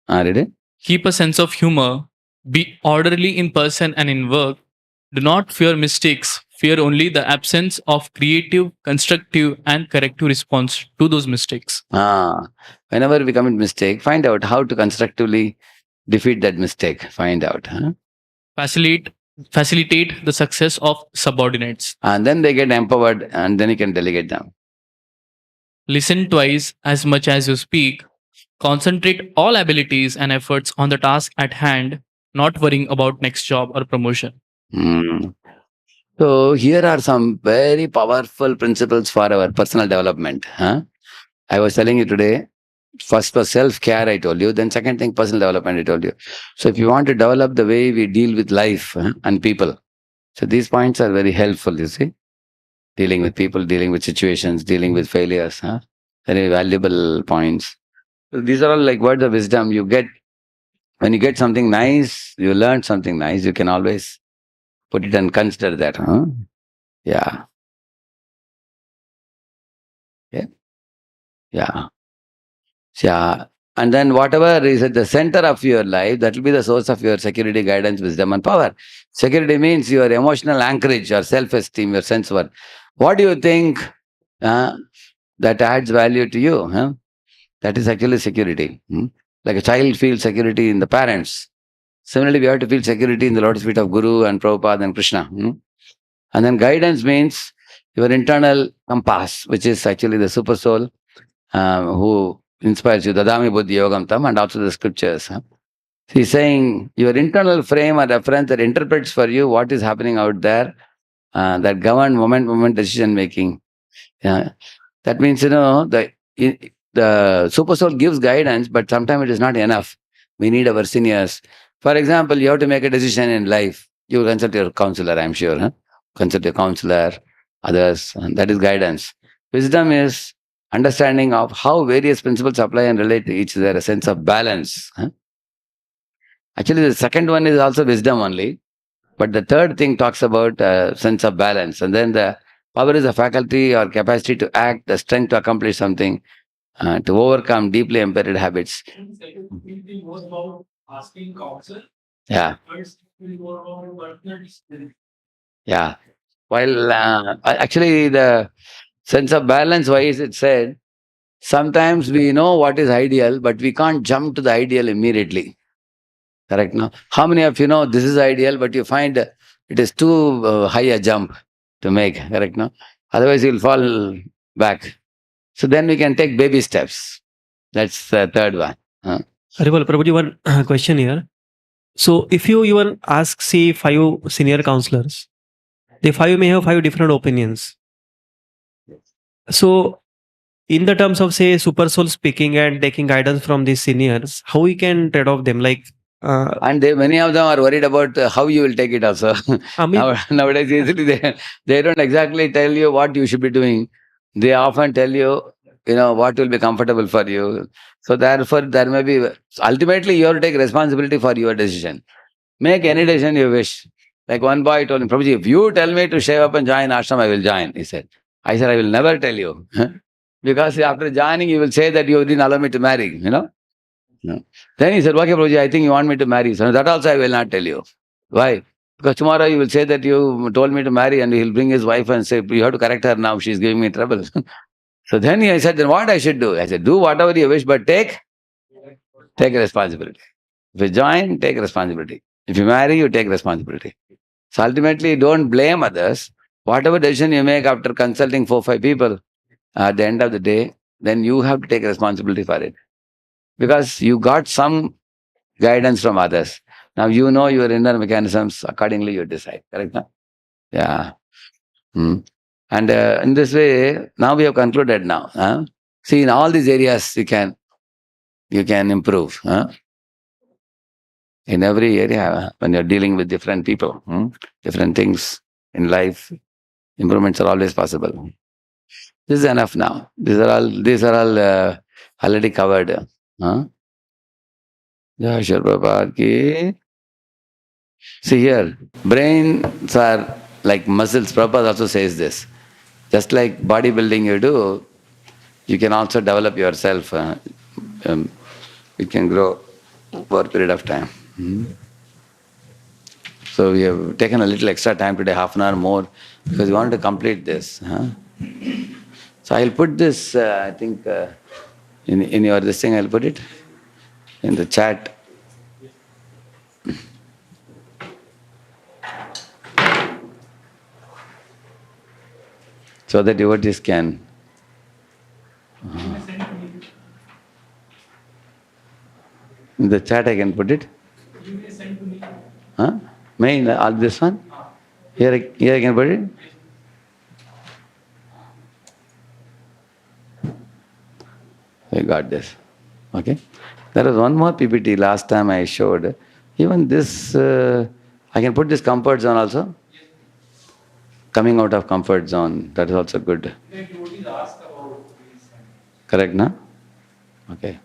Speaker 1: Read it.
Speaker 2: Keep a sense of humor. Be orderly in person and in work. Do not fear mistakes. Fear only the absence of creative, constructive, and corrective response to those mistakes.
Speaker 1: Whenever we commit mistake, find out how to constructively defeat that mistake. Find out.
Speaker 2: Facilitate the success of subordinates.
Speaker 1: And then they get empowered and then you can delegate them.
Speaker 2: Listen twice as much as you speak. Concentrate all abilities and efforts on the task at hand, not worrying about next job or promotion.
Speaker 1: So here are some very powerful principles for our personal development. I was telling you today, first was self-care, I told you. Then second thing, personal development, I told you. So if you want to develop the way we deal with life and people, so these points are very helpful, you see. Dealing with people, dealing with situations, dealing with failures. Very valuable points. So these are all like words of wisdom you get. When you get something nice, you learn something nice, you can always put it and consider that. Yeah. Yeah. Yeah. Yeah. And then whatever is at the center of your life, that will be the source of your security, guidance, wisdom, and power. Security means your emotional anchorage, your self-esteem, your sense-worth. What do you think that adds value to you? That is actually security. Like a child feels security in the parents. Similarly, we have to feel security in the lotus feet of Guru and Prabhupada and Krishna. And then guidance means your internal compass, which is actually the super soul who inspires you, Dadami Buddhi Yogam Tam, and also the scriptures. He's saying your internal frame or reference that interprets for you what is happening out there, that govern moment decision making. That means, the super soul gives guidance, but sometimes it is not enough. We need our seniors. For example, you have to make a decision in life. You consult your counselor, I'm sure. Consult your counselor, others, and that is guidance. Wisdom is understanding of how various principles apply and relate to each other, a sense of balance. Actually, the second one is also wisdom only, but the third thing talks about sense of balance. And then the power is a faculty or capacity to act, the strength to accomplish something, to overcome deeply embedded habits. Yeah. Yeah. While actually the sense of balance, why is it said? Sometimes we know what is ideal, but we can't jump to the ideal immediately. Correct? No? How many of you know this is ideal, but you find it is too high a jump to make? Correct? No? Otherwise, you'll fall back. So then we can take baby steps. That's the third one.
Speaker 9: Haribol, Prabhuji, one question here. So if you even ask, say, 5 senior counselors, the 5 may have 5 different opinions. So in the terms of, say, super soul speaking and taking guidance from these seniors, how we can trade off them? Like,
Speaker 1: and many of them are worried about how you will take it also. Nowadays, easily they don't exactly tell you what you should be doing. They often tell you, what will be comfortable for you. So therefore, there may be, ultimately you have to take responsibility for your decision. Make any decision you wish. Like one boy told me, Prabhuji, if you tell me to shave up and join ashram, I will join, he said. I said, I will never tell you. Because after joining, you will say that you didn't allow me to marry, No. Then he said, okay, Prabhuji, I think you want me to marry. So that also I will not tell you. Why? Because tomorrow you will say that you told me to marry, and he'll bring his wife and say, you have to correct her now, she's giving me trouble. So then I said, then what I should do? I said, do whatever you wish, but take responsibility. If you join, take responsibility. If you marry, you take responsibility. So ultimately, don't blame others. Whatever decision you make after consulting 4-5 people, at the end of the day, then you have to take responsibility for it. Because you got some guidance from others. Now you know your inner mechanisms, accordingly you decide. Correct? No? Yeah. And in this way, now we have concluded now. See, in all these areas you can improve. In every area, when you're dealing with different people, different things in life, improvements are always possible. This is enough now. These are all already covered. Jai Shri Prabhupada ki. See here, brains are like muscles. Prabhupada also says this. Just like bodybuilding you do, you can also develop yourself. It can grow over a period of time. So we have taken a little extra time today, half an hour more, because we wanted to complete this. So I'll put this, I think, in your this thing, I'll put it in the chat. So that devotees can. In the chat I can put it. You may send to me. May all this one? Here I can put it. I got this. Okay. There was one more PPT last time I showed. Even this, I can put this comfort zone also. Coming out of comfort zone, that is also good. Correct, no? Okay.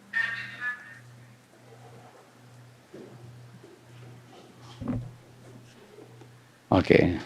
Speaker 1: Okay.